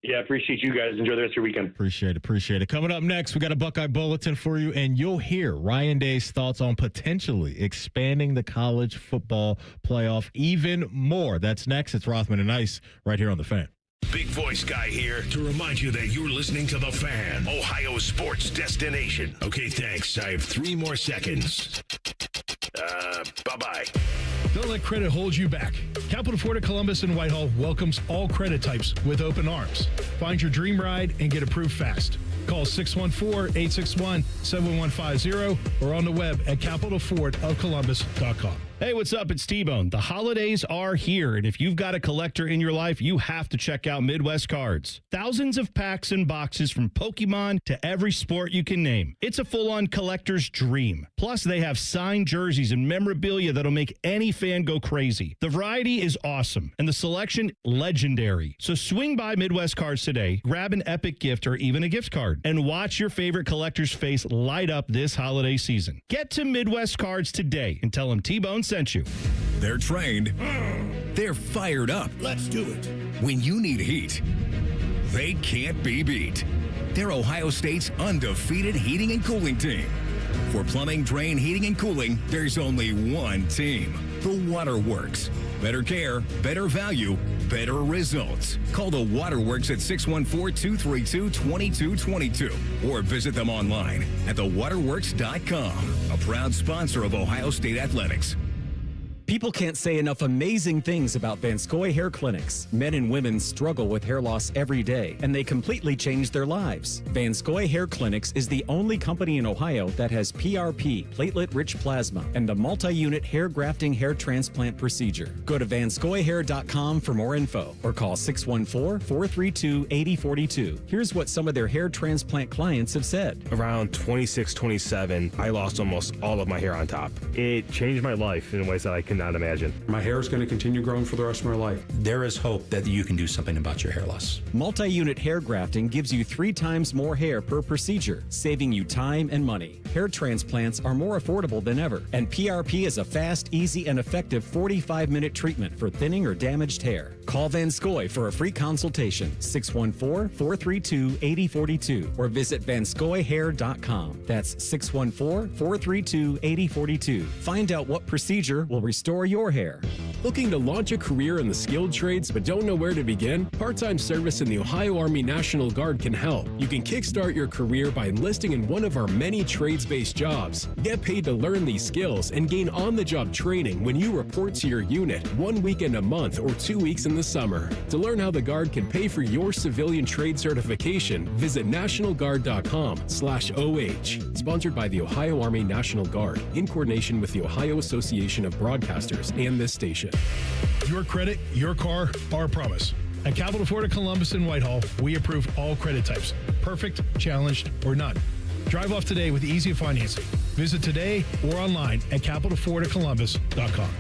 [SPEAKER 17] Yeah, appreciate you guys. Enjoy the rest of your weekend.
[SPEAKER 6] Appreciate it. Coming up next, we got a Buckeye Bulletin for you, and you'll hear Ryan Day's thoughts on potentially expanding the college football playoff even more. That's next. It's Rothman and Ice right here on The Fan.
[SPEAKER 3] Big voice guy here to remind you that you're listening to The Fan, Ohio sports destination. Okay, thanks. I have 3 more seconds. Bye-bye.
[SPEAKER 2] Don't let credit hold you back. Capital Florida Columbus and Whitehall welcomes all credit types with open arms. Find your dream ride and get approved fast. Call 614-861-7150 or on the web at capitalfordofcolumbus.com.
[SPEAKER 5] Hey, what's up? It's T-Bone. The holidays are here, and if you've got a collector in your life, you have to check out Midwest Cards. Thousands of packs and boxes from Pokemon to every sport you can name. It's a full-on collector's dream. Plus, they have signed jerseys and memorabilia that'll make any fan go crazy. The variety is awesome, and the selection legendary. So swing by Midwest Cards today, grab an epic gift or even a gift card, and watch your favorite collector's face light up this holiday season. Get to Midwest Cards today and tell them T-Bone sent you.
[SPEAKER 8] They're trained. They're fired up.
[SPEAKER 21] Let's do it.
[SPEAKER 8] When you need heat, they can't be beat. They're Ohio State's undefeated heating and cooling team. For plumbing, drain, heating, and cooling, there's only one team. The Waterworks. Better care, better value, better results. Call the Waterworks at 614-232-2222 or visit them online at thewaterworks.com. A proud sponsor of Ohio State Athletics.
[SPEAKER 24] People can't say enough amazing things about Vanscoy Hair Clinics. Men and women struggle with hair loss every day, and they completely change their lives. Vanscoy Hair Clinics is the only company in Ohio that has PRP, platelet-rich plasma, and the multi-unit hair grafting hair transplant procedure. Go to vanscoyhair.com for more info, or call 614-432-8042. Here's what some of their hair transplant clients have said.
[SPEAKER 10] Around 26, 27, I lost almost all of my hair on top. It changed my life in ways that I cannot imagine.
[SPEAKER 11] My hair is going to continue growing for the rest of my life.
[SPEAKER 12] There is hope that you can do something about your hair loss.
[SPEAKER 24] Multi-unit hair grafting gives you 3 times more hair per procedure, saving you time and money. Hair transplants are more affordable than ever, and PRP is a fast, easy, and effective 45-minute treatment for thinning or damaged hair. Call Vanscoy for a free consultation, 614-432-8042, or visit vanscoyhair.com. That's 614-432-8042. Find out what procedure will restore your hair.
[SPEAKER 19] Looking to launch a career in the skilled trades but don't know where to begin? Part-time service in the Ohio Army National Guard can help. You can kickstart your career by enlisting in one of our many trades-based jobs. Get paid to learn these skills and gain on-the-job training when you report to your unit 1 weekend a month or 2 weeks in the summer. To learn how the Guard can pay for your civilian trade certification, visit nationalguard.com/OH. Sponsored by the Ohio Army National Guard in coordination with the Ohio Association of Broadcasters and this station.
[SPEAKER 2] Your credit, your car, our promise. At Capital Florida Columbus and Whitehall, we approve all credit types. Perfect, challenged, or none. Drive off today with easy financing. Visit today or online at capitalflorida.columbus.com.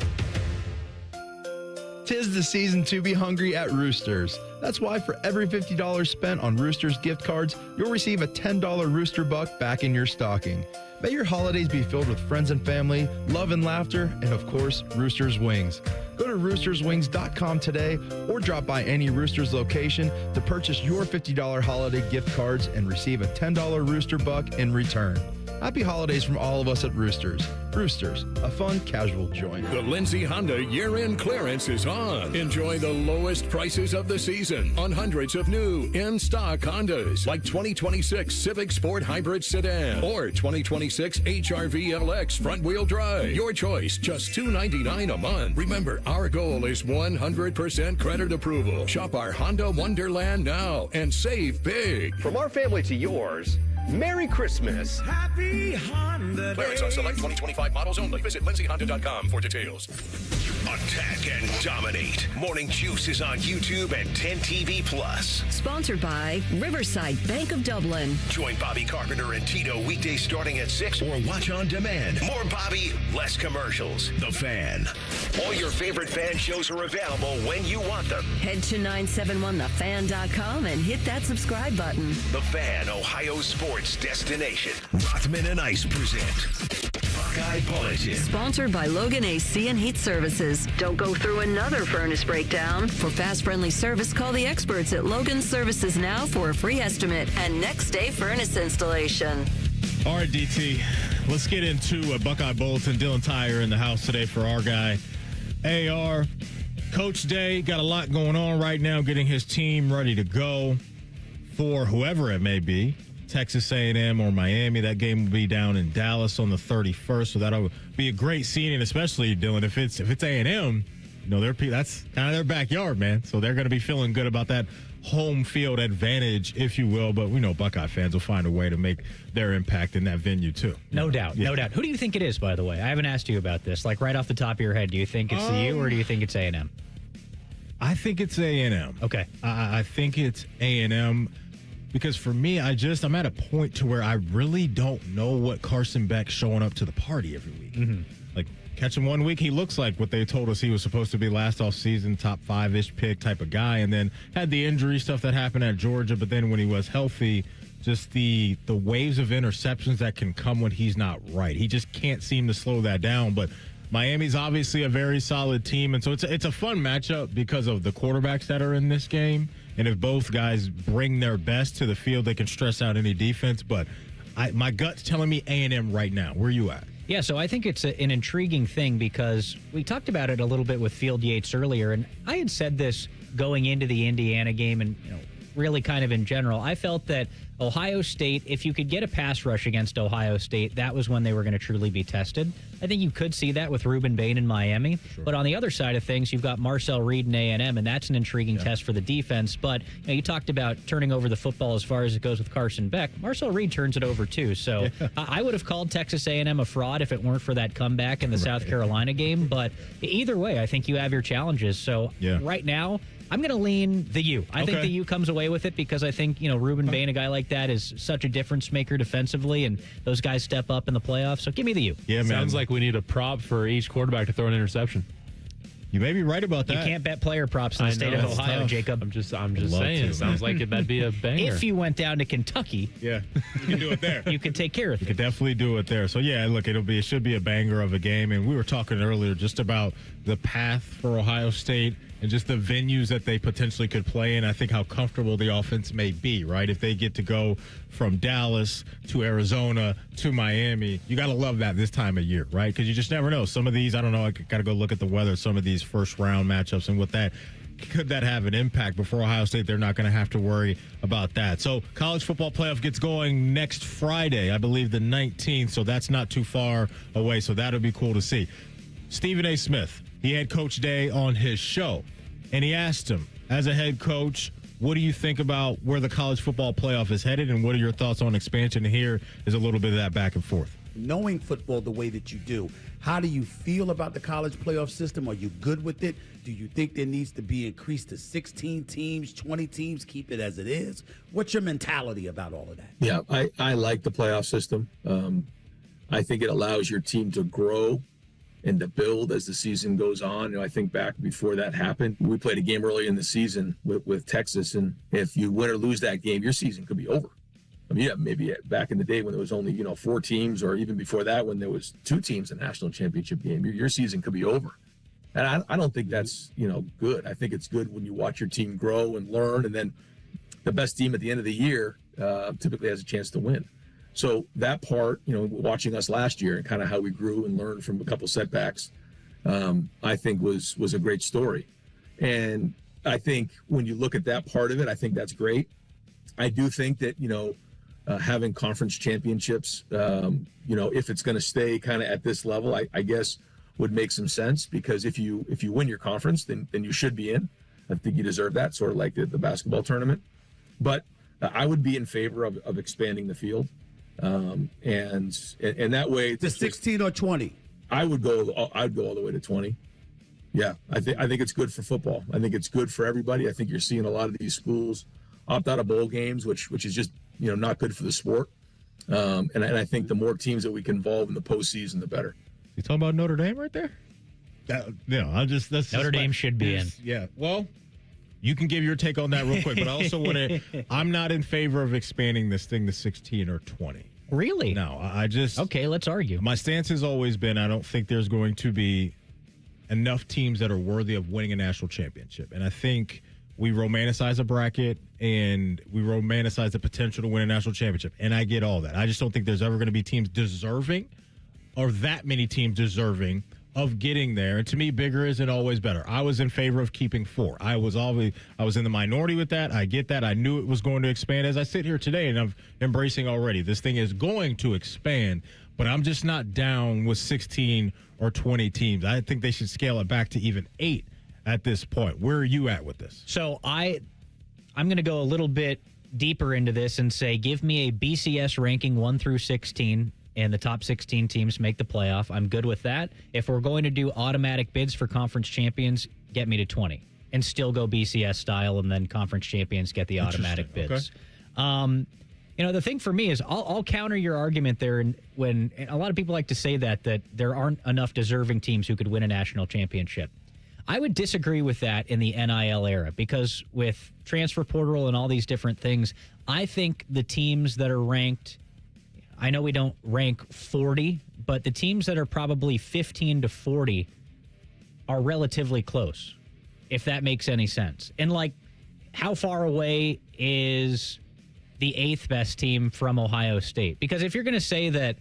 [SPEAKER 20] 'Tis the season to be hungry at Roosters. That's why for every $50 spent on Roosters gift cards, you'll receive a $10 Rooster Buck back in your stocking. May your holidays be filled with friends and family, love and laughter, and of course, Roosters Wings. Go to roosterswings.com today or drop by any Roosters location to purchase your $50 holiday gift cards and receive a $10 Rooster Buck in return. Happy holidays from all of us at Roosters. Roosters, a fun, casual joint.
[SPEAKER 14] The Lindsay Honda year-end clearance is on. Enjoy the lowest prices of the season on hundreds of new in-stock Hondas, like 2026 Civic Sport Hybrid Sedan or 2026 HR-V LX front-wheel drive. Your choice, just $299 a month. Remember, our goal is 100% credit approval. Shop our Honda Wonderland now and save big.
[SPEAKER 16] From our family to yours, Merry Christmas.
[SPEAKER 21] Happy Honda
[SPEAKER 3] Clearance on select 2025 models only. Visit lindsayhonda.com for details. Attack and dominate. Morning Juice is on YouTube and 10 TV Plus.
[SPEAKER 4] Sponsored by Riverside Bank of Dublin.
[SPEAKER 3] Join Bobby Carpenter and Tito weekdays starting at 6 or watch on demand. More Bobby, less commercials. The Fan. All your favorite fan shows are available when you want them.
[SPEAKER 4] Head to 971thefan.com and hit that subscribe button.
[SPEAKER 3] The Fan, Ohio sports destination. Rothman and Ice present Buckeye Bulletin.
[SPEAKER 4] Sponsored by Logan AC and Heat Services. Don't go through another furnace breakdown. For fast, friendly service, call the experts at Logan Services now for a free estimate and next day furnace installation.
[SPEAKER 6] All right, DT, let's get into a Buckeye Bulletin. Dylan Tyrer in the house today for our guy, AR. Coach Day got a lot going on right now, getting his team ready to go for whoever it may be, Texas A&M or Miami. That game will be down in Dallas on the 31st, so that'll be a great scene, and especially, Dylan, if it's A&M, that's kind of their backyard, man. So they're going to be feeling good about that home field advantage, if you will. But we know Buckeye fans will find a way to make their impact in that venue, too.
[SPEAKER 7] No doubt. Who do you think it is, by the way? I haven't asked you about this. Like, right off the top of your head, do you think it's the U or do you think it's A&M?
[SPEAKER 6] I think it's A&M.
[SPEAKER 7] Okay.
[SPEAKER 6] I think it's A&M because for me, I'm at a point to where I really don't know what Carson Beck's showing up to the party every week.
[SPEAKER 7] Mm-hmm.
[SPEAKER 6] Like, catch him one week, he looks like what they told us he was supposed to be last offseason, top 5-ish pick type of guy, and then had the injury stuff that happened at Georgia, but then when he was healthy, just the waves of interceptions that can come when he's not right. He just can't seem to slow that down, but Miami's obviously a very solid team, and so it's a fun matchup because of the quarterbacks that are in this game, and if both guys bring their best to the field, they can stress out any defense, but my gut's telling me A&M right now. Where are you at?
[SPEAKER 7] Yeah, so I think it's an intriguing thing because we talked about it a little bit with Field Yates earlier, and I had said this going into the Indiana game and really kind of in general. I felt that Ohio State, if you could get a pass rush against Ohio State, that was when they were going to truly be tested. I think you could see that with Ruben Bain in Miami. Sure. But on the other side of things, you've got Marcel Reed and A&M, and that's an intriguing test for the defense. But you talked about turning over the football as far as it goes with Carson Beck. Marcel Reed turns it over too. So I would have called Texas A&M a fraud if it weren't for that comeback in the South Carolina game. But either way, I think you have your challenges. So right now, I'm going to lean the U. I think the U comes away with it because I think, Ruben Bain, a guy like that, is such a difference maker defensively, and those guys step up in the playoffs. So give me the U.
[SPEAKER 1] Yeah, man. Sounds like we need a prop for each quarterback to throw an interception.
[SPEAKER 6] You may be right about that.
[SPEAKER 7] You can't bet player props in the state of Ohio,
[SPEAKER 6] tough.
[SPEAKER 7] Jacob.
[SPEAKER 1] I'm just saying. It sounds like that'd be a banger.
[SPEAKER 7] If you went down to Kentucky,
[SPEAKER 6] you can do it there.
[SPEAKER 7] You could take care of it.
[SPEAKER 6] You could definitely do it there. So look, it should be a banger of a game. And we were talking earlier just about the path for Ohio State and just the venues that they potentially could play in. I think how comfortable the offense may be, right? If they get to go from Dallas to Arizona to Miami, you got to love that this time of year, right? Because you just never know. Some of these, I don't know, I got to go look at the weather, some of these first round matchups and what that could that have an impact. Before Ohio State, they're not going to have to worry about that. So college football playoff gets going next Friday, I believe the 19th, so that's not too far away, so that'll be cool to see. Stephen A. Smith, he had Coach Day on his show, and he asked him, as a head coach, what do you think about where the college football playoff is headed, and what are your thoughts on expansion? And here is a little bit of that back and forth.
[SPEAKER 13] Knowing football the way that you do, how do you feel about the college playoff system? Are you good with it? Do you think there needs to be increased to 16 teams, 20 teams, keep it as it is? What's your mentality about all of that?
[SPEAKER 18] Yeah, I like the playoff system. I think it allows your team to grow and to build as the season goes on. I think back before that happened, we played a game early in the season with Texas, and if you win or lose that game, your season could be over. I mean, maybe back in the day when there was only 4 teams, or even before that when there was 2 teams in the national championship game, your season could be over. And I don't think that's good. I think it's good when you watch your team grow and learn, and then the best team at the end of the year typically has a chance to win. So that part, watching us last year and kind of how we grew and learned from a couple setbacks, I think was a great story. And I think when you look at that part of it, I think that's great. I do think that, having conference championships, if it's going to stay kind of at this level, I guess would make some sense, because if you win your conference, then you should be in. I think you deserve that, sort of like the basketball tournament. But I would be in favor of expanding the field. And that way,
[SPEAKER 13] to 16 or 20.
[SPEAKER 18] I'd go all the way to 20. Yeah, I think it's good for football. I think it's good for everybody. I think you're seeing a lot of these schools opt out of bowl games, which is just not good for the sport. And I think the more teams that we can involve in the postseason, the better.
[SPEAKER 6] You talking about Notre Dame right there?
[SPEAKER 7] Notre Dame should be in.
[SPEAKER 6] Yeah. Well, you can give your take on that real quick, but I also want to. I'm not in favor of expanding this thing to 16 or 20.
[SPEAKER 7] Really?
[SPEAKER 6] No,
[SPEAKER 7] Okay, let's argue.
[SPEAKER 6] My stance has always been I don't think there's going to be enough teams that are worthy of winning a national championship. And I think we romanticize a bracket and we romanticize the potential to win a national championship. And I get all that. I just don't think there's ever going to be teams deserving, or that many teams deserving, of getting there. And to me, bigger isn't always better. I was in favor of keeping 4. I was in the minority with that. I get that. I knew it was going to expand. As I sit here today, and I'm embracing already, this thing is going to expand, but I'm just not down with 16 or 20 teams. I think they should scale it back to even 8 at this point. Where are you at with this?
[SPEAKER 7] So I'm going to go a little bit deeper into this and say, give me a BCS ranking 1 through 16, and the top 16 teams make the playoff. I'm good with that. If we're going to do automatic bids for conference champions, get me to 20 and still go BCS style, and then conference champions get the automatic bids. Okay. The thing for me is I'll counter your argument there. And when a lot of people like to say that there aren't enough deserving teams who could win a national championship. I would disagree with that in the NIL era, because with transfer portal and all these different things, I think the teams that are ranked, I know we don't rank 40, but the teams that are probably 15 to 40 are relatively close, if that makes any sense. And how far away is the 8th best team from Ohio State? Because if you're going to say that,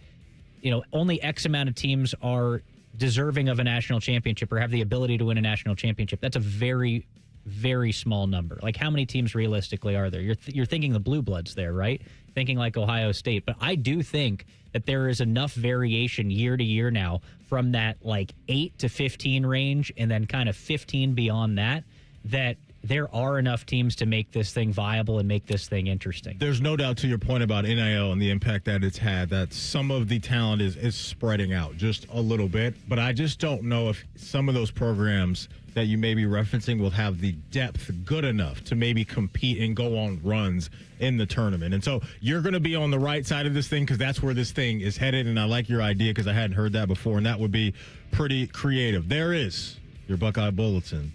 [SPEAKER 7] only X amount of teams are deserving of a national championship or have the ability to win a national championship, that's a very, very small number. How many teams realistically are there? You're thinking the Blue Bloods there, right? Thinking like Ohio State. But I do think that there is enough variation year to year now from that 8 to 15 range, and then kind of 15 beyond that there are enough teams to make this thing viable and make this thing interesting.
[SPEAKER 6] There's no doubt, to your point about NIL and the impact that it's had, that some of the talent is spreading out just a little bit. But I just don't know if some of those programs that you may be referencing will have the depth good enough to maybe compete and go on runs in the tournament. And so you're going to be on the right side of this thing, because that's where this thing is headed. And I like your idea, because I hadn't heard that before, and that would be pretty creative. There is your Buckeye Bulletin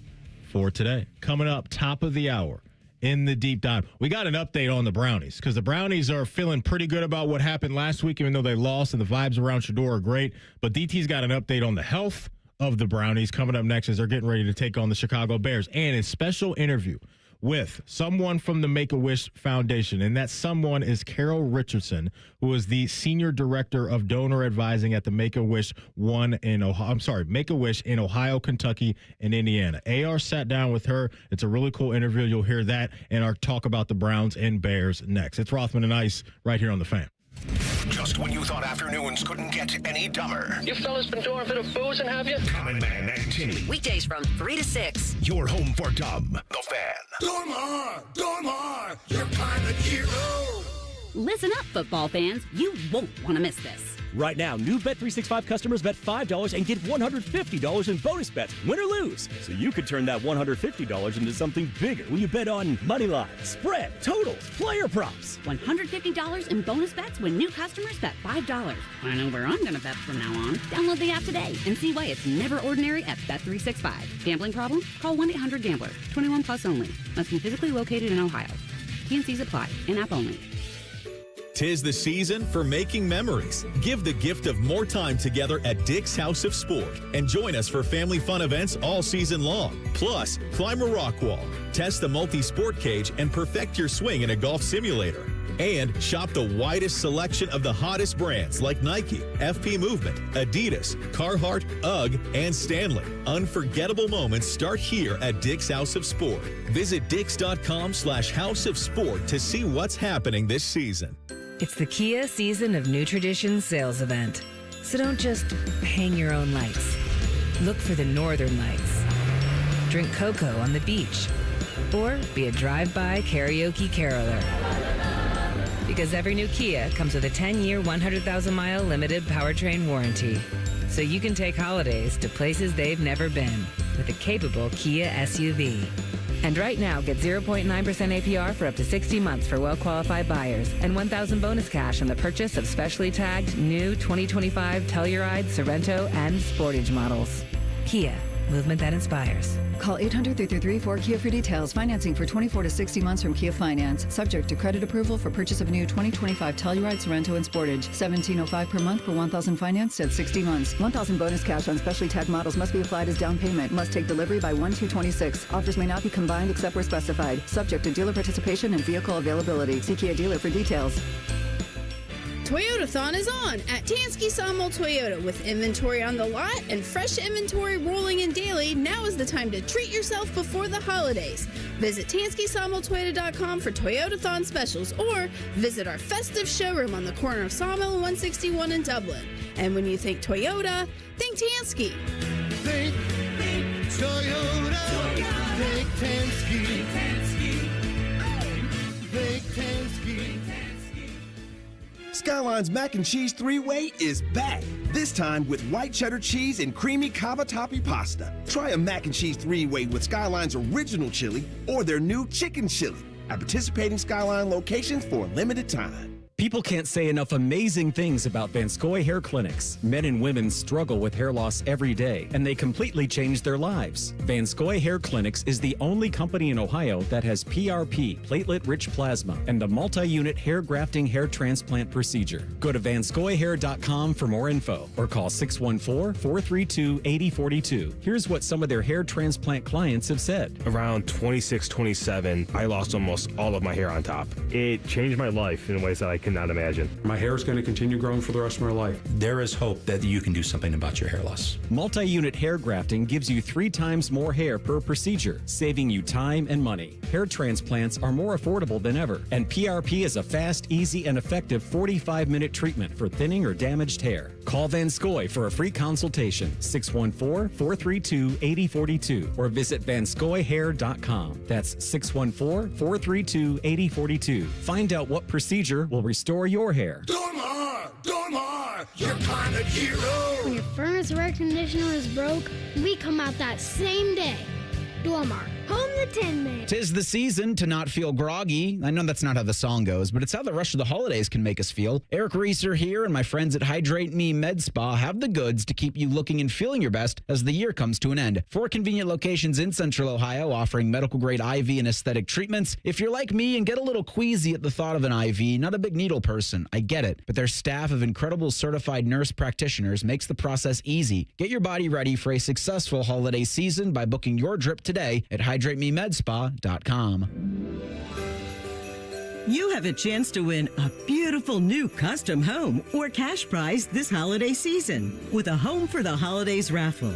[SPEAKER 6] for today. Coming up, top of the hour in the deep dive, we got an update on the Brownies, because the Brownies are feeling pretty good about what happened last week, even though they lost, and the vibes around Shador are great. But DT's got an update on the health of the Brownies coming up next, as they're getting ready to take on the Chicago Bears, and a special interview with someone from the Make-A-Wish Foundation, and that someone is Carol Richardson, who is the Senior Director of Donor Advising at the Make-A-Wish Make-A-Wish in Ohio, Kentucky, and Indiana. AR sat down with her. It's a really cool interview. You'll hear that and our talk about the Browns and Bears next. It's Rothman and Ice right here on The Fan.
[SPEAKER 3] Just when you thought afternoons couldn't get any dumber.
[SPEAKER 9] You fellas been doing a bit of boozing, have you?
[SPEAKER 3] Common Man and Tinny.
[SPEAKER 4] Weekdays from 3 to 6.
[SPEAKER 3] Your home for dumb. The Fan.
[SPEAKER 21] Dormar, you're kind of hero.
[SPEAKER 15] Listen up, football fans. You won't want to miss this.
[SPEAKER 22] Right now, new Bet365 customers bet $5 and get $150 in bonus bets, win or lose. So you could turn that $150 into something bigger when you bet on money line, spread, totals, player props.
[SPEAKER 15] $150 in bonus bets when new customers bet $5. I know where I'm going to bet from now on. Download the app today and see why it's never ordinary at Bet365. Gambling problem? Call 1-800-GAMBLER. 21 plus only. Must be physically located in Ohio. T&Cs apply. In-app only.
[SPEAKER 23] 'Tis the season for making memories. Give the gift of more time together at Dick's House of Sport and join us for family fun events all season long. Plus, climb a rock wall, test the multi-sport cage, and perfect your swing in a golf simulator. And shop the widest selection of the hottest brands like Nike, FP Movement, Adidas, Carhartt, UGG, and Stanley. Unforgettable moments start here at Dick's House of Sport. Visit dicks.com/House of Sport to see what's happening this season.
[SPEAKER 25] It's the Kia Season of New Traditions sales event. So don't just hang your own lights. Look for the Northern Lights. Drink cocoa on the beach. Or be a drive-by karaoke caroler. Because every new Kia comes with a 10-year, 100,000-mile limited powertrain warranty. So you can take holidays to places they've never been with a capable Kia SUV. And right now, get 0.9% APR for up to 60 months for well-qualified buyers and $1,000 bonus cash on the purchase of specially tagged new 2025 Telluride, Sorento, and Sportage models. Kia, movement that inspires.
[SPEAKER 26] Call 800-333-4KIA for details. Financing for 24 to 60 months from Kia Finance. Subject to credit approval for purchase of new 2025 Telluride, Sorento, and Sportage. $1,705 per month for $1,000 financed at 60 months. $1,000 bonus cash on specially tagged models must be applied as down payment. Must take delivery by 1/2/26. Offers may not be combined except where specified. Subject to dealer participation and vehicle availability. See Kia dealer for details.
[SPEAKER 5] Toyotathon is on at Tansky Sawmill Toyota. With inventory on the lot and fresh inventory rolling in daily, now is the time to treat yourself before the holidays. Visit TanskySawmillToyota.com for Toyotathon specials or visit our festive showroom on the corner of Sawmill and 161 in Dublin. And when you think Toyota, think Tansky.
[SPEAKER 21] Think Toyota. Think Tansky. Think Tansky.
[SPEAKER 8] Skyline's Mac and Cheese 3-Way is back. This time with white cheddar cheese and creamy cavatappi pasta. Try a Mac and Cheese 3-Way with Skyline's original chili or their new chicken chili at participating Skyline locations for a limited time.
[SPEAKER 24] People can't say enough amazing things about Vanscoy Hair Clinics. Men and women struggle with hair loss every day, and they completely change their lives. Vanscoy Hair Clinics is the only company in Ohio that has PRP, platelet-rich plasma, and a multi-unit hair grafting hair transplant procedure. Go to vanscoyhair.com for more info, or call 614-432-8042. Here's what some of their hair transplant clients have said.
[SPEAKER 10] Around 26, 27, I lost almost all of my hair on top. It changed my life in ways that I cannot imagine.
[SPEAKER 11] My hair is going to continue growing for the rest of my life.
[SPEAKER 12] There is hope that you can do something about your hair loss.
[SPEAKER 24] Multi-unit hair grafting gives you 3 times more hair per procedure, saving you time and money. Hair transplants are more affordable than ever, and PRP is a fast, easy, and effective 45-minute treatment for thinning or damaged hair. Call Vanscoy for a free consultation, 614-432-8042, or visit vanscoyhair.com. That's 614-432-8042. Find out what procedure will restore your hair.
[SPEAKER 21] Dormar, you're kind of hero.
[SPEAKER 17] When your furnace or air conditioner is broke, we come out that same day. Dormar, home the Tin Man.
[SPEAKER 27] 'Tis the season to not feel groggy. I know that's not how the song goes, but it's how the rush of the holidays can make us feel. Eric Reeser here and my friends at Hydrate Me Med Spa have the goods to keep you looking and feeling your best as the year comes to an end. 4 convenient locations in Central Ohio offering medical-grade IV and aesthetic treatments. If you're like me and get a little queasy at the thought of an IV, not a big needle person, I get it. But their staff of incredible certified nurse practitioners makes the process easy. Get your body ready for a successful holiday season by booking your drip today at hydratememedspa.com.
[SPEAKER 28] You have a chance to win a beautiful new custom home or cash prize this holiday season with a Home for the Holidays raffle.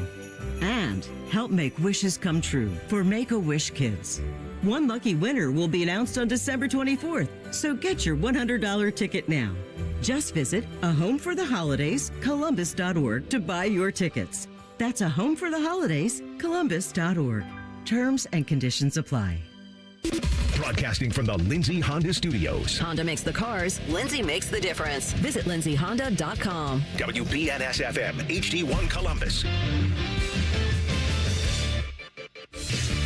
[SPEAKER 28] And help make wishes come true for Make-A-Wish Kids. One lucky winner will be announced on December 24th, so get your $100 ticket now. Just visit ahomefortheholidays.columbus.org to buy your tickets. That's ahomefortheholidays.columbus.org. Terms and conditions apply.
[SPEAKER 3] Broadcasting from the Lindsay Honda Studios.
[SPEAKER 4] Honda makes the cars. Lindsay makes the difference. Visit lindsayhonda.com.
[SPEAKER 3] WBNS-FM, HD1 Columbus.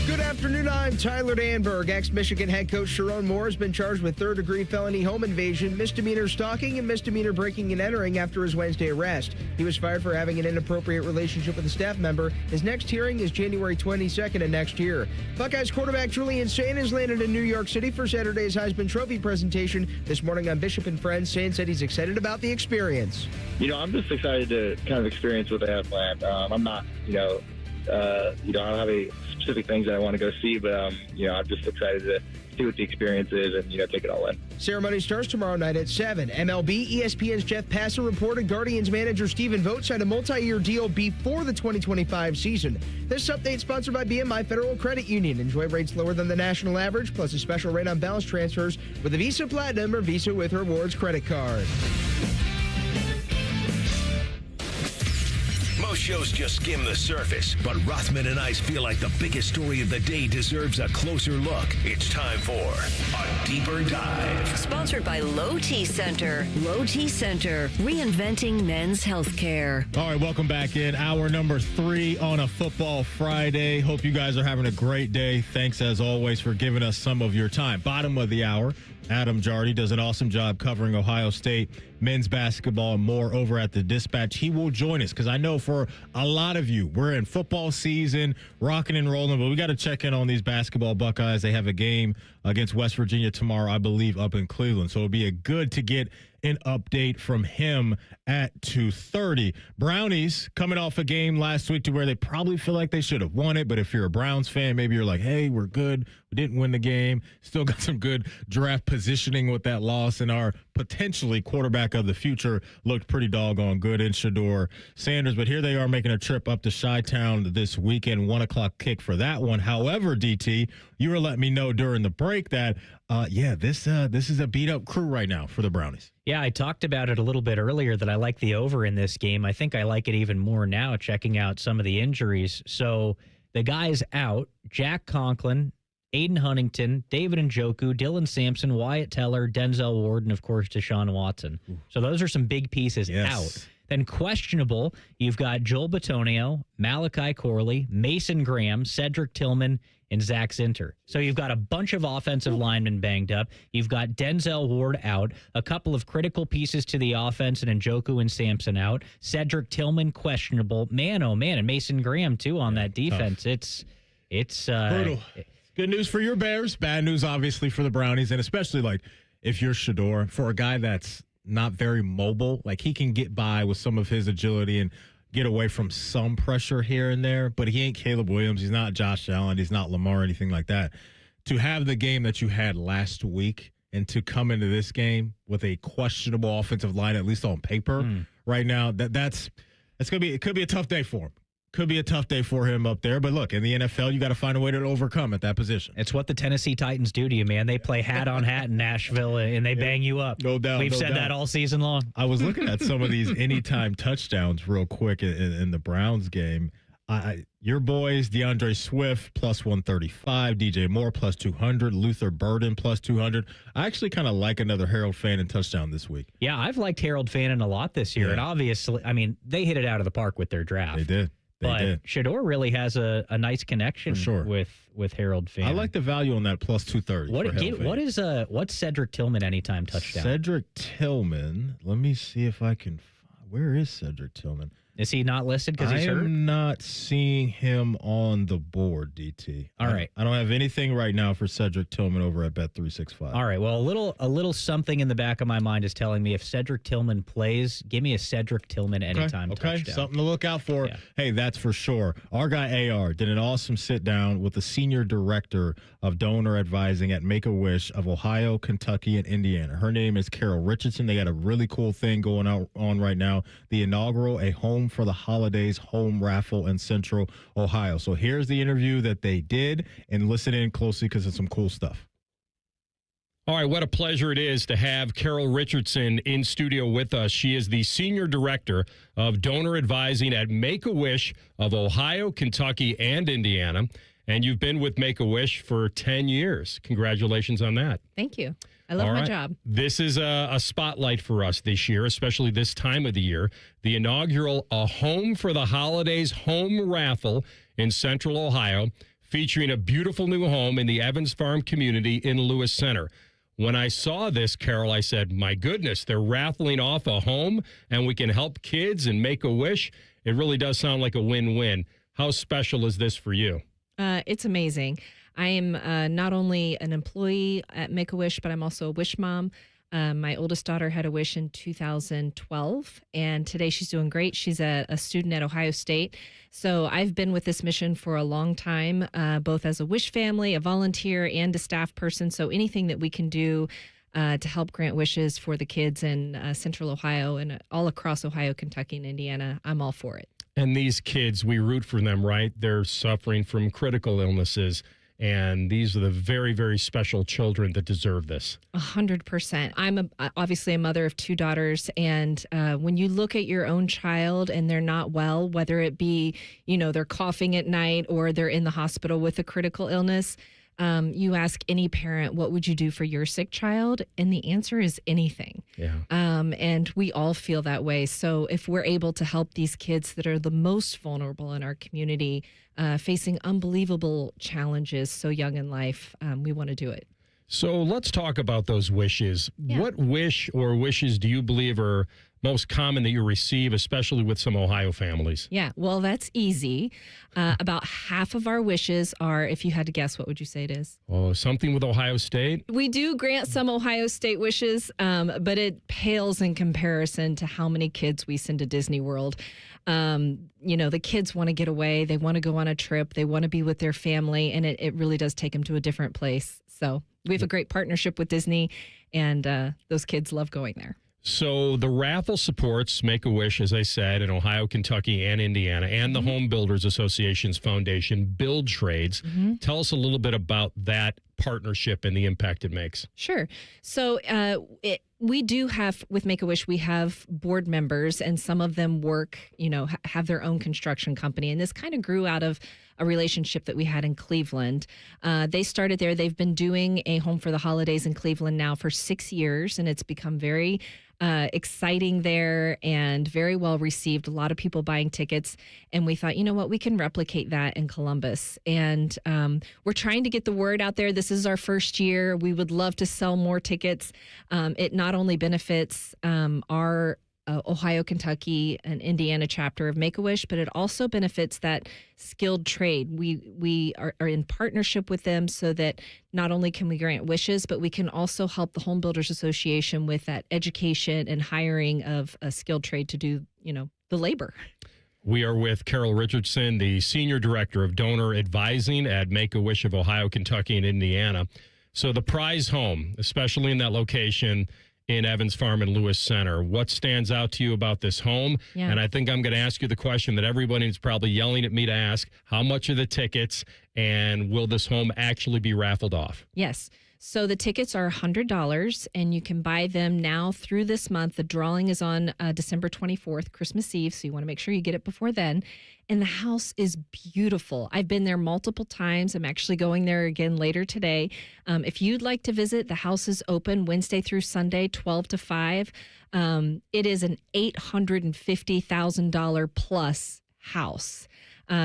[SPEAKER 29] Good afternoon, I'm Tyler Danberg. Ex-Michigan head coach Sherrone Moore has been charged with third-degree felony home invasion, misdemeanor stalking, and misdemeanor breaking and entering after his Wednesday arrest. He was fired for having an inappropriate relationship with a staff member. His next hearing is January 22nd of next year. Buckeyes quarterback Julian Sayin has landed in New York City for Saturday's Heisman Trophy presentation. This morning on Bishop and Friends, Sayin said he's excited about the experience.
[SPEAKER 30] I'm just excited to kind of experience what they have planned. I'm not, I don't have any specific things that I want to go see, but, I'm just excited to see what the experience is and, take it all in.
[SPEAKER 29] Ceremony starts tomorrow night at 7. MLB, ESPN's Jeff Passan reported Guardians manager Stephen Vogt signed a multi-year deal before the 2025 season. This update sponsored by BMI Federal Credit Union. Enjoy rates lower than the national average, plus a special rate on balance transfers with a Visa Platinum or Visa with Rewards credit card.
[SPEAKER 3] Most shows just skim the surface, but Rothman and I feel like the biggest story of the day deserves a closer look. It's time for a deeper dive.
[SPEAKER 4] Sponsored by Low T Center. Low T Center, reinventing men's health care.
[SPEAKER 6] All right, welcome back in. Hour number 3 on a Football Friday. Hope you guys are having a great day. Thanks, as always, for giving us some of your time. Bottom of the hour, Adam Jardy does an awesome job covering Ohio State men's basketball and more over at the Dispatch. He will join us because I know for a lot of you, we're in football season, rocking and rolling, but we got to check in on these basketball Buckeyes. They have a game against West Virginia tomorrow, I believe, up in Cleveland. So it'll be good to get an update from him at 2:30. Brownies coming off a game last week to where they probably feel like they should have won it. But if you're a Browns fan, maybe you're like, hey, we're good. We didn't win the game. Still got some good draft positioning with that loss. And our potentially quarterback of the future looked pretty doggone good in Shedeur Sanders. But here they are making a trip up to Chi-Town this weekend, 1 o'clock kick for that one. However, DT, you were letting me know during the break that, this is a beat-up crew right now for the Brownies.
[SPEAKER 1] Yeah, I talked about it a little bit earlier that I like the over in this game. I think I like it even more now, checking out some of the injuries. So the guys out, Jack Conklin, Aiden Huntington, David Njoku, Dylan Sampson, Wyatt Teller, Denzel Ward, and, of course, Deshaun Watson. So those are some big pieces out. Then questionable, you've got Joel Bitonio, Malachi Corley, Mason Graham, Cedric Tillman, and Zach Zinter. So you've got a bunch of offensive linemen banged up. You've got Denzel Ward out, a couple of critical pieces to the offense, and Njoku and Sampson out. Cedric Tillman questionable. Man, oh man, and Mason Graham too on that defense.
[SPEAKER 6] Tough.
[SPEAKER 1] It's
[SPEAKER 6] brutal. Good news for your Bears. Bad news, obviously, for the Brownies, and especially like if you're Shedeur, for a guy that's not very mobile, like he can get by with some of his agility and get away from some pressure here and there, but he ain't Caleb Williams. He's not Josh Allen. He's not Lamar, anything like that. To have the game that you had last week and to come into this game with a questionable offensive line, at least on paper right now, that's going to be, it could be a tough day for him. Could be a tough day for him up there. But look, in the NFL, you got to find a way to overcome at that position.
[SPEAKER 1] It's what the Tennessee Titans do to you, man. They play hat on hat in Nashville, and they bang you up.
[SPEAKER 6] No doubt.
[SPEAKER 1] We've said that all season long.
[SPEAKER 6] I was looking at some of these anytime touchdowns real quick in the Browns game. Your boys, DeAndre Swift, plus 135, DJ Moore, plus 200, Luther Burden, plus 200. I actually kind of like another Harold Fannin touchdown this week.
[SPEAKER 1] Yeah, I've liked Harold Fannin a lot this year. And obviously, I mean, they hit it out of the park with their draft.
[SPEAKER 6] They did.
[SPEAKER 1] But Shedeur really has a nice connection with Harold Fannin.
[SPEAKER 6] I like the value on that plus 230.
[SPEAKER 1] What's Cedric Tillman anytime touchdown?
[SPEAKER 6] Cedric Tillman. Let me see if I can. Where is Cedric Tillman?
[SPEAKER 1] Is he not listed because he's hurt?
[SPEAKER 6] I'm not seeing him on the board, DT.
[SPEAKER 1] All right.
[SPEAKER 6] I don't have anything right now for Cedric Tillman over at Bet365.
[SPEAKER 1] All right. Well, a little something in the back of my mind is telling me if Cedric Tillman plays, give me a Cedric Tillman anytime touchdown.
[SPEAKER 6] Okay, something to look out for. Yeah. Hey, that's for sure. Our guy AR did an awesome sit-down with the senior director of donor advising at Make-A-Wish of Ohio, Kentucky, and Indiana. Her name is Carol Richardson. They got a really cool thing going on right now. The inaugural A Home for the Holidays home raffle in Central Ohio. So here's the interview that they did, and listen in closely because it's some cool stuff.
[SPEAKER 2] All right, what a pleasure it is to have Carol Richardson in studio with us. She is the Senior Director of Donor Advising at Make-A-Wish of Ohio, Kentucky, and Indiana. And you've been with Make-A-Wish for 10 years. Congratulations on that.
[SPEAKER 7] Thank you. I love my job.
[SPEAKER 2] This is a spotlight for us this year, especially this time of the year. The inaugural A Home for the Holidays home raffle in Central Ohio, featuring a beautiful new home in the Evans Farm community in Lewis Center. When I saw this, Carol, I said, my goodness, they're raffling off a home and we can help kids and make a wish. It really does sound like a win-win. How special is this for you?
[SPEAKER 7] It's amazing. I am not only an employee at Make-A-Wish, but I'm also a wish mom. My oldest daughter had a wish in 2012, and today she's doing great. She's a student at Ohio State. So I've been with this mission for a long time, both as a wish family, a volunteer, and a staff person. So anything that we can do to help grant wishes for the kids in Central Ohio and all across Ohio, Kentucky, and Indiana, I'm all for it.
[SPEAKER 2] And these kids, we root for them, right? They're suffering from critical illnesses. And these are the very, very special children that deserve this.
[SPEAKER 7] 100%. I'm obviously a mother of two daughters. And when you look at your own child and they're not well, whether it be, they're coughing at night or they're in the hospital with a critical illness, you ask any parent, what would you do for your sick child? And the answer is anything.
[SPEAKER 2] Yeah.
[SPEAKER 7] And we all feel that way. So if we're able to help these kids that are the most vulnerable in our community, facing unbelievable challenges so young in life, we want to do it.
[SPEAKER 2] So let's talk about those wishes.
[SPEAKER 7] Yeah.
[SPEAKER 2] What wish or wishes do you believe are most common that you receive, especially with some Ohio families?
[SPEAKER 7] Yeah, well, that's easy. About half of our wishes are, if you had to guess, what would you say it is?
[SPEAKER 2] Oh, something with Ohio State?
[SPEAKER 7] We do grant some Ohio State wishes, but it pales in comparison to how many kids we send to Disney World. The kids want to get away. They want to go on a trip. They want to be with their family, and it really does take them to a different place. So we have a great partnership with Disney, and those kids love going there.
[SPEAKER 2] So the raffle supports Make-A-Wish, as I said, in Ohio, Kentucky, and Indiana, and the Home Builders Association's foundation, Build Trades. Tell us a little bit about that partnership and the impact it makes.
[SPEAKER 7] Sure. So we do have, with Make-A-Wish, we have board members, and some of them work, have their own construction company. And this kind of grew out of a relationship that we had in Cleveland. They started there. They've been doing a Home for the Holidays in Cleveland now for 6 years, and it's become very exciting there and very well received. A lot of people buying tickets. And we thought, you know what, we can replicate that in Columbus. And we're trying to get the word out there. This is our first year. We would love to sell more tickets. It not only benefits our Ohio, Kentucky, and Indiana chapter of Make-A-Wish, but it also benefits that skilled trade. We are in partnership with them so that not only can we grant wishes, but we can also help the Home Builders Association with that education and hiring of a skilled trade to do, the labor.
[SPEAKER 2] We are with Carol Richardson, the Senior Director of Donor Advising at Make-A-Wish of Ohio, Kentucky, and Indiana. So the prize home, especially in that location in Evans Farm and Lewis Center. What stands out to you about this home?
[SPEAKER 7] Yeah.
[SPEAKER 2] And I think I'm going to ask you the question that everybody's probably yelling at me to ask. How much are the tickets, and will this home actually be raffled off?
[SPEAKER 7] Yes. So the tickets are $100, and you can buy them now through this month. The drawing is on December 24th, Christmas Eve, so you want to make sure you get it before then. And the house is beautiful. I've been there multiple times. I'm actually going there again later today. If you'd like to visit, the house is open Wednesday through Sunday, 12 to 5. It is an $850,000 plus house.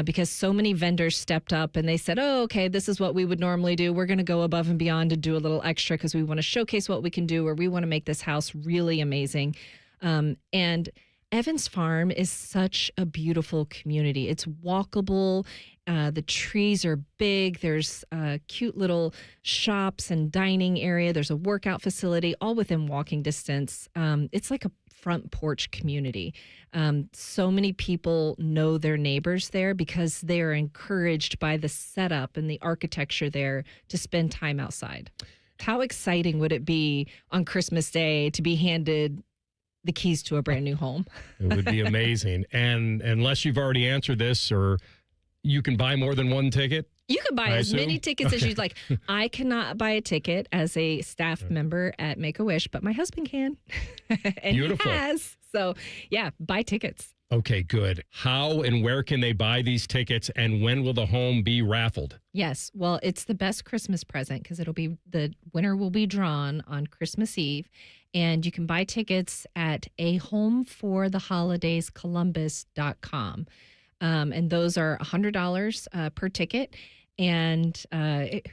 [SPEAKER 7] Because so many vendors stepped up and they said, oh, okay, this is what we would normally do. We're going to go above and beyond to do a little extra because we want to showcase what we can do, or we want to make this house really amazing. And Evans Farm is such a beautiful community. It's walkable. The trees are big. There's cute little shops and dining area. There's a workout facility, all within walking distance. It's like a front porch community. So many people know their neighbors there because they are encouraged by the setup and the architecture there to spend time outside. How exciting would it be on Christmas Day to be handed the keys to a brand new home?
[SPEAKER 2] It would be amazing. And unless you've already answered this, or you can buy more than one ticket?
[SPEAKER 7] You can buy as many tickets as you'd like. I cannot buy a ticket as a staff member at Make-A-Wish, but my husband can. And
[SPEAKER 2] Beautiful.
[SPEAKER 7] He has. So, yeah, buy tickets.
[SPEAKER 2] Okay, good. How and where can they buy these tickets, and when will the home be raffled?
[SPEAKER 7] Yes. Well, it's the best Christmas present because the winner will be drawn on Christmas Eve. And you can buy tickets at ahomefortheholidayscolumbus.com. And those are $100 per ticket. And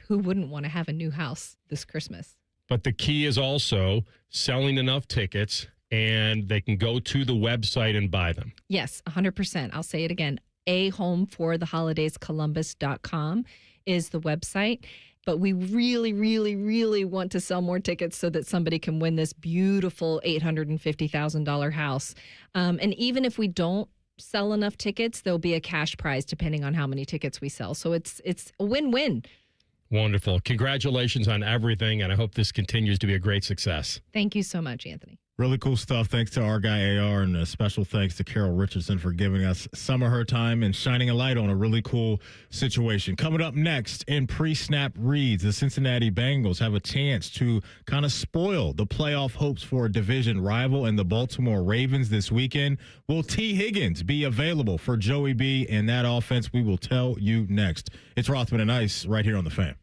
[SPEAKER 7] who wouldn't want to have a new house this Christmas?
[SPEAKER 2] But the key is also selling enough tickets, and they can go to the website and buy them.
[SPEAKER 7] Yes, 100%. I'll say it again. ahomefortheholidayscolumbus.com is the website. But we really, really, really want to sell more tickets so that somebody can win this beautiful $850,000 house. And even if we don't sell enough tickets, there'll be a cash prize depending on how many tickets we sell. So it's a win-win.
[SPEAKER 2] Wonderful. Congratulations on everything, and I hope this continues to be a great success.
[SPEAKER 7] Thank you so much, Anthony.
[SPEAKER 6] Really cool stuff. Thanks to our guy AR, and a special thanks to Carol Richardson for giving us some of her time and shining a light on a really cool situation. Coming up next in pre-snap reads, the Cincinnati Bengals have a chance to kind of spoil the playoff hopes for a division rival and the Baltimore Ravens this weekend. Will T. Higgins be available for Joey B in that offense? We will tell you next. It's Rothman and Ice right here on The Fan.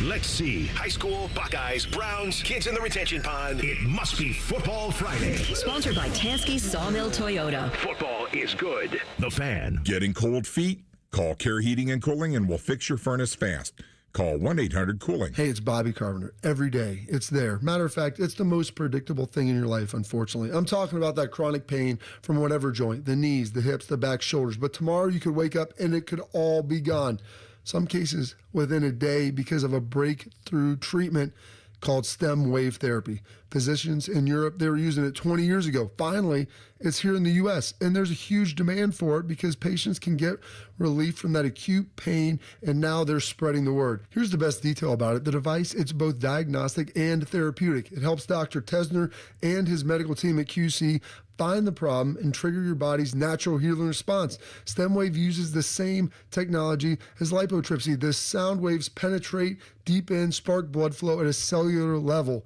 [SPEAKER 3] Let's see. High school, Buckeyes, Browns, kids in the retention pond. It must be Football Friday.
[SPEAKER 4] Sponsored by Tansky Sawmill Toyota.
[SPEAKER 3] Football is good. The Fan.
[SPEAKER 9] Getting cold feet? Call Care Heating and Cooling and we'll fix your furnace fast. Call 1-800-COOLING.
[SPEAKER 13] Hey, it's Bobby Carpenter. Every day, it's there. Matter of fact, it's the most predictable thing in your life, unfortunately. I'm talking about that chronic pain from whatever joint, the knees, the hips, the back, shoulders. But tomorrow you could wake up and it could all be gone. Some cases within a day because of a breakthrough treatment called stem wave therapy. Physicians in Europe, they were using it 20 years ago. Finally, it's here in the U.S., and there's a huge demand for it because patients can get relief from that acute pain, and now they're spreading the word. Here's the best detail about it. The device, it's both diagnostic and therapeutic. It helps Dr. Tesner and his medical team at QC find the problem and trigger your body's natural healing response. StemWave uses the same technology as lipotrypsy. The sound waves penetrate deep in, spark blood flow at a cellular level.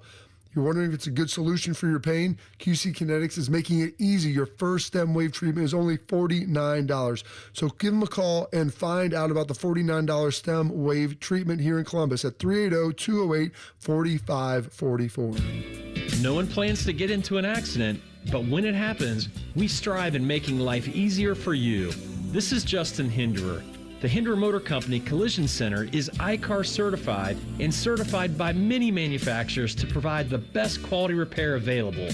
[SPEAKER 13] You're wondering if it's a good solution for your pain? QC Kinetics is making it easy. Your first stem wave treatment is only $49. So give them a call and find out about the $49 stem wave treatment here in Columbus at 380-208-4544.
[SPEAKER 14] No one plans to get into an accident, but when it happens, we strive in making life easier for you. This is Justin Hinderer. The Hinderer Motor Company Collision Center is ICAR certified and certified by many manufacturers to provide the best quality repair available.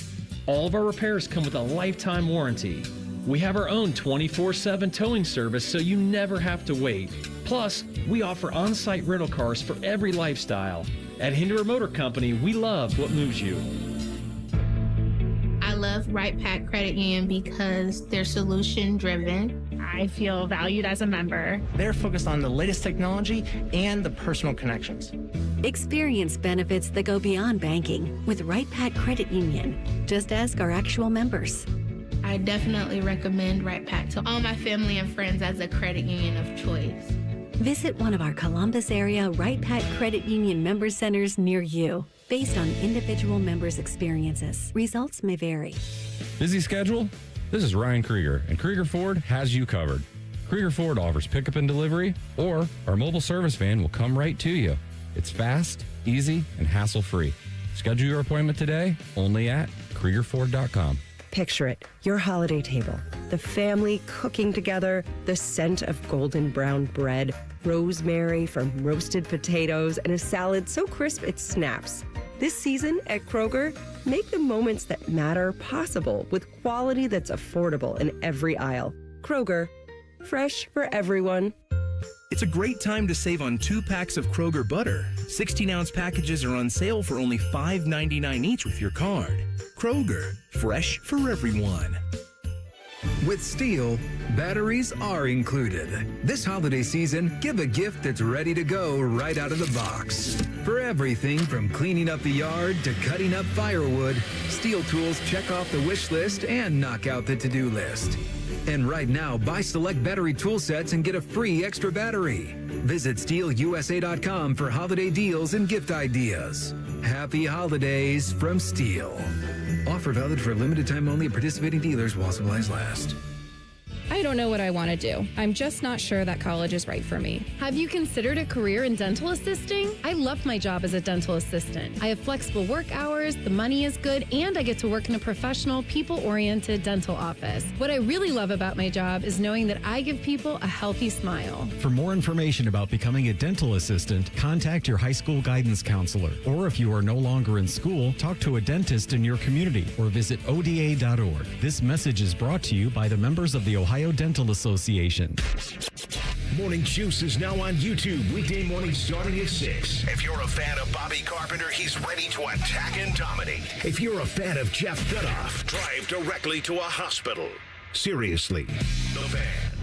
[SPEAKER 14] All of our repairs come with a lifetime warranty. We have our own 24/7 towing service so you never have to wait. Plus, we offer on-site rental cars for every lifestyle. At Hinderer Motor Company, we love what moves you.
[SPEAKER 15] I love Right Pack Credit Union because they're solution driven. I feel valued as a member.
[SPEAKER 16] They're focused on the latest technology and the personal connections.
[SPEAKER 18] Experience benefits that go beyond banking with Right Pack Credit Union. Just ask our actual members.
[SPEAKER 15] I definitely recommend Right Pack to all my family and friends as a credit union of choice.
[SPEAKER 18] Visit one of our Columbus area Right Pack Credit Union member centers near you. Based on individual members' experiences, results may vary.
[SPEAKER 19] Busy schedule? This is Ryan Krieger, and Krieger Ford has you covered. Krieger Ford offers pickup and delivery, or our mobile service van will come right to you. It's fast, easy, and hassle-free. Schedule your appointment today only at KriegerFord.com.
[SPEAKER 20] Picture it, your holiday table, the family cooking together, the scent of golden brown bread, rosemary from roasted potatoes, and a salad so crisp it snaps. This season at Kroger, make the moments that matter possible with quality that's affordable in every aisle. Kroger, fresh for everyone.
[SPEAKER 22] It's a great time to save on 2 packs of Kroger butter. 16-ounce packages are on sale for only $5.99 each with your card. Kroger, fresh for everyone.
[SPEAKER 23] With Steel, batteries are included. This holiday season, give a gift that's ready to go right out of the box. For everything from cleaning up the yard to cutting up firewood, Steel tools check off the wish list and knock out the to-do list. And right now, buy select battery tool sets and get a free extra battery. Visit SteelUSA.com for holiday deals and gift ideas. Happy holidays from Steel. Offer valid for a limited time only at participating dealers while supplies last.
[SPEAKER 31] I don't know what I want to do. I'm just not sure that college is right for me.
[SPEAKER 32] Have you considered a career in dental assisting? I love my job as a dental assistant. I have flexible work hours, the money is good, and I get to work in a professional, people-oriented dental office. What I really love about my job is knowing that I give people a healthy smile.
[SPEAKER 33] For more information about becoming a dental assistant, contact your high school guidance counselor. Or if you are no longer in school, talk to a dentist in your community or visit ODA.org. This message is brought to you by the members of the Ohio Dental Association.
[SPEAKER 3] Morning Juice is now on YouTube, weekday mornings starting at 6. If you're a fan of Bobby Carpenter, he's ready to attack and dominate. If you're a fan of Jeff Goodoff, drive directly to a hospital. Seriously, the Fan.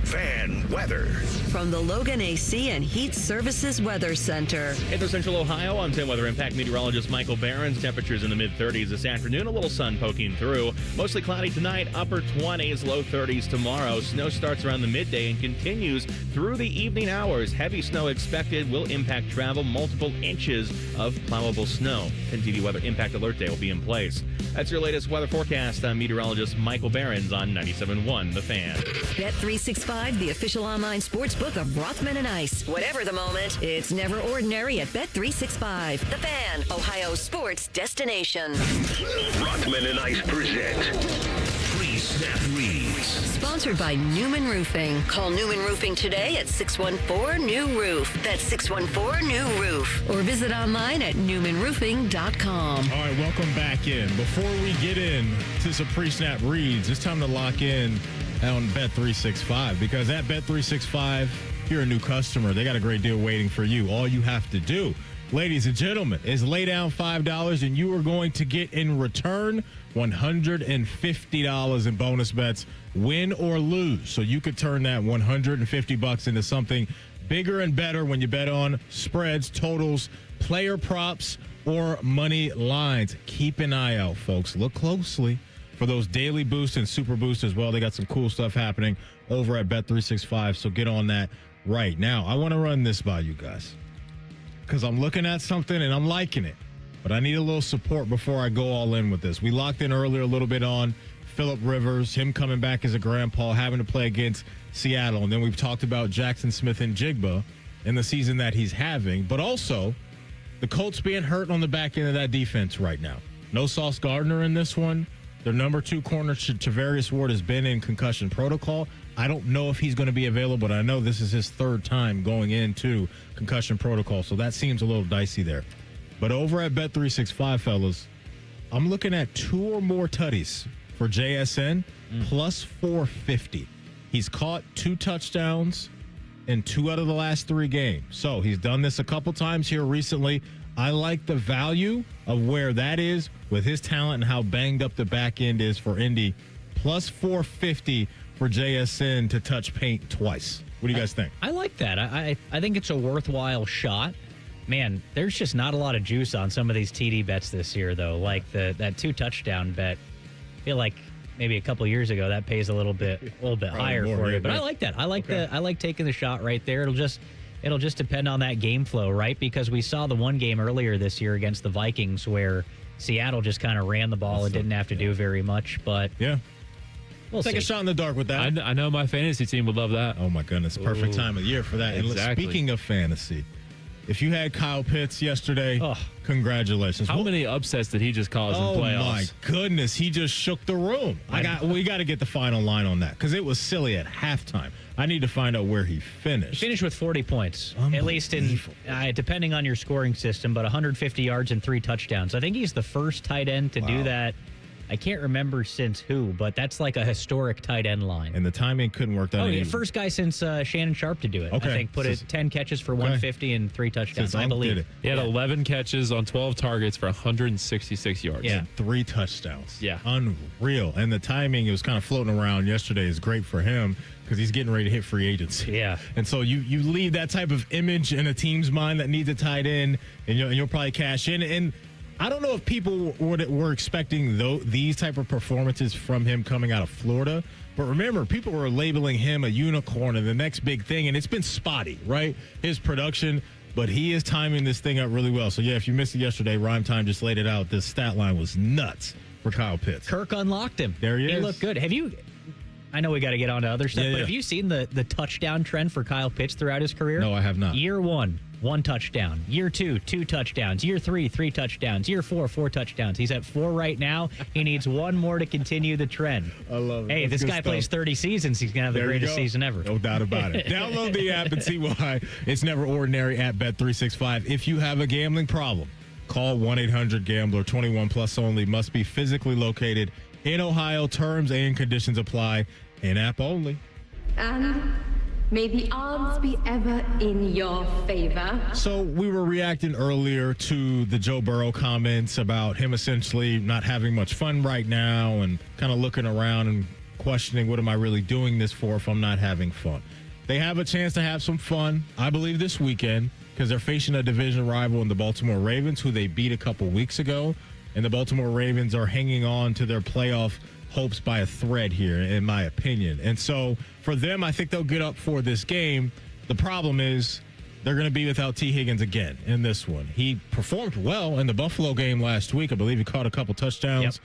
[SPEAKER 3] Fan weather.
[SPEAKER 4] From the Logan AC and Heat Services Weather Center.
[SPEAKER 34] In Central Ohio, I'm 10 Weather Impact meteorologist Michael Barron's. Temperatures in the mid-30s this afternoon. A little sun poking through. Mostly cloudy tonight, upper 20s, low 30s tomorrow. Snow starts around the midday and continues through the evening hours. Heavy snow expected will impact travel. Multiple inches of plowable snow. 10 TV Weather Impact Alert Day will be in place. That's your latest weather forecast. I'm meteorologist Michael Barron's on 97.1 The Fan.
[SPEAKER 4] Bet365, the official online sports book of Rothman and Ice. Whatever the moment, it's never ordinary at Bet365. The Fan, Ohio sports destination.
[SPEAKER 3] Rothman and Ice present Pre-Snap Reads.
[SPEAKER 4] sponsored by Newman Roofing. Call Newman Roofing today at 614-NEW-ROOF. That's 614-NEW-ROOF. Or visit online at newmanroofing.com.
[SPEAKER 6] All right, welcome back in. Before we get in to some pre-snap reads, it's time to lock in on Bet365 because at Bet365, if you're a new customer, they got a great deal waiting for you. All you have to do, ladies and gentlemen, is lay down $5 and you are going to get in return $150 in bonus bets, win or lose. So you could turn that $150 into something bigger and better when you bet on spreads, totals, player props, or money lines. Keep an eye out, folks. Look closely for those daily boosts and super boosts as well. They got some cool stuff happening over at Bet365, so get on that right now. I want to run this by you guys because I'm looking at something and I'm liking it, but I need a little support before I go all in with this. We locked in earlier a little bit on Phillip Rivers, him coming back as a grandpa, having to play against Seattle, and then we've talked about Jackson Smith and Jigba in the season that he's having, but also the Colts being hurt on the back end of that defense right now. No Sauce Gardner in this one. Their number 2 corner, Charvarius Ward, has been in concussion protocol. I don't know if he's going to be available, but I know this is his 3rd time going into concussion protocol, so that seems a little dicey there. But over at Bet365, fellas, I'm looking at 2 or more tutties for JSN, plus 450. He's caught 2 touchdowns in 2 out of the last 3 games. So he's done this a couple times here recently. I like the value of where that is with his talent and how banged up the back end is for Indy. Plus 450 for JSN to touch paint twice. What do you guys think?
[SPEAKER 1] I like that. I think it's a worthwhile shot. Man, there's just not a lot of juice on some of these TD bets this year, though. Like that 2 touchdown bet. I feel like maybe a couple years ago that pays a little bit higher for you. But I like that. I like taking the shot right there. It'll just depend on that game flow, right? Because we saw the one game earlier this year against the Vikings where Seattle just kind of ran the ball and didn't have to do very much. But
[SPEAKER 6] yeah,
[SPEAKER 1] we'll
[SPEAKER 6] take
[SPEAKER 1] see.
[SPEAKER 6] a shot in the dark with that.
[SPEAKER 5] I know my fantasy team would love that.
[SPEAKER 6] Oh my goodness, perfect time of year for that.
[SPEAKER 5] Exactly.
[SPEAKER 6] And speaking of fantasy, if you had Kyle Pitts yesterday, congratulations.
[SPEAKER 5] How many upsets did he just cause in playoffs?
[SPEAKER 6] Oh my goodness, he just shook the room. We got to get the final line on that because it was silly at halftime. I need to find out where he finished.
[SPEAKER 1] He finished with 40 points, at least in depending on your scoring system, but 150 yards and 3 touchdowns. I think he's the first tight end to do that. I can't remember since who, but that's like a historic tight end line.
[SPEAKER 6] And the timing couldn't work that.
[SPEAKER 1] Oh, yeah, first guy since Shannon Sharp to do it.
[SPEAKER 6] Okay.
[SPEAKER 1] I think put it 10 catches for 150 and 3 touchdowns, I believe.
[SPEAKER 5] He had 11 catches on 12 targets for 166 yards.
[SPEAKER 6] Yeah, 3 touchdowns.
[SPEAKER 5] Yeah.
[SPEAKER 6] Unreal. And the timing, it was kind of floating around yesterday, is great for him because he's getting ready to hit free agency.
[SPEAKER 1] Yeah.
[SPEAKER 6] And so you leave that type of image in a team's mind that needs a tight end, and you'll probably cash in. And I don't know if people were expecting these type of performances from him coming out of Florida. But remember, people were labeling him a unicorn and the next big thing, and it's been spotty, right? His production, but he is timing this thing up really well. So, yeah, if you missed it yesterday, Rhyme Time just laid it out. This stat line was nuts for Kyle Pitts.
[SPEAKER 1] Kirk unlocked him.
[SPEAKER 6] There he is.
[SPEAKER 1] He looked good. I know we got to get on to other stuff, but have you seen the touchdown trend for Kyle Pitts throughout his career?
[SPEAKER 6] No, I have not.
[SPEAKER 1] Year 1, 1 touchdown. Year 2, 2 touchdowns. Year 3, 3 touchdowns. Year 4, 4 touchdowns. He's at 4 right now. He needs 1 more to continue the trend.
[SPEAKER 6] I love it.
[SPEAKER 1] Hey,
[SPEAKER 6] That's
[SPEAKER 1] this guy
[SPEAKER 6] stuff.
[SPEAKER 1] plays 30 seasons. He's going to have the greatest season ever.
[SPEAKER 6] No doubt about it. Download the app and see why it's never ordinary at Bet365. If you have a gambling problem, call 1-800-GAMBLER. 21 plus only. Must be physically located in Ohio. Terms and conditions apply. In-app only.
[SPEAKER 8] And may the odds be ever in your favor.
[SPEAKER 6] So we were reacting earlier to the Joe Burrow comments about him essentially not having much fun right now and kind of looking around and questioning, what am I really doing this for if I'm not having fun? They have a chance to have some fun, I believe, this weekend because they're facing a division rival in the Baltimore Ravens, who they beat a couple weeks ago. And the Baltimore Ravens are hanging on to their playoff hopes by a thread here, in my opinion. And so for them, I think they'll get up for this game. The problem is they're going to be without T. Higgins again in this one. He performed well in the Buffalo game last week. I believe he caught a couple touchdowns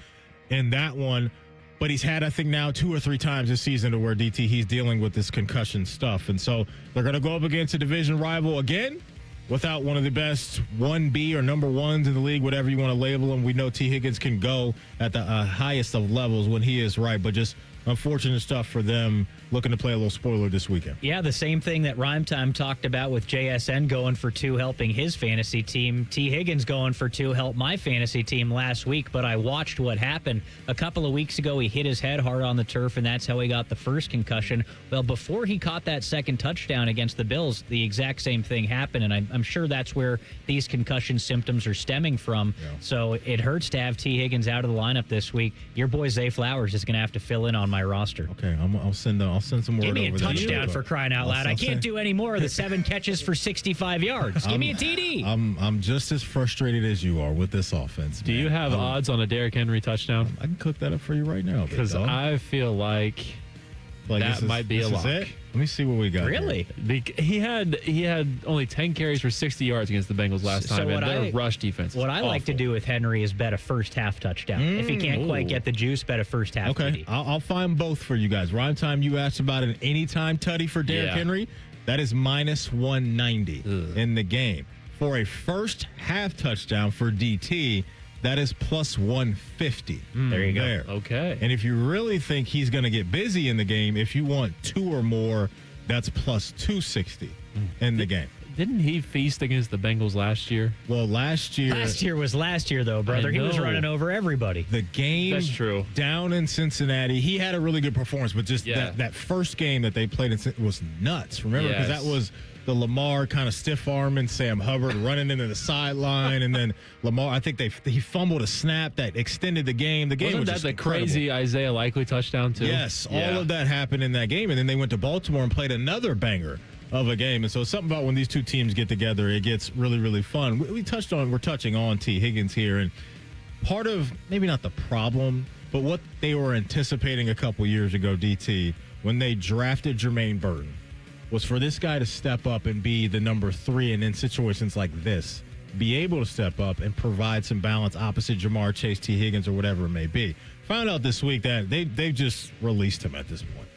[SPEAKER 6] in that one. But he's had, I think, now 2 or 3 times this season to where he's dealing with this concussion stuff. And so they're going to go up against a division rival again without one of the best 1B or number 1s in the league, whatever you want to label him. We know T. Higgins can go at the highest of levels when he is right, but just unfortunate stuff for them looking to play a little spoiler this weekend.
[SPEAKER 1] Yeah, the same thing that Rhymetime talked about with JSN going for 2 helping his fantasy team. T. Higgins going for 2 helped my fantasy team last week, but I watched what happened. A couple of weeks ago, he hit his head hard on the turf, and that's how he got the first concussion. Well, before he caught that second touchdown against the Bills, the exact same thing happened, and I'm sure that's where these concussion symptoms are stemming from. Yeah. So it hurts to have T. Higgins out of the lineup this week. Your boy Zay Flowers is going to have to fill in on my roster.
[SPEAKER 6] Okay, I'll send some word over.
[SPEAKER 1] Give me a touchdown for crying out loud. I can't do any more of the 7 catches for 65 yards. Give me a TD.
[SPEAKER 6] I'm just as frustrated as you are with this offense.
[SPEAKER 5] Do you have odds on a Derrick Henry touchdown?
[SPEAKER 6] I can cook that up for you right now.
[SPEAKER 5] Because I feel like that might be a lock.
[SPEAKER 6] Let me see what we got.
[SPEAKER 1] Really?
[SPEAKER 5] He had only 10 carries for 60 yards against the Bengals last time, and their rush defense.
[SPEAKER 1] What I like to do with Henry is bet a first half touchdown. If he can't quite get the juice, bet a first half.
[SPEAKER 6] Okay, I'll find both for you guys. Rhyme time, you asked about an anytime tutty for Derrick Henry. That is minus 190 in the game. For a first half touchdown for DT, that is plus 150.
[SPEAKER 1] There you go.
[SPEAKER 5] Okay.
[SPEAKER 6] And if you really think he's going to get busy in the game, if you want 2 or more, that's plus 260 in the game.
[SPEAKER 5] Didn't he feast against the Bengals last year?
[SPEAKER 6] Well, last year
[SPEAKER 1] was last year, though, brother. He was running over everybody.
[SPEAKER 6] The game
[SPEAKER 5] That's true.
[SPEAKER 6] Down in Cincinnati, he had a really good performance, but just that first game that they played was nuts. Remember? Because that was the Lamar kind of stiff arming Sam Hubbard running into the sideline, and then Lamar, I think he fumbled a snap that extended the game. The game
[SPEAKER 5] Wasn't
[SPEAKER 6] was
[SPEAKER 5] that
[SPEAKER 6] just
[SPEAKER 5] the
[SPEAKER 6] incredible.
[SPEAKER 5] crazy Isaiah Likely touchdown too?
[SPEAKER 6] Yes, all of that happened in that game, and then they went to Baltimore and played another banger of a game. And so it's something about when these two teams get together, it gets really, really fun. We're touching on T. Higgins here, and part of maybe not the problem, but what they were anticipating a couple years ago, DT, when they drafted Jermaine Burton, was for this guy to step up and be the number 3, and in situations like this, be able to step up and provide some balance opposite Jamar Chase, T. Higgins, or whatever it may be. Found out this week that they've just released him at this point.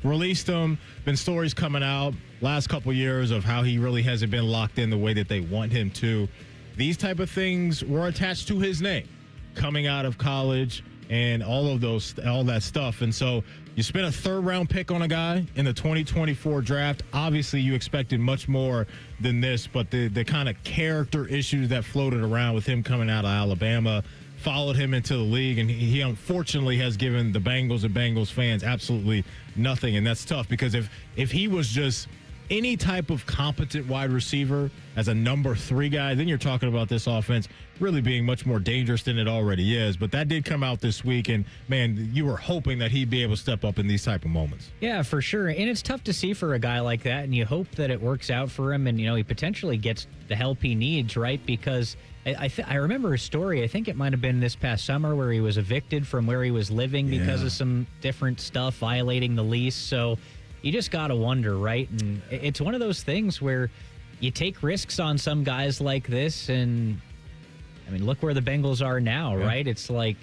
[SPEAKER 6] Released him. Been stories coming out last couple years of how he really hasn't been locked in the way that they want him to. These type of things were attached to his name coming out of college and all that stuff. And so you spent a 3rd-round pick on a guy in the 2024 draft. Obviously, you expected much more than this, but the kind of character issues that floated around with him coming out of Alabama followed him into the league, and he unfortunately has given the Bengals and Bengals fans absolutely nothing, and that's tough because if he was just any type of competent wide receiver as a number 3 guy, then you're talking about this offense really being much more dangerous than it already is. But that did come out this week, and man, you were hoping that he'd be able to step up in these type of moments.
[SPEAKER 1] Yeah, for sure. And it's tough to see for a guy like that, and you hope that it works out for him, and he potentially gets the help he needs, right? Because I remember a story, I think it might have been this past summer, where he was evicted from where he was living because of some different stuff, violating the lease. So you just got to wonder, right? And it's one of those things where you take risks on some guys like this, and I mean, look where the Bengals are now, right? It's like,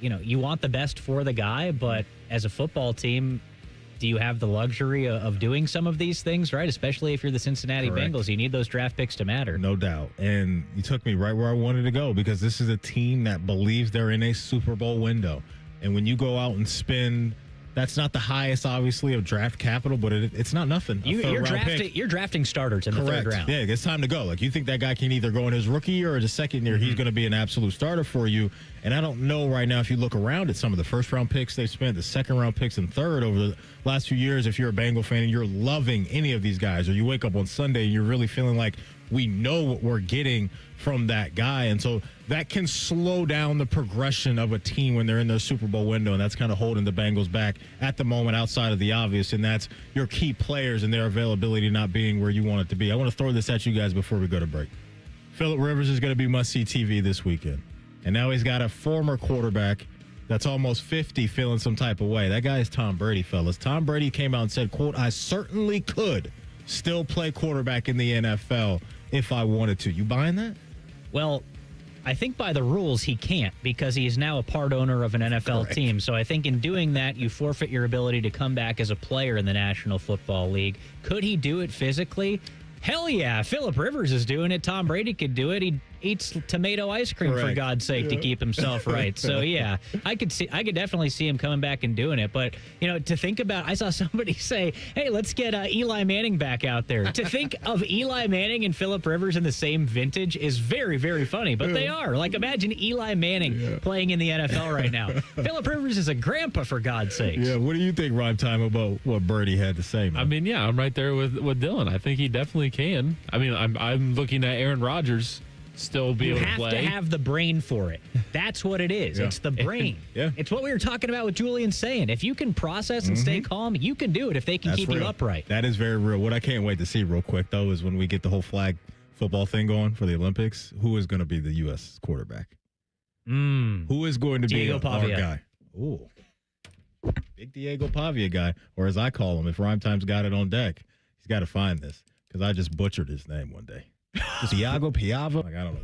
[SPEAKER 1] you want the best for the guy, but as a football team, do you have the luxury of doing some of these things, right? Especially if you're the Cincinnati Bengals. You need those draft picks to matter.
[SPEAKER 6] No doubt. And you took me right where I wanted to go, because this is a team that believes they're in a Super Bowl window. And when you go out and spend, that's not the highest, obviously, of draft capital, but it's not nothing.
[SPEAKER 1] You're drafting starters in the 3rd round.
[SPEAKER 6] Yeah, it's time to go. Like, you think that guy can either go in his rookie year or the second year, he's going to be an absolute starter for you. And I don't know right now if you look around at some of the 1st-round picks they've spent, the 2nd-round picks and 3rd over the last few years, if you're a Bengal fan and you're loving any of these guys, or you wake up on Sunday and you're really feeling like we know what we're getting from that guy. And so that can slow down the progression of a team when they're in their Super Bowl window, and that's kind of holding the Bengals back at the moment outside of the obvious, and that's your key players and their availability not being where you want it to be. I want to throw this at you guys before we go to break. Phillip Rivers is going to be must-see TV this weekend, and now he's got a former quarterback that's almost 50 feeling some type of way. That guy is Tom Brady, fellas. Tom Brady came out and said, quote, "I certainly could still play quarterback in the NFL if I wanted to." You buying that?
[SPEAKER 1] Well, I think by the rules he can't, because he is now a part owner of an NFL team. So I think in doing that, you forfeit your ability to come back as a player in the National Football League. Could he do it physically? Hell yeah. Phillip Rivers is doing it. Tom Brady could do it. eats tomato ice cream for God's sake to keep himself right. So yeah, I could definitely see him coming back and doing it. But to think about, I saw somebody say, "Hey, let's get Eli Manning back out there." To think of Eli Manning and Phillip Rivers in the same vintage is very, very funny. But they are. Like, imagine Eli Manning playing in the NFL right now. Phillip Rivers is a grandpa, for God's sake.
[SPEAKER 6] Yeah. What do you think, Rhyme Time, about what Birdie had to say, man?
[SPEAKER 5] I mean, yeah, I'm right there with Dylan. I think he definitely can. I mean, I'm looking at Aaron Rodgers still be able to play.
[SPEAKER 1] You have to have the brain for it. That's what it is. It's the brain. It's what we were talking about with Julian Sayin. If you can process and stay calm, you can do it if they can keep you upright.
[SPEAKER 6] That is very real. What I can't wait to see real quick, though, is when we get the whole flag football thing going for the Olympics, who is going to be the U.S. quarterback? Who is going to be our guy? Ooh. Big Diego Pavia guy, or as I call him, if Rhyme Time's got it on deck, he's got to find this, because I just butchered his name one day. Diego Piava? Like, I don't know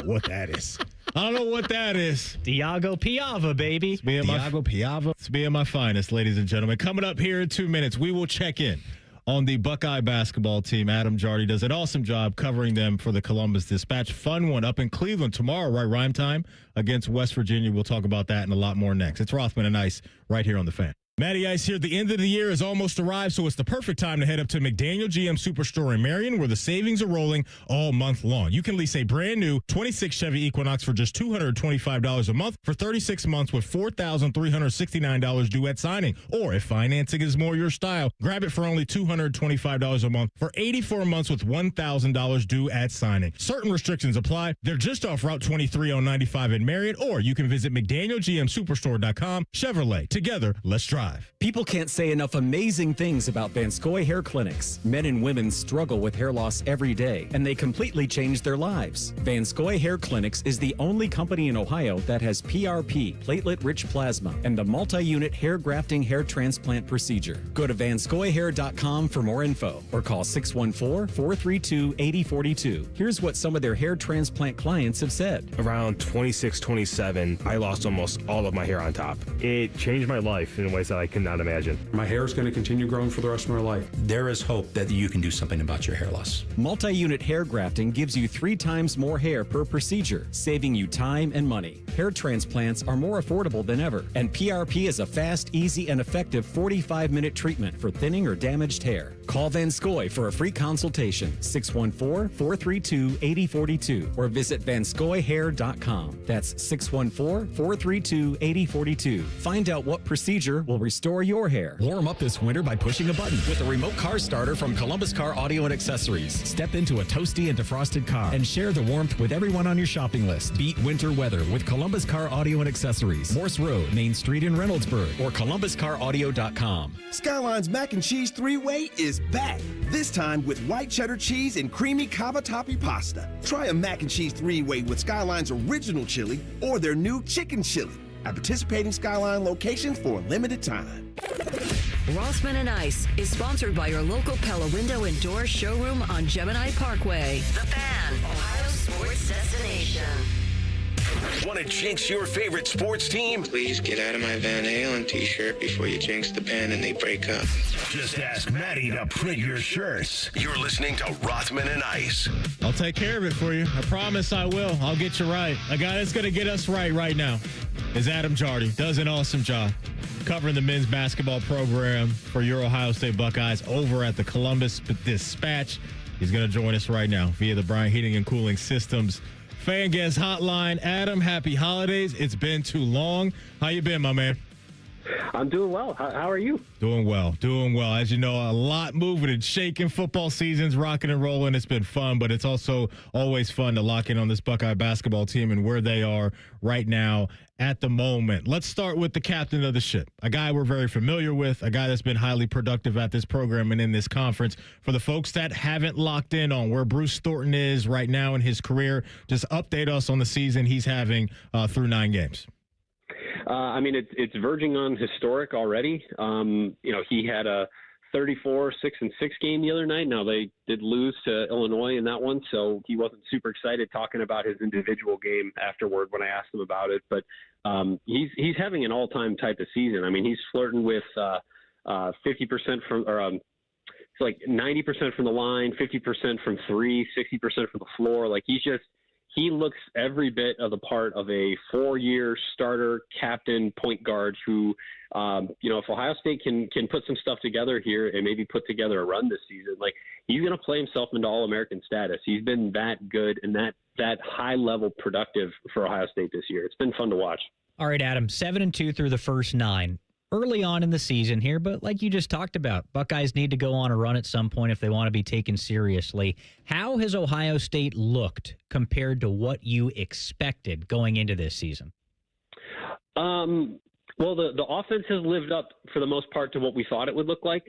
[SPEAKER 6] what that is. I don't know what that is.
[SPEAKER 1] Diego Piava, baby.
[SPEAKER 6] Diego Piava. It's being my finest, ladies and gentlemen. Coming up here in 2 minutes, we will check in on the Buckeye basketball team. Adam Jardy does an awesome job covering them for the Columbus Dispatch. Fun one up in Cleveland tomorrow, right? Rhyme Time against West Virginia. We'll talk about that and a lot more next. It's Rothman and Ice right here on The Fan. Matty Ice here. The end of the year has almost arrived, so it's the perfect time to head up to McDaniel GM Superstore in Marion, where the savings are rolling all month long. You can lease a brand new 26 Chevy Equinox for just $225 a month for 36 months with $4,369 due at signing. Or if financing is more your style, grab it for only $225 a month for 84 months with $1,000 due at signing. Certain restrictions apply. They're just off Route 23 on 95 in Marion, or you can visit McDanielGMSuperstore.com. Chevrolet. Together, let's drive.
[SPEAKER 2] People can't say enough amazing things about Vanscoy Hair Clinics. Men and women struggle with hair loss every day, and they completely change their lives. Vanscoy Hair Clinics is the only company in Ohio that has PRP, platelet-rich plasma, and the multi-unit hair grafting hair transplant procedure. Go to vanscoyhair.com for more info, or call 614-432-8042. Here's what some of their hair transplant clients have said.
[SPEAKER 9] Around 26, 27, I lost almost all of my hair on top. It changed my life in ways that I could not imagine.
[SPEAKER 10] My hair is going to continue growing for the rest of my life.
[SPEAKER 11] There is hope that you can do something about your hair loss.
[SPEAKER 2] Multi-unit hair grafting gives you 3 times more hair per procedure, saving you time and money. Hair transplants are more affordable than ever, and PRP is a fast, easy, and effective 45-minute treatment for thinning or damaged hair. Call Vanscoy for a free consultation, 614-432-8042, or visit vanscoyhair.com. That's 614-432-8042. Find out what procedure will restore your hair.
[SPEAKER 33] Warm up this winter by pushing a button with a remote car starter from Columbus Car Audio and Accessories. Step into a toasty and defrosted car and share the warmth with everyone on your shopping list. Beat winter weather with Columbus Car Audio and Accessories. Morse Road, Main Street in Reynoldsburg, or columbuscaraudio.com.
[SPEAKER 12] Skyline's Mac and Cheese 3-Way is back. This time with white cheddar cheese and creamy cavatappi pasta. Try a Mac and Cheese 3-Way with Skyline's original chili or their new chicken chili at participating Skyline locations for a limited time.
[SPEAKER 4] Rothman and Ice is sponsored by your local Pella Window and Door showroom on Gemini Parkway. The Fan, Ohio sports destination.
[SPEAKER 3] Want to jinx your favorite sports team?
[SPEAKER 17] Please get out of my Van Halen t-shirt before you jinx the band and they break up.
[SPEAKER 3] Just ask Maddie to print your shirts. You're listening to Rothman and Ice.
[SPEAKER 6] I'll take care of it for you. I promise I will. I'll get you right. A guy that's going to get us right now is Adam Jardy. Does an awesome job covering the men's basketball program for your Ohio State Buckeyes over at the Columbus Dispatch. He's going to join us right now via the Bryant Heating and Cooling Systems Fan Guest Hotline. Adam, happy holidays. It's been too long. How you been, my man?
[SPEAKER 21] I'm doing well. How are you?
[SPEAKER 6] Doing well. As you know, a lot moving and shaking. Football season's rocking and rolling. It's been fun, but it's also always fun to lock in on this Buckeye basketball team and where they are right now at the moment. Let's start with the captain of the ship, a guy we're very familiar with, a guy that's been highly productive at this program and in this conference. For the folks that haven't locked in on where Bruce Thornton is right now in his career, just update us on the season he's having through 9 games.
[SPEAKER 21] I mean, it's verging on historic already. He had a 34-6-6 game the other night. Now, they did lose to Illinois in that one, so he wasn't super excited talking about his individual game afterward when I asked him about it. But he's having an all-time type of season. I mean, he's flirting with 50% from – or it's like 90% from the line, 50% from 3, 60% from the floor. Like, he's he looks every bit of the part of a 4-year starter, captain, point guard who, if Ohio State can put some stuff together here and maybe put together a run this season, like he's going to play himself into All-American status. He's been that good and that high-level productive for Ohio State this year. It's been fun to watch.
[SPEAKER 1] All right, Adam, 7-2 through the first 9. Early on in the season here, but like you just talked about, Buckeyes need to go on a run at some point if they want to be taken seriously. How has Ohio State looked compared to what you expected going into this season?
[SPEAKER 21] Well, the offense has lived up for the most part to what we thought it would look like.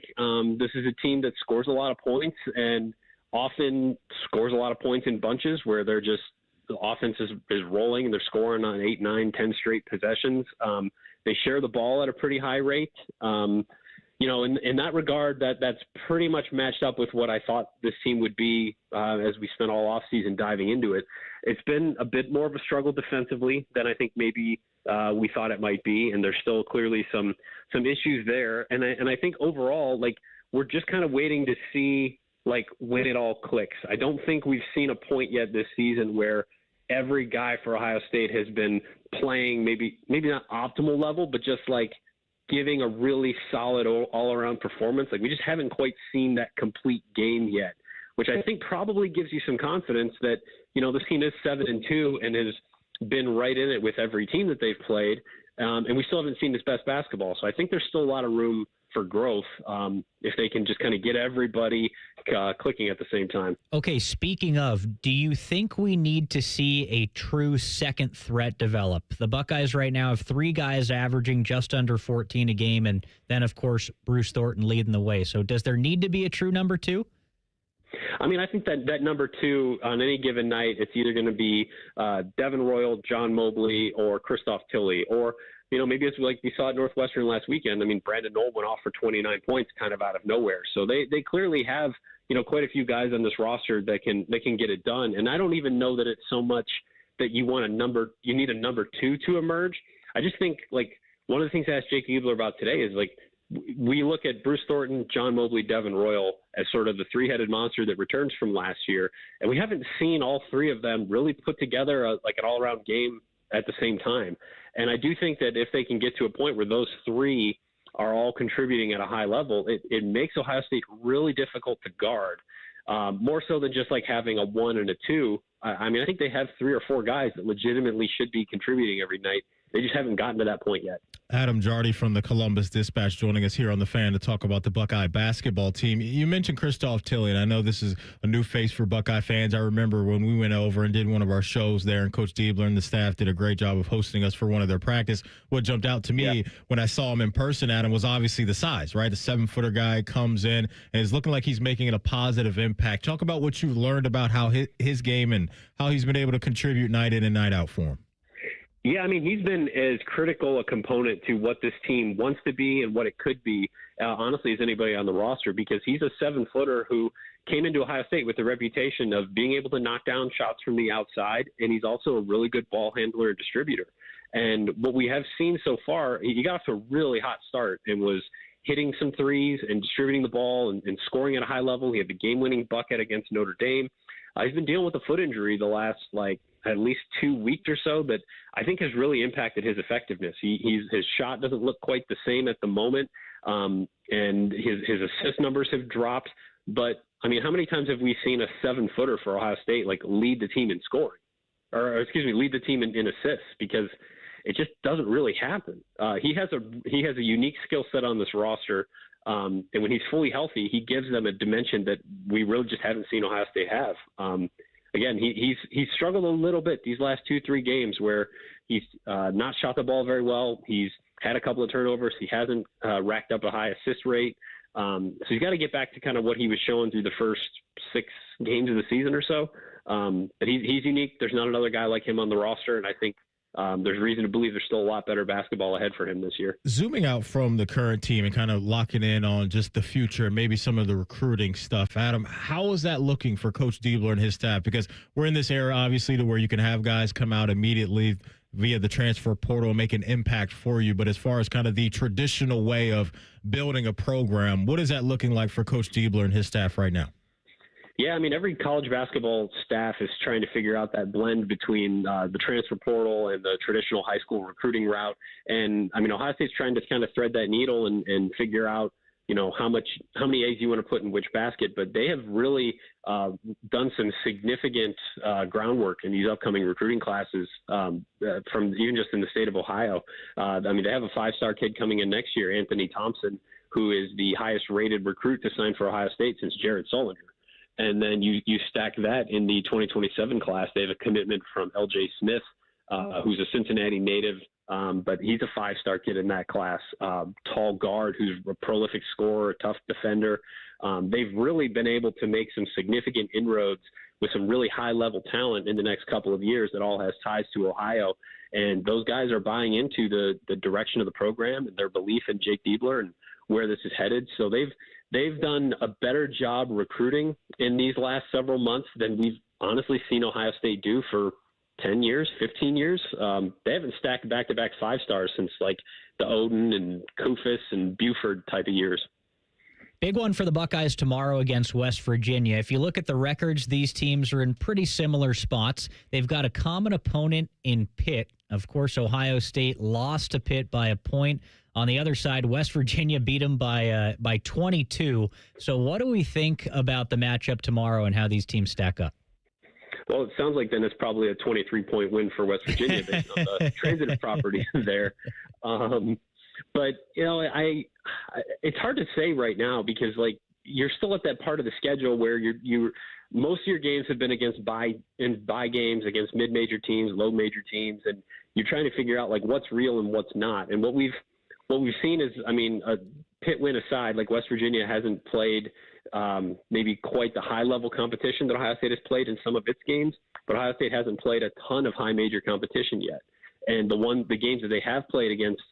[SPEAKER 21] This is a team that scores a lot of points and often scores a lot of points in bunches where the offense is rolling and they're scoring on 8, 9, 10 straight possessions. They share the ball at a pretty high rate. In that regard, that's pretty much matched up with what I thought this team would be as we spent all offseason diving into it. It's been a bit more of a struggle defensively than I think maybe we thought it might be, and there's still clearly some issues there. And I think overall, like, we're just kind of waiting to see, like, when it all clicks. I don't think we've seen a point yet this season where every guy for Ohio State has been playing maybe not optimal level, but just like giving a really solid all-around performance. Like, we just haven't quite seen that complete game yet, which I think probably gives you some confidence that, this team is 7-2 and has been right in it with every team that they've played. And we still haven't seen this best basketball. So I think there's still a lot of room for growth if they can just kind of get everybody clicking at the same time.
[SPEAKER 1] Okay, speaking of, do you think we need to see a true second threat develop? The Buckeyes right now have 3 guys averaging just under 14 a game, and then, of course, Bruce Thornton leading the way. So does there need to be a true number 2?
[SPEAKER 21] I mean, I think that number 2 on any given night, it's either going to be Devin Royal, John Mobley, or Christoph Tilley, or maybe it's like we saw at Northwestern last weekend. I mean, Brenden went off for 29 points kind of out of nowhere. So they clearly have, quite a few guys on this roster that can get it done. And I don't even know that it's so much that you need a number 2 to emerge. I just think, like, one of the things I asked Jake Eubler about today is, like, we look at Bruce Thornton, John Mobley, Devin Royal as sort of the 3-headed monster that returns from last year. And we haven't seen all 3 of them really put together an all-around game at the same time. And I do think that if they can get to a point where those 3 are all contributing at a high level, it makes Ohio State really difficult to guard, more so than just like having a 1 and a 2. I mean, I think they have 3 or 4 guys that legitimately should be contributing every night. They just haven't gotten to that point yet.
[SPEAKER 6] Adam Jardy from the Columbus Dispatch joining us here on The Fan to talk about the Buckeye basketball team. You mentioned Christoph Tilley, and I know this is a new face for Buckeye fans. I remember when we went over and did one of our shows there, and Coach Diebler and the staff did a great job of hosting us for one of their practice. What jumped out to me when I saw him in person, Adam, was obviously the size, right? The 7-footer guy comes in and is looking like he's making a positive impact. Talk about what you've learned about how his game and how he's been able to contribute night in and night out for him.
[SPEAKER 21] Yeah, I mean, he's been as critical a component to what this team wants to be and what it could be, honestly, as anybody on the roster, because he's a 7-footer who came into Ohio State with the reputation of being able to knock down shots from the outside, and he's also a really good ball handler and distributor. And what we have seen so far, he got off to a really hot start and was hitting some threes and distributing the ball and scoring at a high level. He had the game-winning bucket against Notre Dame. He's been dealing with a foot injury the last, at least 2 weeks or so that I think has really impacted his effectiveness. His shot doesn't look quite the same at the moment, and his assist numbers have dropped. But, I mean, how many times have we seen a 7-footer for Ohio State, lead the team in scoring? Lead the team in assists, because it just doesn't really happen. He has a unique skill set on this roster, and when he's fully healthy, he gives them a dimension that we really just haven't seen Ohio State have. Again, he's struggled a little bit these last 2-3 games where he's not shot the ball very well. He's had a couple of turnovers. He hasn't racked up a high assist rate. So he's got to get back to kind of what he was showing through the first 6 games of the season or so. But he's unique. There's not another guy like him on the roster, and I think there's reason to believe there's still a lot better basketball ahead for him this year.
[SPEAKER 6] Zooming out from the current team and kind of locking in on just the future and maybe some of the recruiting stuff, Adam, how is that looking for Coach Diebler and his staff? Because we're in this era, obviously, to where you can have guys come out immediately via the transfer portal and make an impact for you. But as far as kind of the traditional way of building a program, what is that looking like for Coach Diebler and his staff right now?
[SPEAKER 21] Yeah, I mean, every college basketball staff is trying to figure out that blend between the transfer portal and the traditional high school recruiting route. And, I mean, Ohio State's trying to kind of thread that needle and figure out, how many eggs you want to put in which basket. But they have really done some significant groundwork in these upcoming recruiting classes from even just in the state of Ohio. I mean, they have a 5-star kid coming in next year, Anthony Thompson, who is the highest rated recruit to sign for Ohio State since Jared Solinger. And then you stack that in the 2027 class. They have a commitment from L.J. Smith, who's a Cincinnati native, but he's a 5-star kid in that class. Tall guard who's a prolific scorer, tough defender. They've really been able to make some significant inroads with some really high-level talent in the next couple of years that all has ties to Ohio. And those guys are buying into the direction of the program and their belief in Jake Diebler and where this is headed. So they've done a better job recruiting in these last several months than we've honestly seen Ohio State do for 10 years, 15 years. They haven't stacked back-to-back 5-stars since like the Oden and Kufis and Buford type of years.
[SPEAKER 1] Big one for the Buckeyes tomorrow against West Virginia. If you look at the records, these teams are in pretty similar spots. They've got a common opponent in Pitt. Of course, Ohio State lost to Pitt by a point. On the other side, West Virginia beat them by 22. So what do we think about the matchup tomorrow and how these teams stack up?
[SPEAKER 21] Well, it sounds like then it's probably a 23-point win for West Virginia based on the transitive property there. But, it's hard to say right now because, like, you're still at that part of the schedule where you're most of your games have been against bye games against mid-major teams, low-major teams, and you're trying to figure out, like, what's real and what's not. And what we've seen is, I mean, a Pitt win aside, like West Virginia hasn't played maybe quite the high-level competition that Ohio State has played in some of its games, but Ohio State hasn't played a ton of high-major competition yet. And the games that they have played against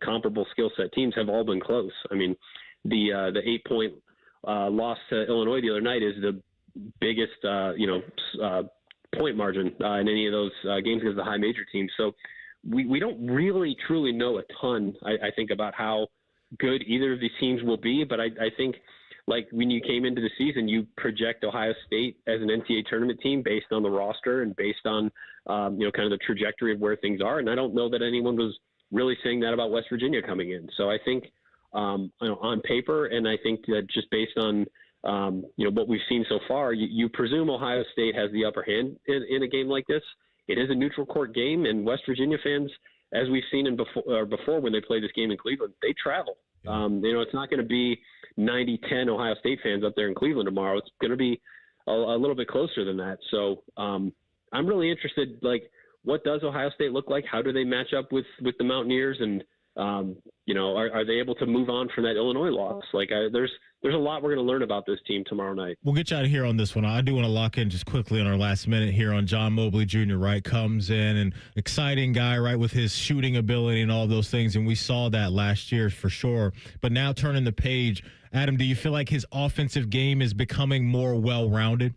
[SPEAKER 21] comparable skill set teams have all been close. I mean, the 8-point loss to Illinois the other night is the biggest point margin in any of those games against the high major teams. So we don't really truly know a ton, I think, about how good either of these teams will be. But I think, like, when you came into the season, you project Ohio State as an NCAA tournament team based on the roster and based on, kind of the trajectory of where things are. And I don't know that anyone was really saying that about West Virginia coming in. So I think, on paper, and I think that just based on, what we've seen so far, you presume Ohio State has the upper hand in a game like this. It is a neutral court game, and West Virginia fans, as we've seen before when they play this game in Cleveland, they travel. It's not going to be 90-10 Ohio State fans up there in Cleveland tomorrow. It's going to be a little bit closer than that. So I'm really interested, like, what does Ohio State look like? How do they match up with the Mountaineers? And, are they able to move on from that Illinois loss? Like, there's a lot we're going to learn about this team tomorrow night.
[SPEAKER 6] We'll get you out of here on this one. I do want to lock in just quickly on our last minute here on John Mobley Jr., right? Comes in, an exciting guy, right, with his shooting ability and all those things. And we saw that last year for sure. But now turning the page, Adam, do you feel like his offensive game is becoming more well-rounded?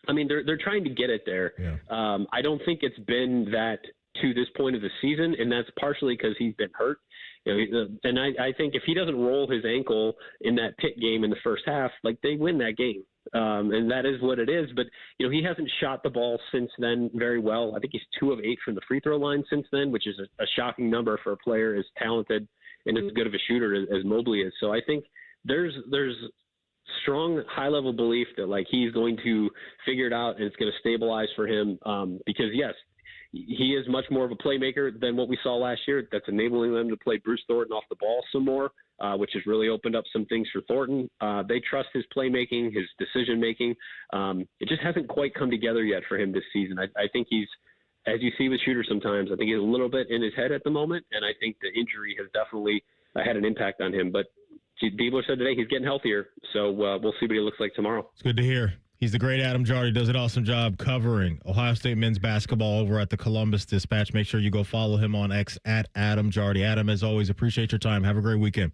[SPEAKER 21] I mean, they're trying to get it there. Yeah. I don't think it's been that to this point of the season, and that's partially because he's been hurt. And I think if he doesn't roll his ankle in that Pitt game in the first half, like, they win that game. And that is what it is. But, he hasn't shot the ball since then very well. I think he's 2 of 8 from the free throw line since then, which is a shocking number for a player as talented and as good of a shooter as Mobley is. So I think there's strong high-level belief that, like, he's going to figure it out and it's going to stabilize for him because, yes, he is much more of a playmaker than what we saw last year. That's enabling them to play Bruce Thornton off the ball some more, which has really opened up some things for Thornton. They trust his playmaking, his decision-making. It just hasn't quite come together yet for him this season. I think he's, as you see with shooters sometimes, I think he's a little bit in his head at the moment, and I think the injury has definitely had an impact on him. But Diebler said today he's getting healthier, so we'll see what he looks like tomorrow.
[SPEAKER 6] It's good to hear. He's the great Adam Jardy. Does an awesome job covering Ohio State men's basketball over at the Columbus Dispatch. Make sure you go follow him on X at Adam Jardy. Adam, as always, appreciate your time. Have a great weekend.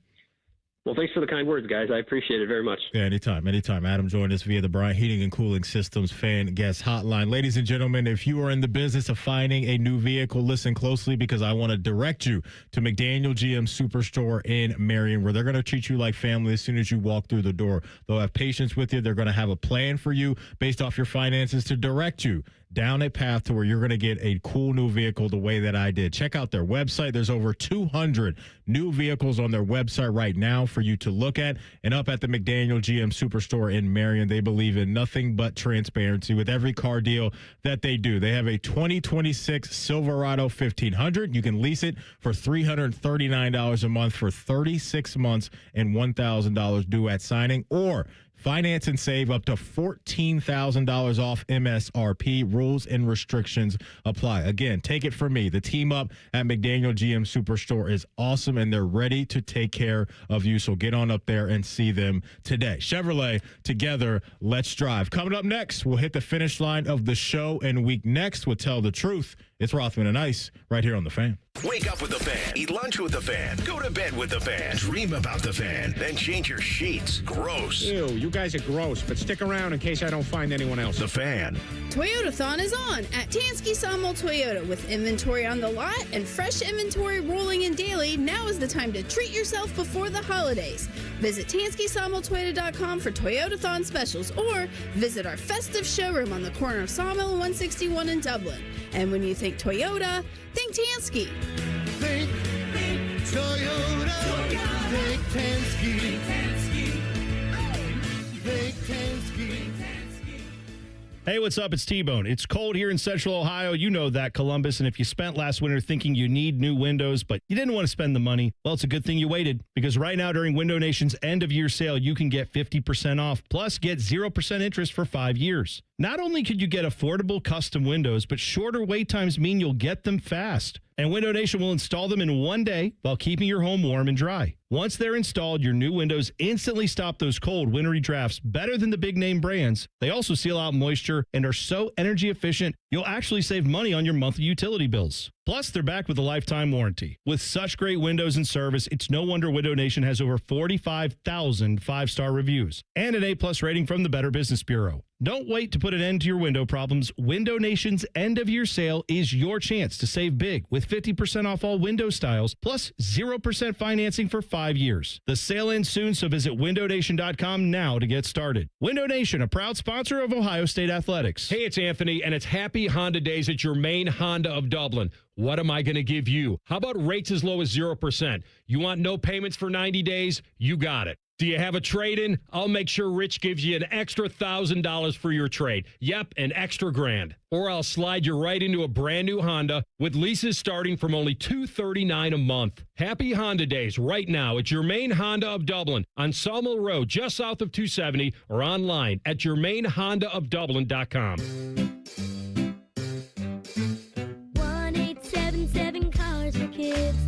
[SPEAKER 21] Well, thanks for the kind words, guys. I appreciate it very much.
[SPEAKER 6] Yeah, anytime. Adam joined us via the Bryant Heating and Cooling Systems fan guest hotline. Ladies and gentlemen, if you are in the business of finding a new vehicle, listen closely because I want to direct you to McDaniel GM Superstore in Marion, where they're going to treat you like family as soon as you walk through the door. They'll have patience with you. They're going to have a plan for you based off your finances to direct you down a path to where you're going to get a cool new vehicle the way that I did. Check out their website. There's over 200 new vehicles on their website right now for you to look at. And up at the McDaniel GM Superstore in Marion, they believe in nothing but transparency with every car deal that they do. They have a 2026 Silverado 1500. You can lease it for $339 a month for 36 months and $1,000 due at signing, or finance and save up to $14,000 off MSRP. Rules and restrictions apply. Again, take it from me. The team up at McDaniel GM Superstore is awesome, and they're ready to take care of you. So get on up there and see them today. Chevrolet, together, let's drive. Coming up next, we'll hit the finish line of the show, and week next, we'll tell the truth. It's Rothman and Ice right here on The Fan.
[SPEAKER 3] Wake up with the Fan. Eat lunch with the Fan. Go to bed with the Fan. Dream about the Fan. Then change your sheets. Gross.
[SPEAKER 7] Ew, you guys are gross, but stick around in case I don't find anyone else.
[SPEAKER 3] The Fan.
[SPEAKER 13] Toyotathon is on at Tansky Sawmill Toyota. With inventory on the lot and fresh inventory rolling in daily, now is the time to treat yourself before the holidays. Visit TanskySawmillToyota.com for Toyotathon specials, or visit our festive showroom on the corner of Sawmill and 161 in Dublin. And when you think Toyota, think Tansky.
[SPEAKER 14] Think Toyota. Think Tansky. Think Tansky.
[SPEAKER 15] Hey, what's up? It's T-Bone. It's cold here in Central Ohio. You know that, Columbus. And if you spent last winter thinking you need new windows, but you didn't want to spend the money, well, it's a good thing you waited. Because right now during Window Nation's end-of-year sale, you can get 50% off, plus get 0% interest for 5 years. Not only could you get affordable custom windows, but shorter wait times mean you'll get them fast. And Window Nation will install them in one day while keeping your home warm and dry. Once they're installed, your new windows instantly stop those cold, wintry drafts better than the big-name brands. They also seal out moisture and are so energy efficient, you'll actually save money on your monthly utility bills. Plus, they're backed with a lifetime warranty. With such great windows and service, it's no wonder Window Nation has over 45,000 five-star reviews and an A+ rating from the Better Business Bureau. Don't wait to put an end to your window problems. Window Nation's end-of-year sale is your chance to save big with 50% off all window styles, plus 0% financing for 5 years. The sale ends soon, so visit windownation.com now to get started. Window Nation, a proud sponsor of Ohio State Athletics.
[SPEAKER 16] Hey, it's Anthony, and it's Happy Honda Days at your main Honda of Dublin. What am I going to give you? How about rates as low as 0%? You want no payments for 90 days? You got it. Do you have a trade-in? I'll make sure Rich gives you an extra $1,000 for your trade. Yep, an extra $1,000. Or I'll slide you right into a brand new Honda with leases starting from only $239 a month. Happy Honda Days right now at your main Honda of Dublin on Sawmill Road, just south of 270, or online at yourmainhondaofdublin.com.
[SPEAKER 18] 1-877 Cars for Kids.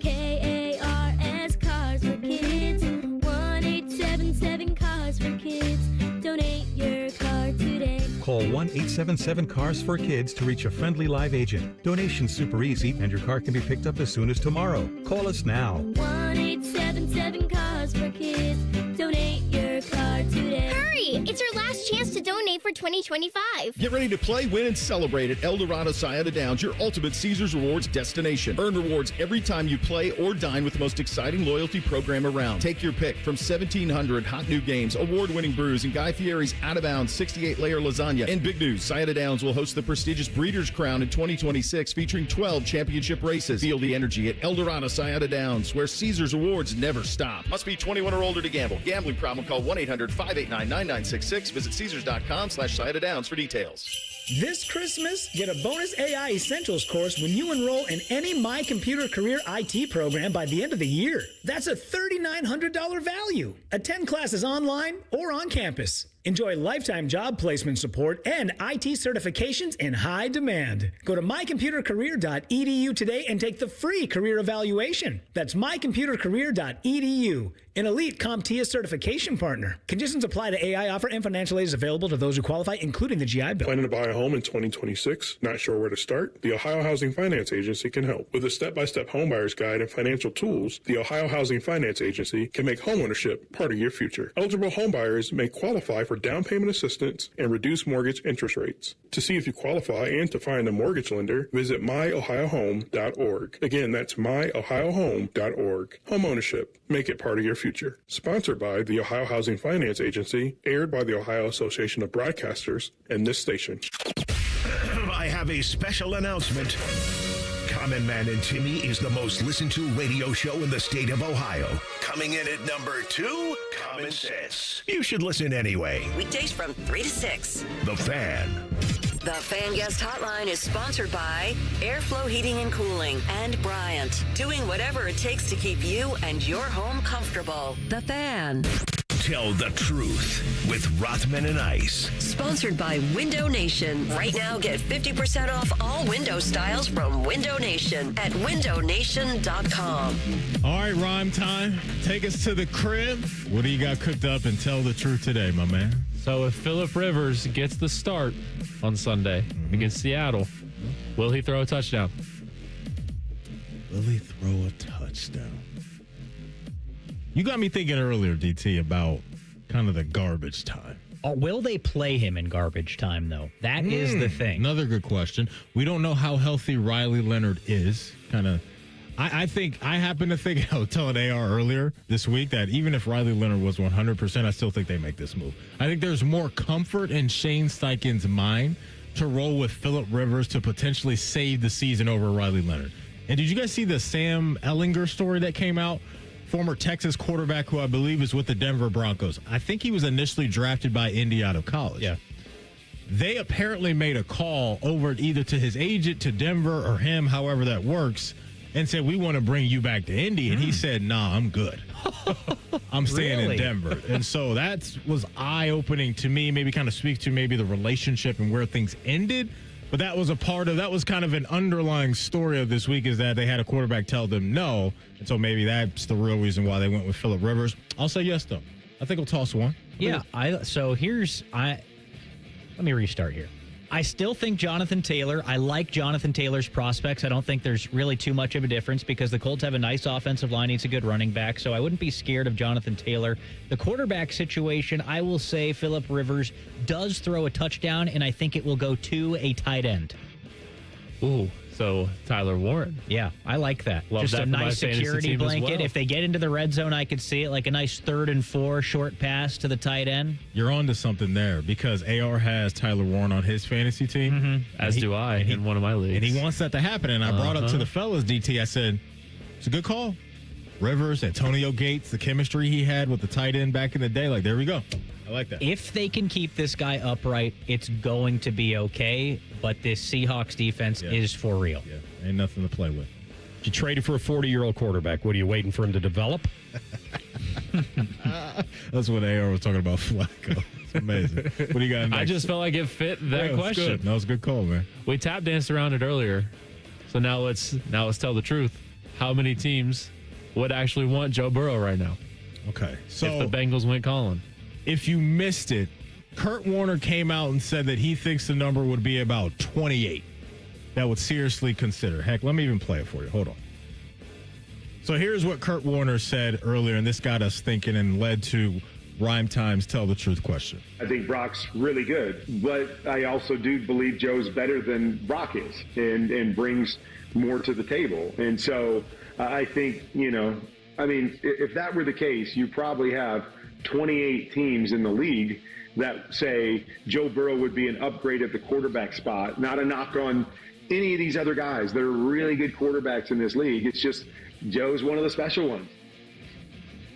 [SPEAKER 18] KARS Cars for Kids. 1-877 Cars for Kids. Donate your car today.
[SPEAKER 11] Call 1-877 Cars for Kids to reach a friendly live agent. Donation's super easy, and your car can be picked up as soon as tomorrow. Call us now.
[SPEAKER 18] 1-877 Cars for Kids. Donate your car today.
[SPEAKER 19] Hurry! It's our last chance to donate for 2025.
[SPEAKER 24] Get ready to play, win, and celebrate at El Dorado Sayada Downs, your ultimate Caesars Rewards destination. Earn rewards every time you play or dine with the most exciting loyalty program around. Take your pick from 1,700 hot new games, award-winning brews, and Guy Fieri's out-of-bounds 68-layer lasagna. And big news, Sayada Downs will host the prestigious Breeders' Crown in 2026, featuring 12 championship races. Feel the energy at El Dorado Sayada Downs, where Caesars Rewards never stop. Must be 21 or older to gamble. Gambling problem? Call 1-800-589-9966. Visit Caesars.com/Sayada Downs for details.
[SPEAKER 25] This Christmas, get a bonus AI Essentials course when you enroll in any My Computer Career IT program by the end of the year. That's a $3,900 value. Attend classes online or on campus. Enjoy lifetime job placement support and IT certifications in high demand. Go to mycomputercareer.edu today and take the free career evaluation. That's mycomputercareer.edu, an elite CompTIA certification partner. Conditions apply to AI offer and financial aid is available to those who qualify, including the GI Bill.
[SPEAKER 10] Planning to buy a home in 2026? Not sure where to start? The Ohio Housing Finance Agency can help. With a step-by-step homebuyer's guide and financial tools, the Ohio Housing Finance Agency can make homeownership part of your future. Eligible homebuyers may qualify for down payment assistance and reduced mortgage interest rates. To see if you qualify and to find a mortgage lender, visit myohiohome.org. Again, that's myohiohome.org. Homeownership. Make it part of your future. Sponsored by the Ohio Housing Finance Agency, aired by the Ohio Association of Broadcasters, and this station.
[SPEAKER 3] I have a special announcement. Common Man and Timmy is the most listened to radio show in the state of Ohio. Coming in at number 2, Common Sense. You should listen anyway.
[SPEAKER 4] Weekdays from 3 to 6.
[SPEAKER 3] The Fan.
[SPEAKER 4] The Fan Guest Hotline is sponsored by Airflow Heating and Cooling and Bryant, doing whatever it takes to keep you and your home comfortable. The Fan.
[SPEAKER 3] Tell the Truth with Rothman and Ice.
[SPEAKER 4] Sponsored by Window Nation. Right now, get 50% off all window styles from Window Nation at windownation.com.
[SPEAKER 6] All right, rhyme time. Take us to the crib. What do you got cooked up and tell the truth today, my man?
[SPEAKER 5] So if Phillip Rivers gets the start on Sunday against Seattle, will he throw a touchdown?
[SPEAKER 6] Will he throw a touchdown? You got me thinking earlier, DT, about kind of the garbage time.
[SPEAKER 1] Will they play him in garbage time, though? That is the thing.
[SPEAKER 6] Another good question. We don't know how healthy Riley Leonard is. I happen to think, I was telling AR earlier this week that even if Riley Leonard was 100%, I still think they make this move. I think there's more comfort in Shane Steichen's mind to roll with Phillip Rivers to potentially save the season over Riley Leonard. And did you guys see the Sam Ehlinger story that came out? Former Texas quarterback who I believe is with the Denver Broncos. I think he was initially drafted by Indy out of college.
[SPEAKER 1] Yeah.
[SPEAKER 6] They apparently made a call over either to his agent, to Denver, or him, however that works, and said, we want to bring you back to Indy. And he said, nah, I'm good. I'm staying in Denver. And so that was eye-opening to me, maybe kind of speaks to maybe the relationship and where things ended. But that was kind of an underlying story of this week, is that they had a quarterback tell them no. And so maybe that's the real reason why they went with Phillip Rivers. I'll say yes, though. I think we'll toss one.
[SPEAKER 1] Yeah. Let me restart here. I still think Jonathan Taylor. I like Jonathan Taylor's prospects. I don't think there's really too much of a difference because the Colts have a nice offensive line. He's a good running back, so I wouldn't be scared of Jonathan Taylor. The quarterback situation, I will say Phillip Rivers does throw a touchdown, and I think it will go to a tight end.
[SPEAKER 5] Ooh, so Tyler Warren.
[SPEAKER 1] Yeah, I like that.
[SPEAKER 5] Love
[SPEAKER 1] just
[SPEAKER 5] that
[SPEAKER 1] a nice security blanket. Well.
[SPEAKER 5] If
[SPEAKER 1] they get into the red zone, I could see it like a nice 3rd and 4 short pass to the tight end.
[SPEAKER 6] You're on to something there because AR has Tyler Warren on his fantasy team.
[SPEAKER 5] Mm-hmm. As do I in one of my leagues.
[SPEAKER 6] And he wants that to happen. And I brought up to the fellas, DT, I said, it's a good call. Rivers, Antonio Gates, the chemistry he had with the tight end back in the day. Like, there we go. I like that.
[SPEAKER 1] If they can keep this guy upright, it's going to be okay. But this Seahawks defense is for real.
[SPEAKER 6] Yeah, ain't nothing to play with.
[SPEAKER 16] You traded for a 40-year-old quarterback. What are you waiting for him to develop?
[SPEAKER 6] That's what AR was talking about, Flacco. It's amazing. What do you got next?
[SPEAKER 5] I just felt like it fit that question.
[SPEAKER 6] Good. That was a good call, man.
[SPEAKER 5] We tap danced around it earlier. So now let's tell the truth. How many teams would actually want Joe Burrow right now?
[SPEAKER 6] Okay. So
[SPEAKER 5] if the Bengals went calling.
[SPEAKER 6] If you missed it, Kurt Warner came out and said that he thinks the number would be about 28. That would seriously consider. Heck, let me even play it for you. Hold on. So here's what Kurt Warner said earlier, and this got us thinking and led to Rhyme Time's Tell the Truth question.
[SPEAKER 8] I think Brock's really good, but I also do believe Joe's better than Brock is and brings more to the table. And so I think, if that were the case, you probably have 28 teams in the league that say Joe Burrow would be an upgrade at the quarterback spot. Not a knock on any of these other guys. They're really good quarterbacks in this league. It's just Joe's one of the special ones.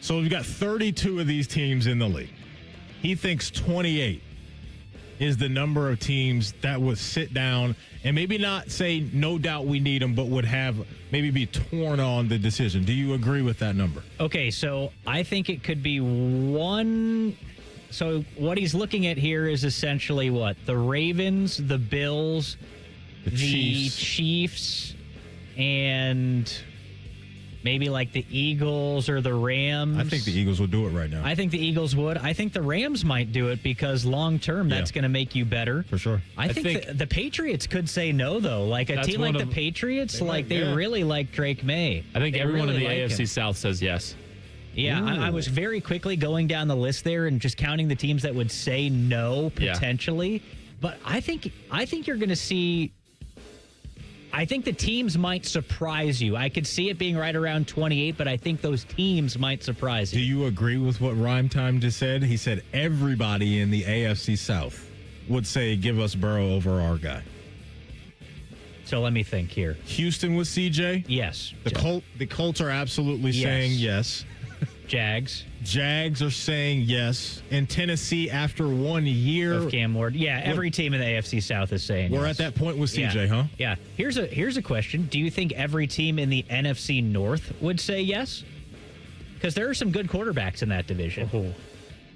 [SPEAKER 6] So we've got 32 of these teams in the league. He thinks 28 is the number of teams that would sit down and maybe not say, no doubt we need them, but would have maybe be torn on the decision. Do you agree with that number?
[SPEAKER 1] Okay, so I think it could be one So what he's looking at here is essentially what? The Ravens, the Bills, the Chiefs, and maybe like the Eagles or the Rams.
[SPEAKER 6] I think the Eagles would do it right now.
[SPEAKER 1] I think the Eagles would. I think the Rams might do it because long term, that's going to make you better.
[SPEAKER 6] For sure.
[SPEAKER 1] I think the Patriots could say no, though. Like a team like the Patriots, they really like Drake May.
[SPEAKER 5] I think everyone
[SPEAKER 1] really
[SPEAKER 5] in the
[SPEAKER 1] like
[SPEAKER 5] AFC
[SPEAKER 1] him.
[SPEAKER 5] South says yes.
[SPEAKER 1] Yeah, I was very quickly going down the list there and just counting the teams that would say no potentially. Yeah. But I think you're going to see. I think the teams might surprise you. I could see it being right around 28, but I think those teams might surprise you.
[SPEAKER 6] Do you agree with what Rhyme Time just said? He said everybody in the AFC South would say give us Burrow over our guy.
[SPEAKER 1] So let me think here.
[SPEAKER 6] Houston with CJ?
[SPEAKER 1] Yes.
[SPEAKER 6] The Colts are absolutely saying yes. Jags are saying yes. And Tennessee, after 1 year
[SPEAKER 1] of Cam Ward, every team in the AFC South is saying
[SPEAKER 6] we're
[SPEAKER 1] yes.
[SPEAKER 6] at that point with CJ, huh?
[SPEAKER 1] Yeah. Here's a question: do you think every team in the NFC North would say yes? Because there are some good quarterbacks in that division.
[SPEAKER 5] Oh.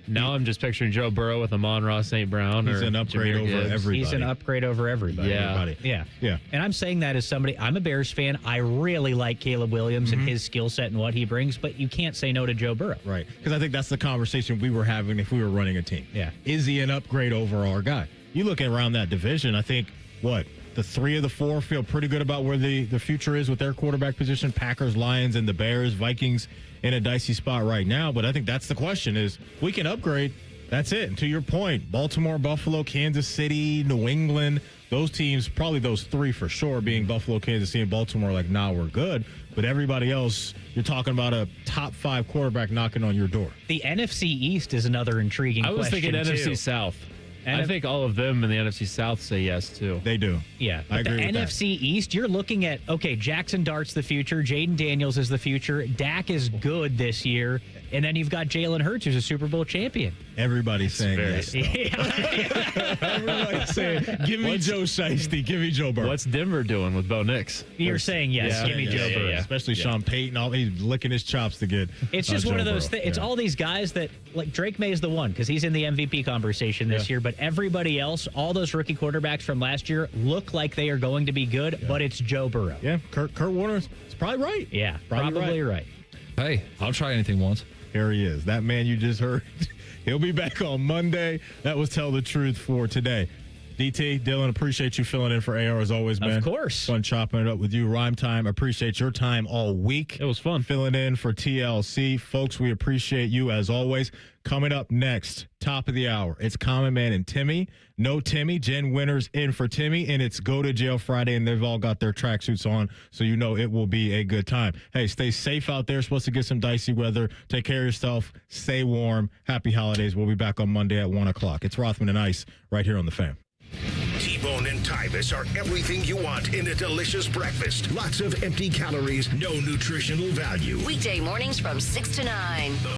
[SPEAKER 5] Now I'm just picturing Joe Burrow with Amon-Ra St. Brown.
[SPEAKER 6] He's an upgrade over everybody.
[SPEAKER 1] He's an upgrade over everybody.
[SPEAKER 5] Yeah.
[SPEAKER 1] And I'm saying that as somebody, I'm a Bears fan. I really like Caleb Williams and his skill set and what he brings, but you can't say no to Joe Burrow.
[SPEAKER 6] Right. Because I think that's the conversation we were having if we were running a team.
[SPEAKER 1] Yeah.
[SPEAKER 6] Is he an upgrade over our guy? You look around that division, I think, the 3 of the 4 feel pretty good about where the future is with their quarterback position. Packers, Lions, and the Bears. Vikings in a dicey spot right now. But I think that's the question is, we can upgrade. That's it. And to your point, Baltimore, Buffalo, Kansas City, New England, those teams, probably those 3 for sure, being Buffalo, Kansas City, and Baltimore, like, we're good. But everybody else, you're talking about a top 5 quarterback knocking on your door.
[SPEAKER 1] The NFC East is another intriguing question,
[SPEAKER 5] I was thinking NFC
[SPEAKER 1] too.
[SPEAKER 5] South. And I think all of them in the NFC South say yes, too.
[SPEAKER 6] They do.
[SPEAKER 1] Yeah.
[SPEAKER 6] I agree with
[SPEAKER 1] NFC East, you're looking at, Jackson Dart's the future. Jaden Daniels is the future. Dak is good this year. And then you've got Jalen Hurts, who's a Super Bowl champion.
[SPEAKER 6] Everybody's saying yes. Everybody's saying, give me Joe Shiesty, give me Joe Burrow.
[SPEAKER 5] What's Denver doing with Bo Nix?
[SPEAKER 1] You're saying yes, give me Joe Burrow.
[SPEAKER 6] Yeah. Especially Sean Payton, he's licking his chops to get
[SPEAKER 1] It's just one of those things. It's all these guys that, like Drake May is the one because he's in the MVP conversation this year, but everybody else, all those rookie quarterbacks from last year look like they are going to be good, but it's Joe Burrow.
[SPEAKER 6] Yeah, Kurt Warner's probably right.
[SPEAKER 1] Yeah, probably right.
[SPEAKER 2] Hey, I'll try anything once.
[SPEAKER 6] Here he is. That man you just heard. He'll be back on Monday. That was Tell the Truth for today. DT, Dylan, appreciate you filling in for AR as always, man.
[SPEAKER 1] Of course.
[SPEAKER 6] Fun chopping it up with you. Rhyme Time, appreciate your time all week.
[SPEAKER 5] It was fun.
[SPEAKER 6] Filling in for TLC. Folks, we appreciate you as always. Coming up next, top of the hour, it's Common Man and Timmy. No Timmy. Jen Winter's in for Timmy, and it's Go to Jail Friday, and they've all got their tracksuits on, so you know it will be a good time. Hey, stay safe out there. Supposed to get some dicey weather. Take care of yourself. Stay warm. Happy holidays. We'll be back on Monday at 1 o'clock. It's Rothman and Ice right here on The Fan.
[SPEAKER 3] T-Bone and Tyvis are everything you want in a delicious breakfast. Lots of empty calories, no nutritional value.
[SPEAKER 4] Weekday mornings from 6 to 9.